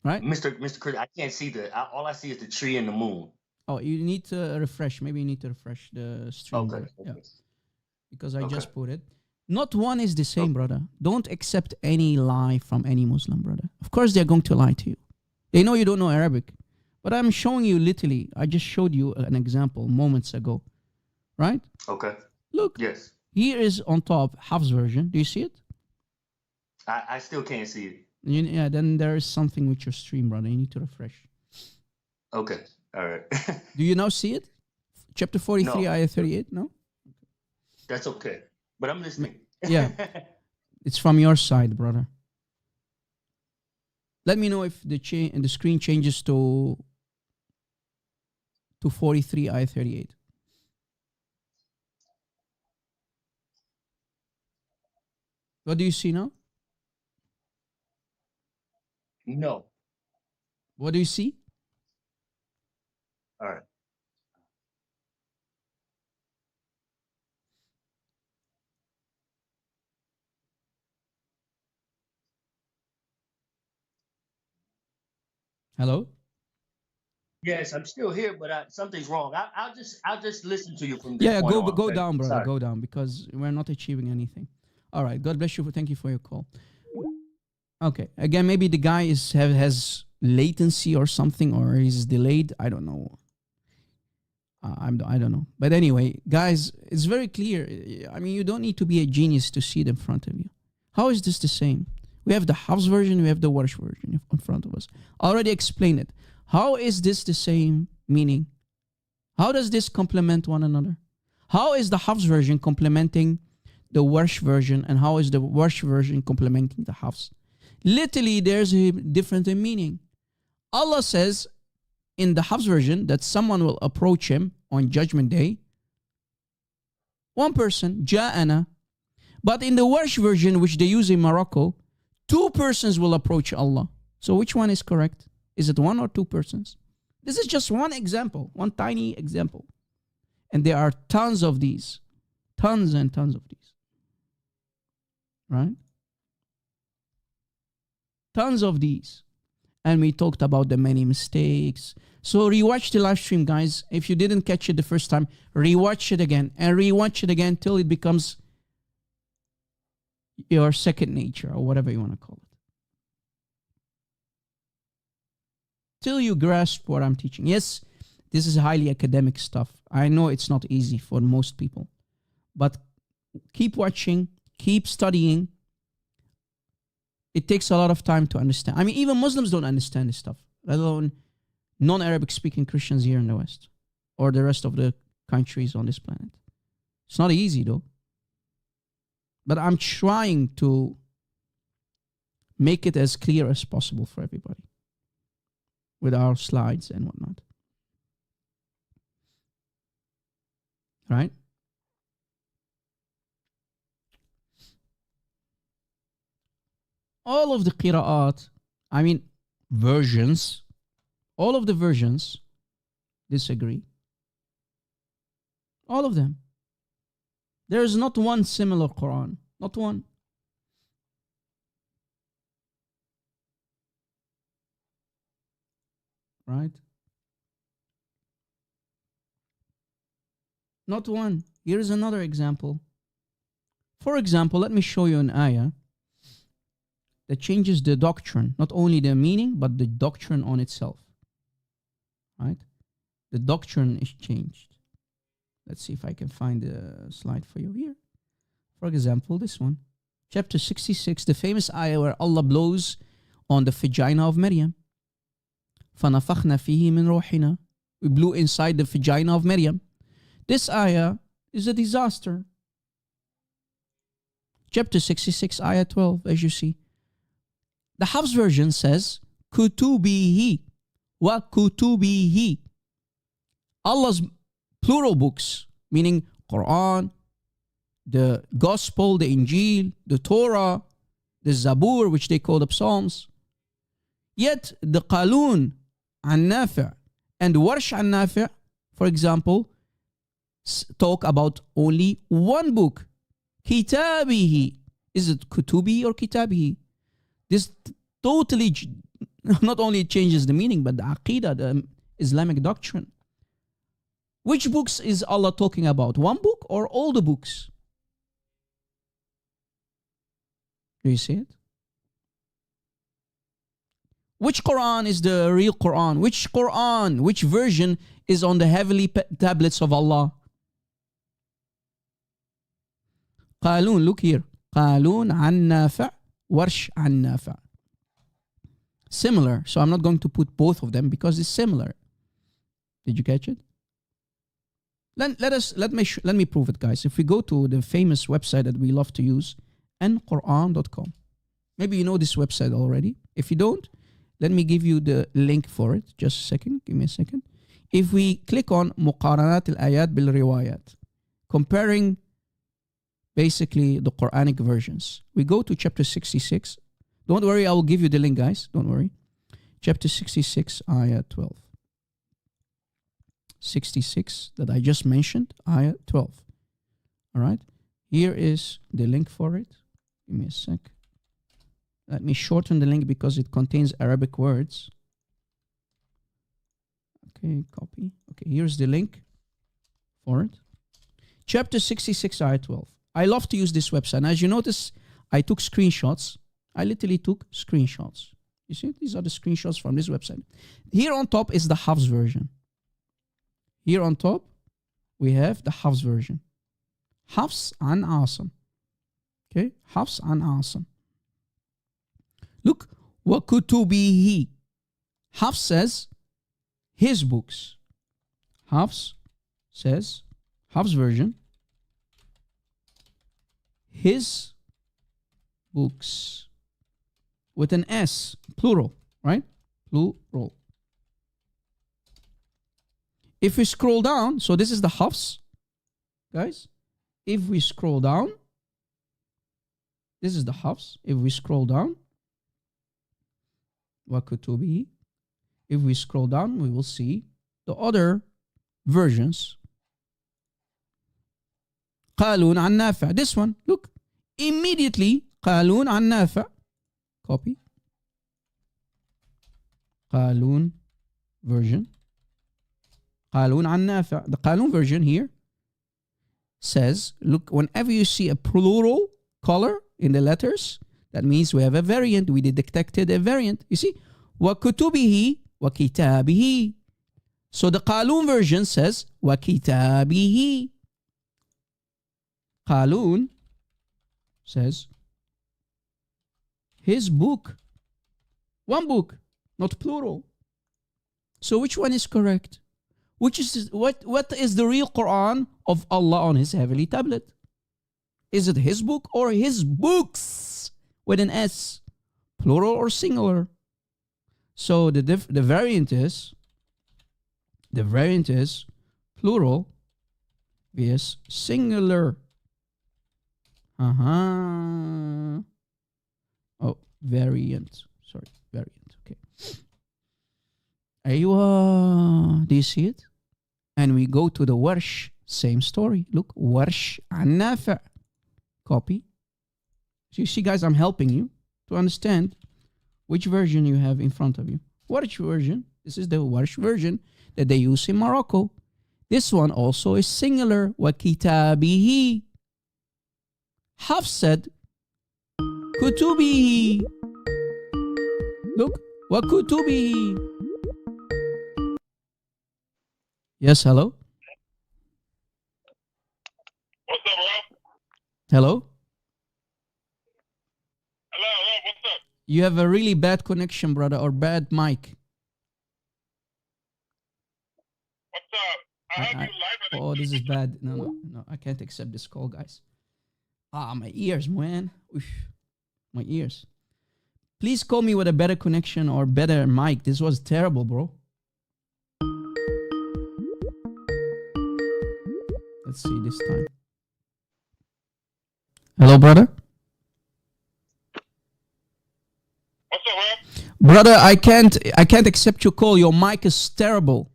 Right? Mr. Chris, I can't see all I see is the tree and the moon. Oh, you need to refresh. Maybe you need to refresh the stream. Okay. Yeah. Because I just put it. Not one is the same, brother. Don't accept any lie from any Muslim, brother. Of course, they're going to lie to you. They know you don't know Arabic. But I'm showing you literally. I just showed you an example moments ago. Right? Okay. Look. Yes. Here is on top, Hafs version. Do you see it? I still can't see it. Yeah, then there is something with your stream, brother. You need to refresh. Okay. All right. Do you now see it? Chapter 43, No. ayah 38? No? That's okay. But I'm listening. Yeah. It's from your side, brother. Let me know if the screen changes to 43, ayah 38. What do you see now? No. What do you see? All right. Hello? Yes, I'm still here, but something's wrong. I'll just listen to you from this Yeah, point go on, okay? down, brother. Sorry. Go down because we're not achieving anything. All right. God bless you. Thank you for your call. Okay. Again, maybe the guy has latency or something, or he's delayed. I don't know. I don't know. But anyway, guys, it's very clear. I mean, you don't need to be a genius to see it in front of you. How is this the same? We have the Hafs version, we have the Warsh version in front of us. I already explained it. How is this the same meaning? How does this complement one another? How is the Hafs version complementing the Warsh version, and how is the Warsh version complementing the Hafs? Literally, there's a difference in meaning. Allah says in the Hafs version that someone will approach him on Judgment Day. One person, Ja'ana. But in the Warsh version, which they use in Morocco, 2 persons will approach Allah. So which one is correct? Is it 1 or 2 persons? This is just one example, one tiny example. And there are tons of these. Tons and tons of these. Right? Tons of these. And we talked about the many mistakes. So rewatch the live stream, guys. If you didn't catch it the first time, rewatch it again. And rewatch it again till it becomes your second nature, or whatever you want to call it. Till you grasp what I'm teaching. Yes, this is highly academic stuff. I know it's not easy for most people. But keep watching, keep studying. It takes a lot of time to understand. I mean, even Muslims don't understand this stuff, let alone non-Arabic speaking Christians here in the West or the rest of the countries on this planet. It's not easy though. But I'm trying to make it as clear as possible for everybody with our slides and whatnot. Right? All of the qira'at, I mean versions, all of the versions disagree. All of them. There is not one similar Quran. Not one. Right? Not one. Here is another example. For example, let me show you an ayah that changes the doctrine, not only the meaning, but the doctrine on itself. Right? The doctrine is changed. Let's see if I can find a slide for you here. For example, this one. Chapter 66, the famous ayah where Allah blows on the vagina of Maryam. فَنَفَخْنَا فِيهِ مِنْ رُوحِنَا. We blew inside the vagina of Maryam. This ayah is a disaster. Chapter 66, ayah 12, as you see. The Hafs version says, Kutubihi wa kutubihi. Allah's plural books, meaning Qur'an, the Gospel, the Injil, the Torah, the Zabur, which they call the Psalms. Yet the Qalun an Nafi' and Warsh an Nafi', for example, talk about only one book. Kitabihi. Is it Kutubi or Kitabihi? This totally not only changes the meaning, but the Aqidah, the Islamic doctrine. Which books is Allah talking about? One book or all the books? Do you see it? Which Quran is the real Quran? Which Quran, which version is on the heavenly tablets of Allah? Qalun, look here. Qalun an Nafi', Warsh an Nafi'. Similar. So I'm not going to put both of them because it's similar. Did you catch it? Let me prove it, guys. If we go to the famous website that we love to use, nquran.com. Maybe you know this website already. If you don't, let me give you the link for it. Just a second. Give me a second. If we click on Muqaranat al-Ayat bil-Riwayat, comparing basically the Quranic versions, we go to chapter 66. Don't worry, I will give you the link, guys. Don't worry. Chapter 66, ayah 12. 66 that I just mentioned, ayah 12. All right. Here is the link for it. Give me a sec. Let me shorten the link because it contains Arabic words. Okay, copy. Okay, here's the link for it. Chapter 66, ayah 12. I love to use this website. And as you notice, I took screenshots. I literally took screenshots. You see, these are the screenshots from this website. Here on top is the Hafs version. Here on top, we have the Hafs version. Hafs an Asim. Okay, Hafs an Asim. Look, wa kutubihi. Hafs says his books. Hafs says, Hafs version, his books. With an S, plural, right? Plural. If we scroll down, so this is the Hafs, guys. If we scroll down, this is the Hafs. If we scroll down, wa kutubihi. If we scroll down, we will see the other versions. Qalun an Nafi'. This one, look. Immediately, Qalun an Nafi'. Copy. Qalun version. Qalun an Nafi'. The Qalun version here says, look, whenever you see a plural color in the letters, that means we have a variant. We detected a variant. You see? Wa kutubihi wa kitabihi. So the Qalun version says, wa kitabihi. Qalun says, his book. One book, not plural. So which one is correct? Which is what is the real Quran of Allah on his heavenly tablet? Is it his book or his books with an S, plural or singular? So the variant is plural vs singular. Oh, variant. Sorry, variant. Okay. Aywa. Do you see it? And we go to the Warsh, same story. Look, Warsh an Nafi'. Copy. So you see, guys, I'm helping you to understand which version you have in front of you. Warsh version. This is the Warsh version that they use in Morocco. This one also is singular. Wa kitabihi. Hafs said, kutubihi. Look, wa kutubihi. Yes, hello? What's up, Rob? Hello? Hello, what's up? You have a really bad connection, brother, or bad mic. I have you live and Oh, this is bad. No, I can't accept this call, guys. My ears, man. Oof, my ears. Please call me with a better connection or better mic. This was terrible, bro. Let's see this time. Hello, brother. what's up, Rob? Brother, I can't accept your call. Your mic is terrible.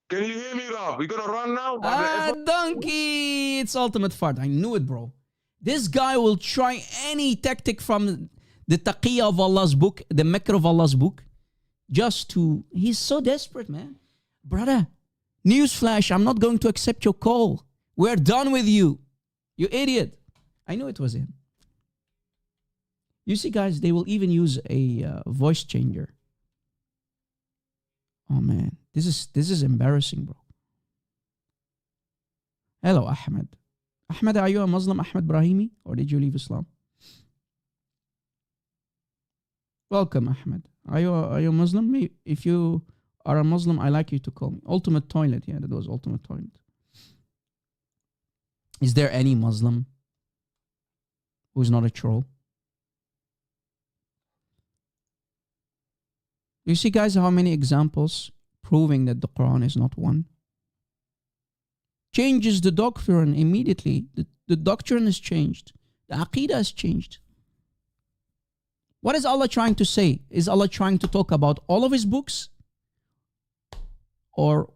Can you hear me, Rob? We gonna run now? Donkey! It's ultimate fart. I knew it, bro. This guy will try any tactic from the taqiyya of Allah's book, the makr of Allah's book, just to... He's so desperate, man. Brother, newsflash, I'm not going to accept your call. We're done with you. You idiot. I knew it was him. You see, guys, they will even use a voice changer. Oh, man. This is embarrassing, bro. Hello, Ahmed. Ahmed, are you a Muslim, Ahmed Brahimi? Or did you leave Islam? Welcome, Ahmed. Are you a Muslim? If you are a Muslim, I like you to call me. Ultimate Toilet. Yeah, that was Ultimate Toilet. Is there any Muslim who's not a troll? You see, guys, how many examples proving that the Quran is not one? Changes the doctrine immediately. The doctrine is changed. The aqidah is changed. What is Allah trying to say? Is Allah trying to talk about all of his books? Or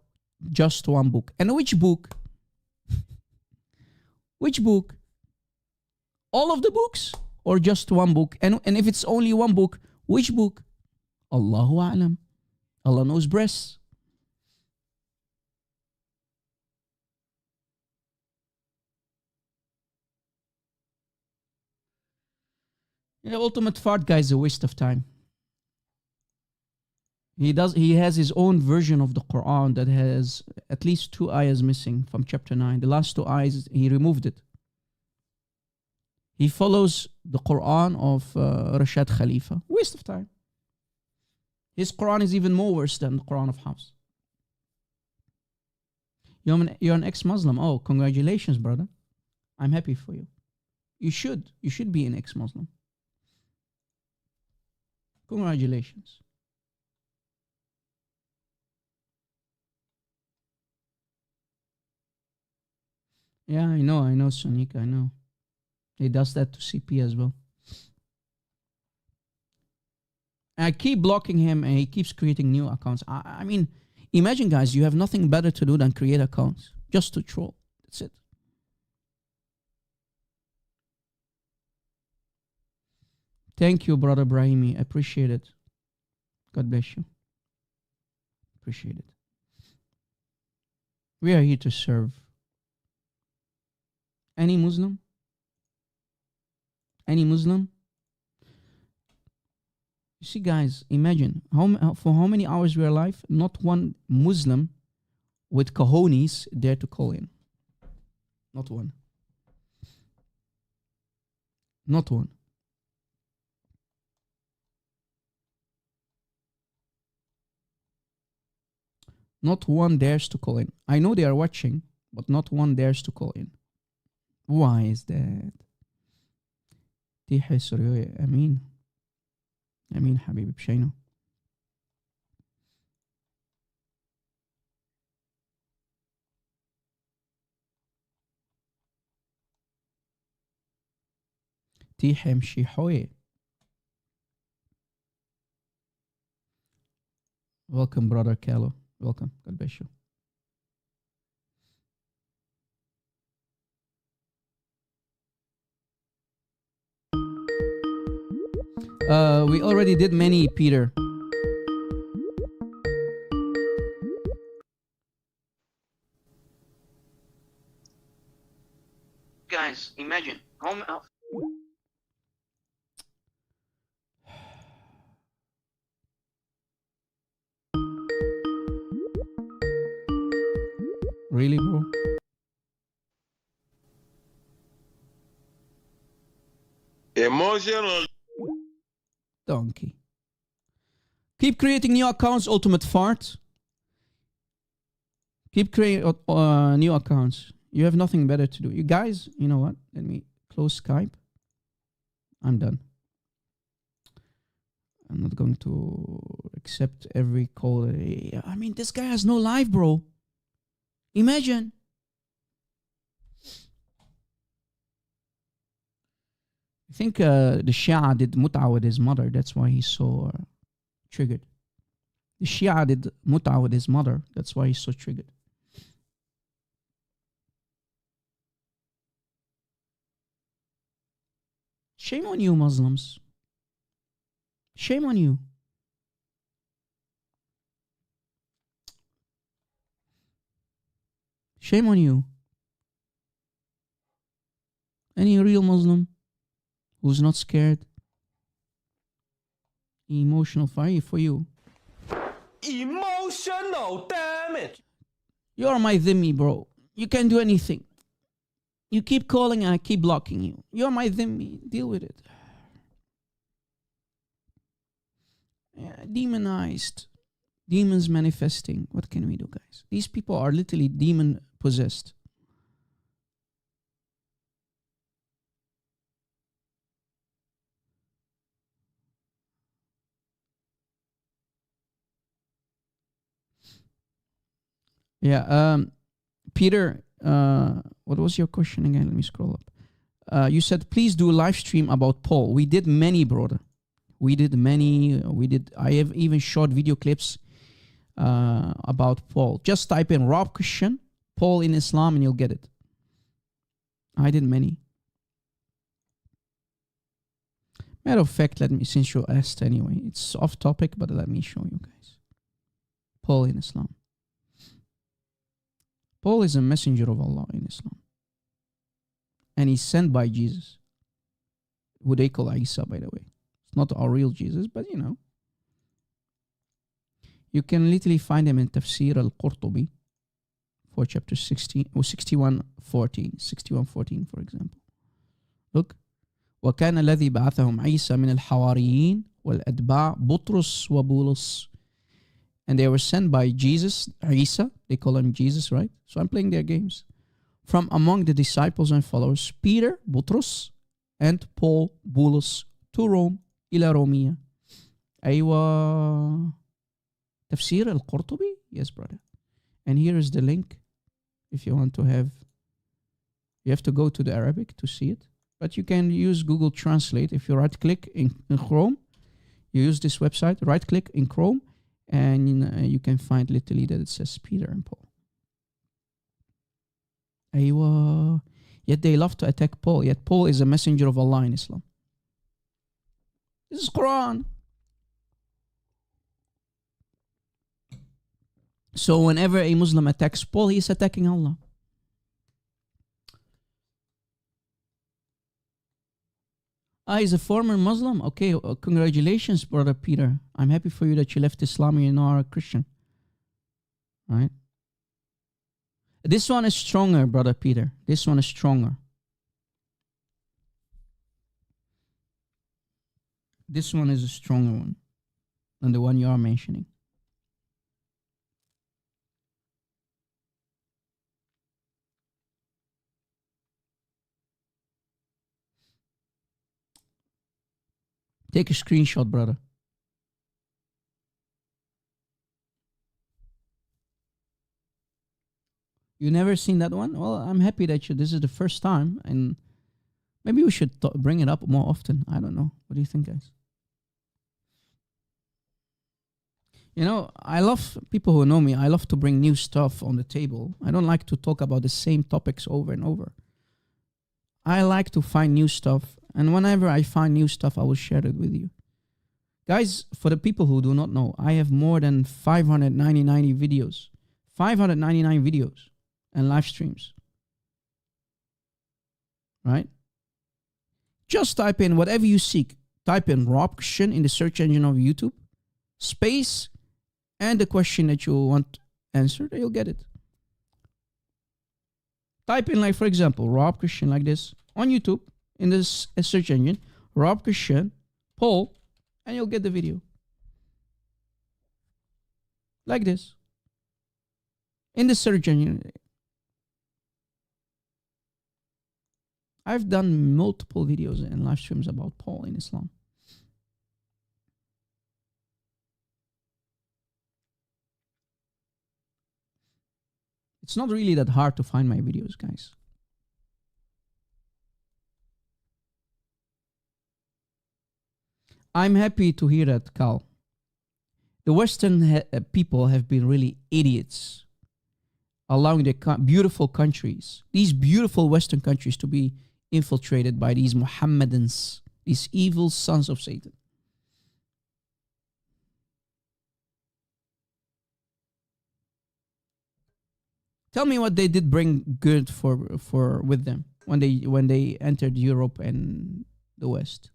just one book? And which book? Which book? All of the books? Or just one book? And if it's only one book, which book? Allahu A'lam. Allah knows best. The ultimate fart guy is a waste of time. He has his own version of the Quran that has at least 2 ayahs missing from chapter 9. The last 2 ayahs, he removed it. He follows the Quran of Rashad Khalifa. Waste of time. His Quran is even more worse than the Quran of Hafs. You're an ex-Muslim. Oh, congratulations, brother. I'm happy for you. You should be an ex-Muslim. Congratulations. Yeah, I know, Sonika, I know. He does that to CP as well. I keep blocking him and he keeps creating new accounts. I mean, imagine, guys, you have nothing better to do than create accounts just to troll. That's it. Thank you, Brother Brahimi. I appreciate it. God bless you. Appreciate it. We are here to serve. Any Muslim? Any Muslim? You see, guys, imagine for how many hours we are alive, not one Muslim with cojones dare to call in. Not one. Not one. Not one dares to call in. I know they are watching, but not one dares to call in. Why is that? Amin. Amin, Habibi Bshayna. Tihem Shihoye. Welcome, brother Kalo. Welcome. God bless you. We already did many, Peter. Guys, imagine. Really, bro? Emotional. Donkey. Keep creating new accounts, Ultimate Fart. Keep creating new accounts. You have nothing better to do. You guys, you know what? Let me close Skype. I'm done. I'm not going to accept every call. I mean, this guy has no life, bro. Imagine. I think the Shia did mut'a with his mother. That's why he's so triggered. The Shia did mut'a with his mother. That's why he's so triggered. Shame on you, Muslims. Shame on you. Shame on you. Any real Muslim who's not scared? Emotional fire for you. Emotional damage. You're my dhimmi, bro. You can't do anything. You keep calling and I keep blocking you. You're my dhimmi. Deal with it. Yeah, demonized. Demons manifesting. What can we do, guys? These people are literally demon possessed. Yeah, Peter, what was your question again? Let me scroll up. You said, please do a live stream about Paul. We did many, brother. We did many. I have even short video clips about Paul. Just type in Rob Christian, Paul in Islam, and you'll get it. I did many. Matter of fact, since you asked anyway, it's off topic, but let me show you guys. Paul in Islam. Paul is a messenger of Allah in Islam. And he's sent by Jesus, who they call Isa, by the way. It's not our real Jesus, but you know. You can literally find him in Tafsir al-Qurtubi for chapter 16 or 61:14, for example. Look. وكان الذي بعثهم عيسى من الحواريين والأتباع بطرس وبولس. And they were sent by Jesus, Isa, they call him Jesus, right? So I'm playing their games. From among the disciples and followers, Peter, Butros, and Paul, Bulus, to Rome, إلى رومية. أيوة. Tafsir al-Qurtubi? Yes, brother. And here is the link. If you want to have, you have to go to the Arabic to see it. But you can use Google Translate. If you right-click in Chrome, you use this website, right-click in Chrome, and you can find literally that it says Peter and Paul. Aywa. Yet they love to attack Paul. Yet Paul is a messenger of Allah in Islam. This is Qur'an. So whenever a Muslim attacks Paul, he is attacking Allah. He's a former Muslim. Okay, congratulations, brother Peter. I'm happy for you that you left Islam and you're now a Christian. Right? This one is stronger, brother Peter. This one is stronger. This one is a stronger one than the one you are mentioning. Take a screenshot, brother. You never seen that one? Well, I'm happy that this is the first time, and maybe we should bring it up more often. I don't know. What do you think, guys? You know, I love people who know me. I love to bring new stuff on the table. I don't like to talk about the same topics over and over. I like to find new stuff. And whenever I find new stuff, I will share it with you. Guys, for the people who do not know, I have more than 599 videos. 599 videos and live streams. Right? Just type in whatever you seek. Type in Rob Christian in the search engine of YouTube. Space and the question that you want answered, you'll get it. Type in, like, for example, Rob Christian like this on YouTube. In this search engine, Rob Christian, Paul, and you'll get the video. Like this. In the surgeon, I've done multiple videos and live streams about Paul in Islam. It's not really that hard to find my videos, guys. I'm happy to hear that, Cal. The Western people have been really idiots, allowing the beautiful countries, these beautiful Western countries, to be infiltrated by these Mohammedans, these evil sons of Satan. Tell me what they did bring good for with them when they entered Europe and the West.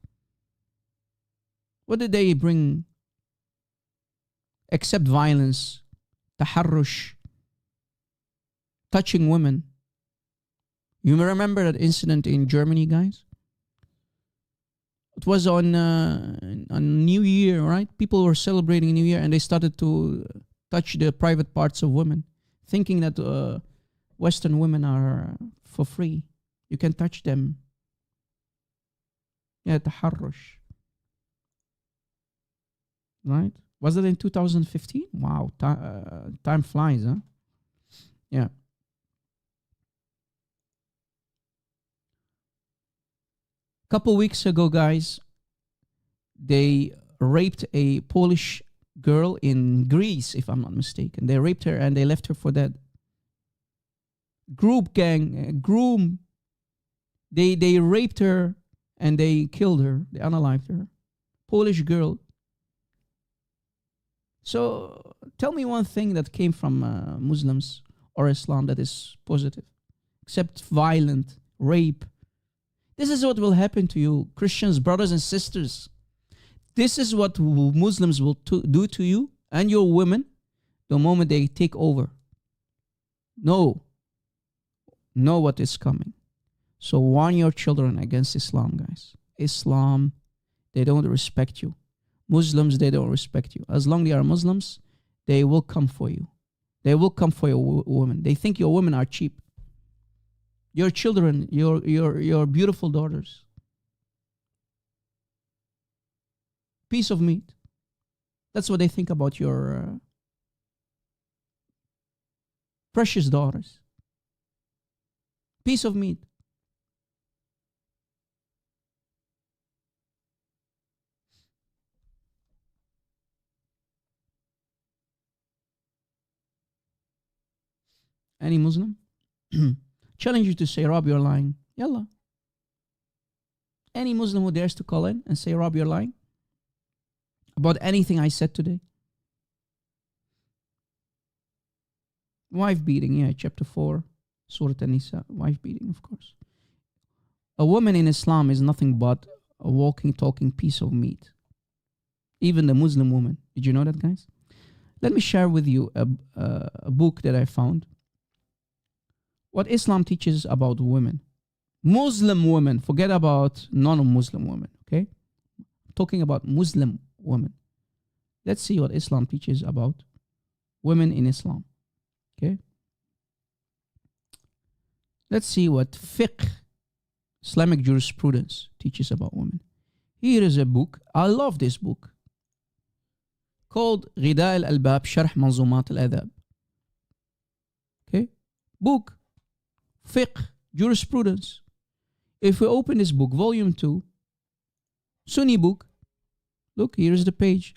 What did they bring except violence, taharrush, touching women? You remember that incident in Germany, guys? It was on New Year, right? People were celebrating New Year and they started to touch the private parts of women, thinking that Western women are for free. You can touch them. Yeah, taharrush. Right? Was it in 2015? Wow, time flies, huh? Yeah. Couple weeks ago, guys, they raped a Polish girl in Greece, if I'm not mistaken. They raped her and they left her for dead. Group gang, groom. They raped her and they killed her. They unalived her. Polish girl. So tell me one thing that came from Muslims or Islam that is positive, except violent rape. This is what will happen to you, Christians, brothers and sisters. This is what Muslims will do to you and your women the moment they take over. Know what is coming. So warn your children against Islam, guys. Islam, they don't respect you. Muslims, they don't respect you. As long as they are Muslims, they will come for you. They will come for your women. They think your women are cheap. Your children, your beautiful daughters. Piece of meat. That's what they think about your precious daughters. Piece of meat. Any Muslim? Challenge you to say, Rob, you're lying. Yalla. Any Muslim who dares to call in and say, Rob, you're lying about anything I said today. Wife beating, yeah, chapter 4, Surah An-Nisa, wife beating, of course. A woman in Islam is nothing but a walking, talking piece of meat. Even the Muslim woman. Did you know that, guys? Let me share with you a book that I found. What Islam teaches about women. Muslim women, forget about non-Muslim women, okay? I'm talking about Muslim women. Let's see what Islam teaches about women in Islam, okay? Let's see what fiqh, Islamic jurisprudence, teaches about women. Here is a book. I love this book called غذاء الألباب شرح منظومات الآداب. Okay? Book. Fiqh, jurisprudence. If we open this book, volume 2, Sunni book, look, here is the page.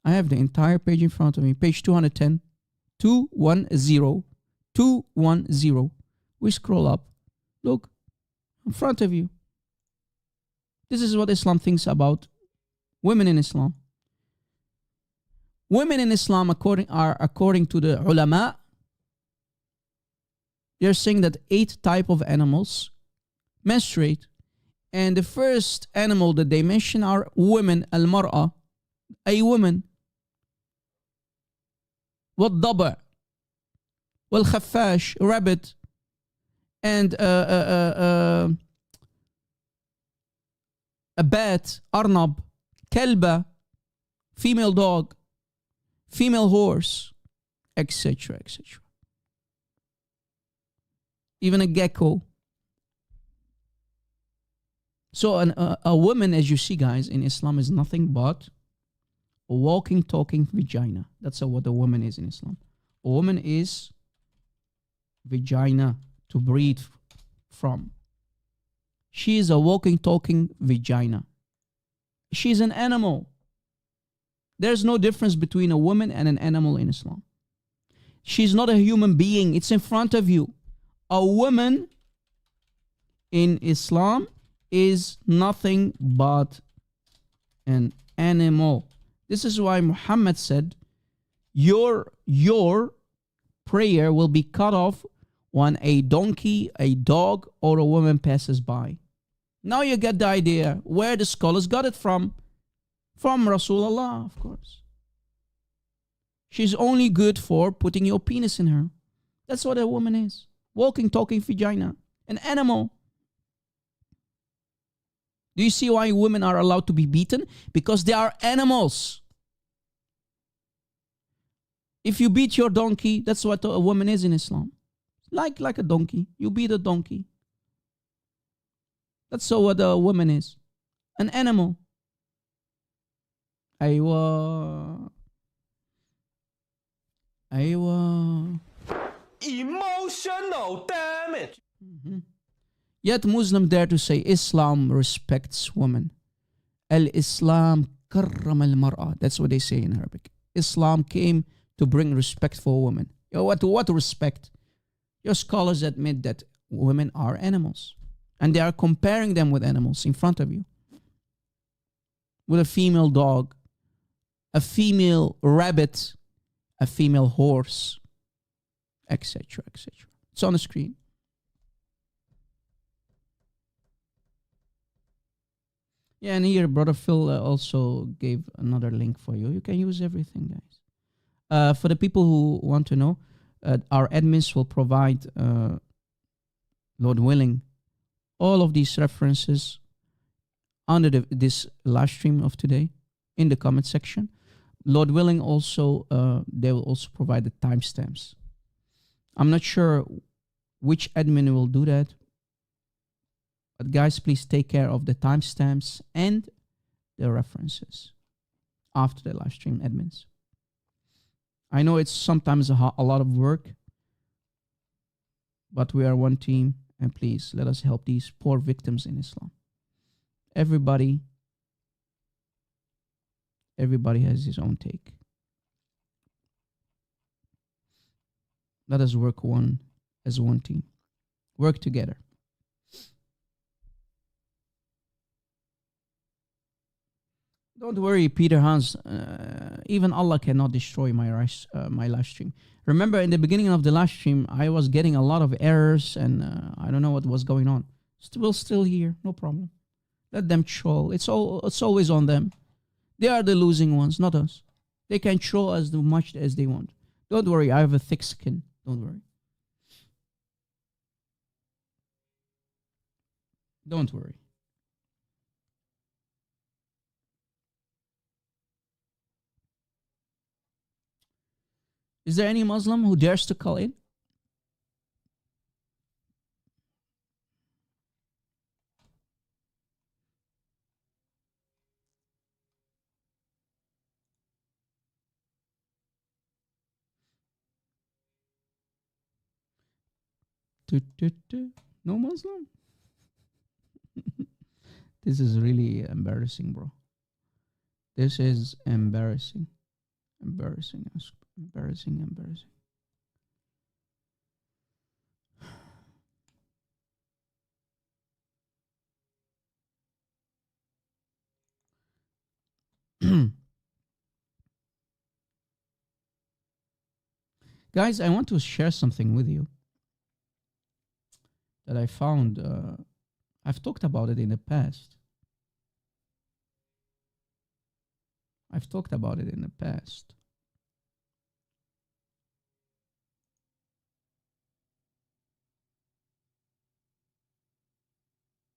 I have the entire page in front of me. Page 210, 210, 210. We scroll up. Look, in front of you. This is what Islam thinks about women in Islam. Women in Islam, according to the ulama, they're saying that 8 types of animals menstruate. And the first animal that they mention are women, al-mar'a, a woman. وَالضَّبَعْ وَالْخَفَّاشِ, rabbit. And a bat, arnab, kelba, female dog, female horse, etc., etc. even a gecko. So a woman, as you see, guys, in Islam is nothing but a walking, talking vagina. That's what a woman is in Islam. A woman is vagina, to breathe from. She is a walking, talking vagina. She's an animal. There's no difference between a woman and an animal in Islam. She's not a human being. It's in front of you. A woman in Islam is nothing but an animal. This is why Muhammad said, your prayer will be cut off when a donkey, a dog, or a woman passes by. Now you get the idea where the scholars got it from. From Rasulullah, of course. She's only good for putting your penis in her. That's what a woman is. Walking, talking vagina. An animal. Do you see why women are allowed to be beaten? Because they are animals. If you beat your donkey, that's what a woman is in Islam. Like a donkey. You beat a donkey. That's what a woman is. An animal. Aywa. Emotional damage. Yet Muslims dare to say Islam respects women. Al-Islam karram al-mar'a. That's what they say in Arabic. Islam came to bring respect for women. What respect? Your scholars admit that women are animals. And they are comparing them with animals in front of you. With a female dog, a female rabbit, a female horse, etc., etc. It's on the screen. Yeah, and here Brother Phil also gave another link for you. You can use everything, guys. For the people who want to know, our admins will provide, Lord willing, all of these references under this live stream of today in the comment section. Lord willing, also they will also provide the timestamps. I'm not sure which admin will do that, but guys, please take care of the timestamps and the references after the live stream, admins. I know it's sometimes a lot of work, but we are one team, and please let us help these poor victims in Islam. Everybody has his own take. Let us work as one team. Work together. Don't worry, Peter Hans. Even Allah cannot destroy my live stream. Remember, in the beginning of the live stream, I was getting a lot of errors, and I don't know what was going on. Still here, no problem. Let them troll. It's always on them. They are the losing ones, not us. They can troll as much as they want. Don't worry, I have a thick skin. Don't worry. Don't worry. Is there any Muslim who dares to call in? No Muslim? This is really embarrassing, bro. This is embarrassing. Embarrassing. Guys, I want to share something with you that I found. I've talked about it in the past.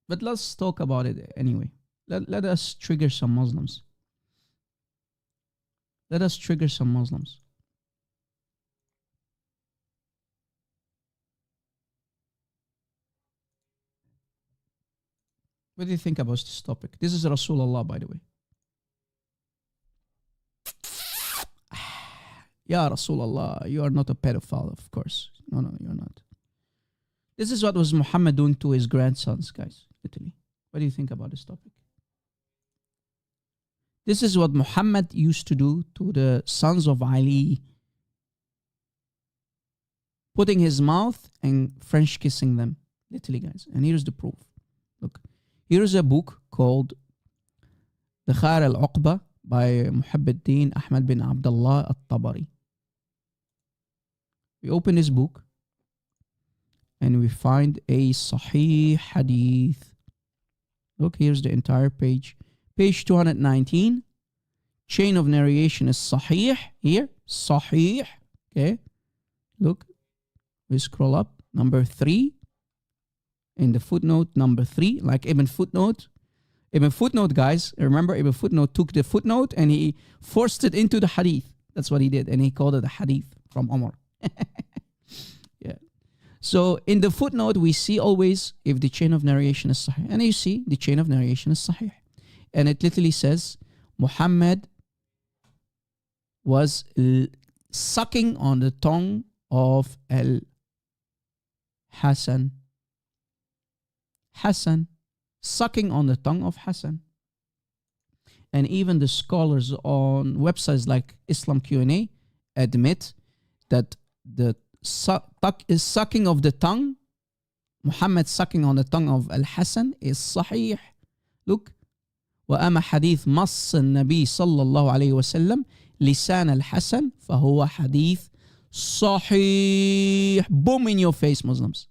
But let's talk about it anyway. Let us trigger some Muslims. What do you think about this topic? This is Rasulullah, by the way. Ya Rasulullah, you are not a pedophile, of course. No, you're not. This is what was Muhammad doing to his grandsons, guys, literally. What do you think about this topic? This is what Muhammad used to do to the sons of Ali. Putting his mouth and French kissing them. Literally, guys. And here's the proof. Look. Here's a book called The Khar al-Uqba by Muhabbuddin Ahmad bin Abdullah al-Tabari. We open this book and we find a Sahih Hadith. Look, here's the entire page. Page 219. Chain of narration is Sahih. Here, Sahih. Okay. Look, we scroll up. Number 3. In the footnote, number 3. Like Ibn Footnote. Ibn Footnote, guys. Remember, Ibn Footnote took the footnote and he forced it into the hadith. That's what he did. And he called it a hadith from Umar. Yeah. So in the footnote, we see always if the chain of narration is Sahih. And you see the chain of narration is Sahih. And it literally says, Muhammad was sucking on the tongue of Hassan. Hassan. Sucking on the tongue of Hassan. And even the scholars on websites like Islam Q&A admit that the sucking of the tongue, Muhammad sucking on the tongue of Al-Hassan is Sahih. Look. وأما حديث مص النبي صلى الله عليه وسلم لسان الحسن فهو حديث صحيح. Boom in your face, Muslims.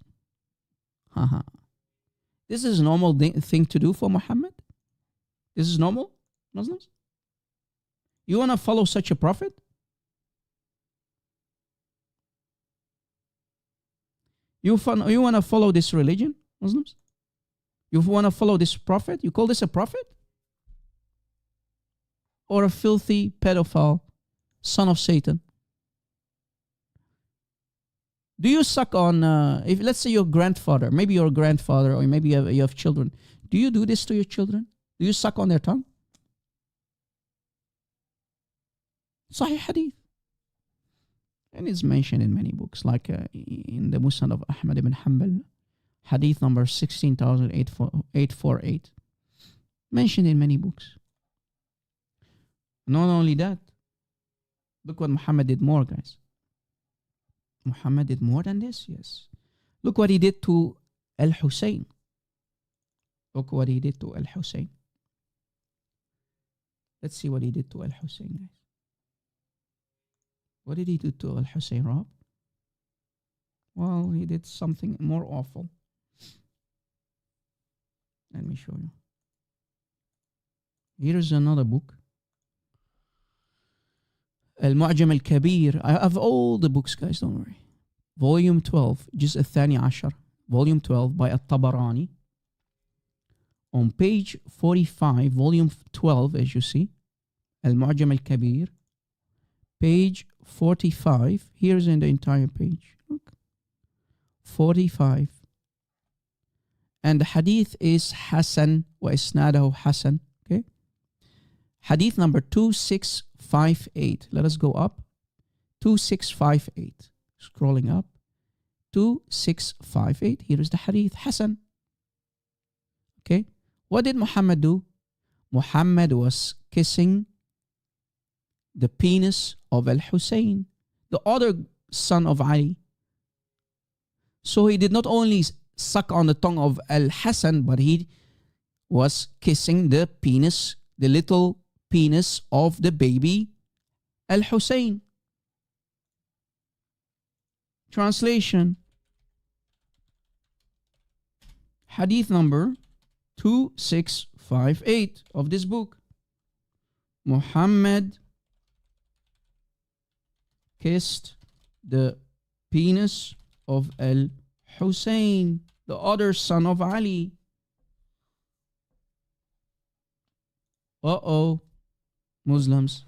This is a normal thing to do for Muhammad? This is normal, Muslims? You want to follow such a prophet? You want to follow this religion, Muslims? You want to follow this prophet? You call this a prophet? Or a filthy pedophile, son of Satan? Do you suck on, if let's say your grandfather, maybe your grandfather, or maybe you have children. Do you do this to your children? Do you suck on their tongue? Sahih Hadith. And it's mentioned in many books, like in the Musnad of Ahmad ibn Hanbal, Hadith number 16,848. Mentioned in many books. Not only that, look what Muhammad did more, guys. Muhammad did more than this, yes. Look what he did to Al-Hussein. Look what he did to Al-Hussein. Let's see what he did to Al-Hussein, guys. What did he do to Al-Hussein, Rob? Well, he did something more awful. Let me show you. Here's another book. Al-Mu'jam al-Kabir. I have all the books, guys, don't worry. Volume 12, Juz' al-Thani Ashar. Volume 12 by At-Tabarani. On page 45, volume 12, as you see. Al-Mu'jam al-Kabir. Page 45. Here's in the entire page. Look. 45. And the hadith is Hasan wa isnadahu Hasan. Okay. Hadith number 2658. Let us go up. 2658. Scrolling up. 2658. Here is the hadith. Hasan. Okay. What did Muhammad do? Muhammad was kissing the penis of Al-Hussein, the other son of Ali. So he did not only suck on the tongue of Al-Hassan, but he was kissing the penis, the little penis of the baby Al-Hussein. Translation. Hadith number 2658 of this book. Muhammad kissed the penis of Al-Hussein, the other son of Ali. Uh-oh, Muslims.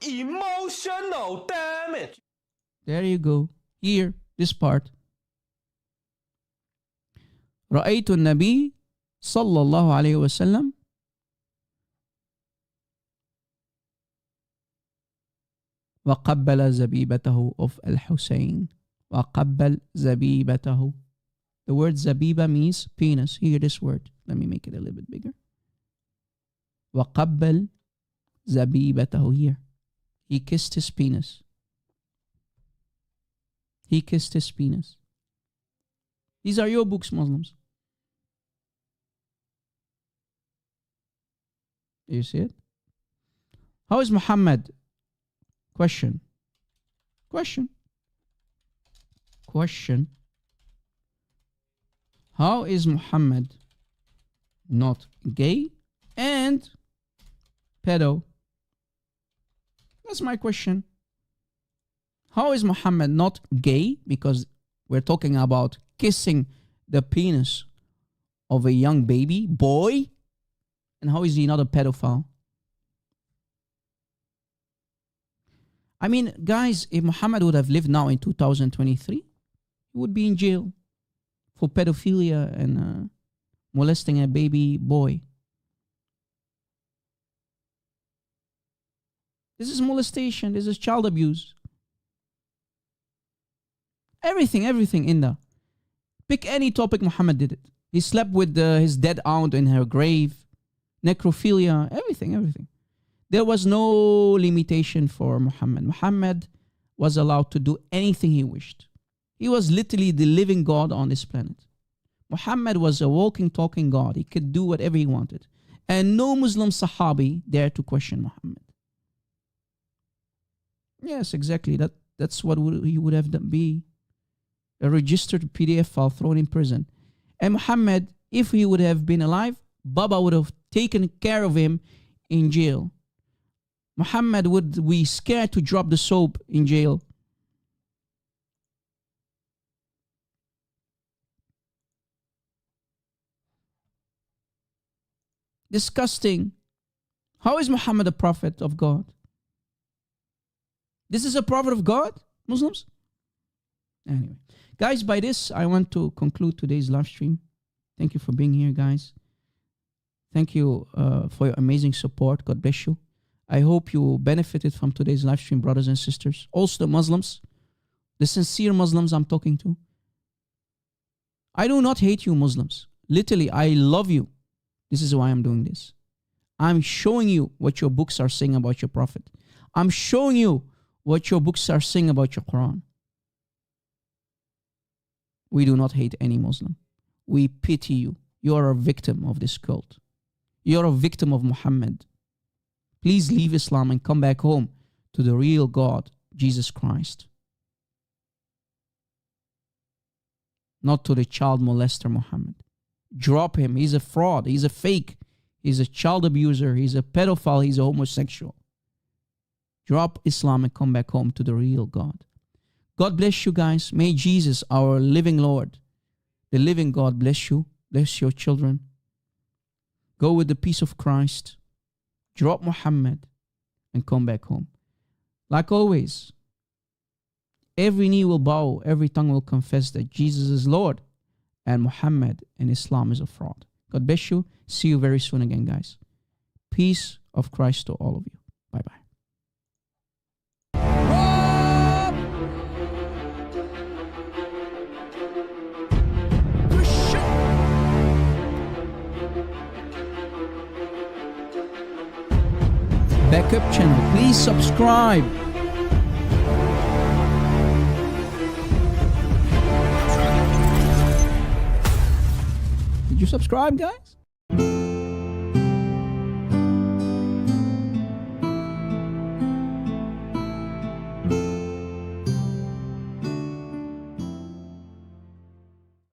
Emotional damage. There you go. Here, this part. رأيت النبي sallallahu alayhi wasallam وقبل زبيبته of al-Hussein. وقبل زبيبته. The word zabiba means penis. Hear this word. Let me make it a little bit bigger. وقبل زبيبته. Here. He kissed his penis. He kissed his penis. These are your books, Muslims. You see it? How is Muhammad? Question. How is Muhammad not gay and pedo? That's my question. How is Muhammad not gay? Because we're talking about kissing the penis of a young baby boy. And how is he not a pedophile? I mean, guys, if Muhammad would have lived now in 2023, he would be in jail for pedophilia and molesting a baby boy. This is molestation. This is child abuse. Everything in there. Pick any topic, Muhammad did it. He slept with his dead aunt in her grave. Necrophilia, everything. There was no limitation for Muhammad. Muhammad was allowed to do anything he wished. He was literally the living God on this planet. Muhammad was a walking, talking God. He could do whatever he wanted. And no Muslim Sahabi dared to question Muhammad. Yes, exactly. That's what he would have done, be a registered PDF file thrown in prison. And Muhammad, if he would have been alive, Baba would have taken care of him in jail. Muhammad would be scared to drop the soap in jail. Disgusting. How is Muhammad a prophet of God? This is a prophet of God, Muslims? Anyway, guys, by this, I want to conclude today's live stream. Thank you for being here, guys. Thank you for your amazing support. God bless you. I hope you benefited from today's live stream, brothers and sisters. Also the Muslims, the sincere Muslims I'm talking to. I do not hate you, Muslims. Literally, I love you. This is why I'm doing this. I'm showing you what your books are saying about your Prophet. I'm showing you what your books are saying about your Quran. We do not hate any Muslim. We pity you. You are a victim of this cult. You are a victim of Muhammad. Please leave Islam and come back home to the real God, Jesus Christ. Not to the child molester Muhammad. Drop him. He's a fraud. He's a fake. He's a child abuser. He's a pedophile. He's a homosexual. Drop Islam and come back home to the real God. God bless you guys. May Jesus, our living Lord, the living God, bless you. Bless your children. Go with the peace of Christ. Drop Muhammad and come back home. Like always, every knee will bow, every tongue will confess that Jesus is Lord and Muhammad and Islam is a fraud. God bless you. See you very soon again, guys. Peace of Christ to all of you. Bye-bye. Backup channel, please subscribe. Did you subscribe, guys?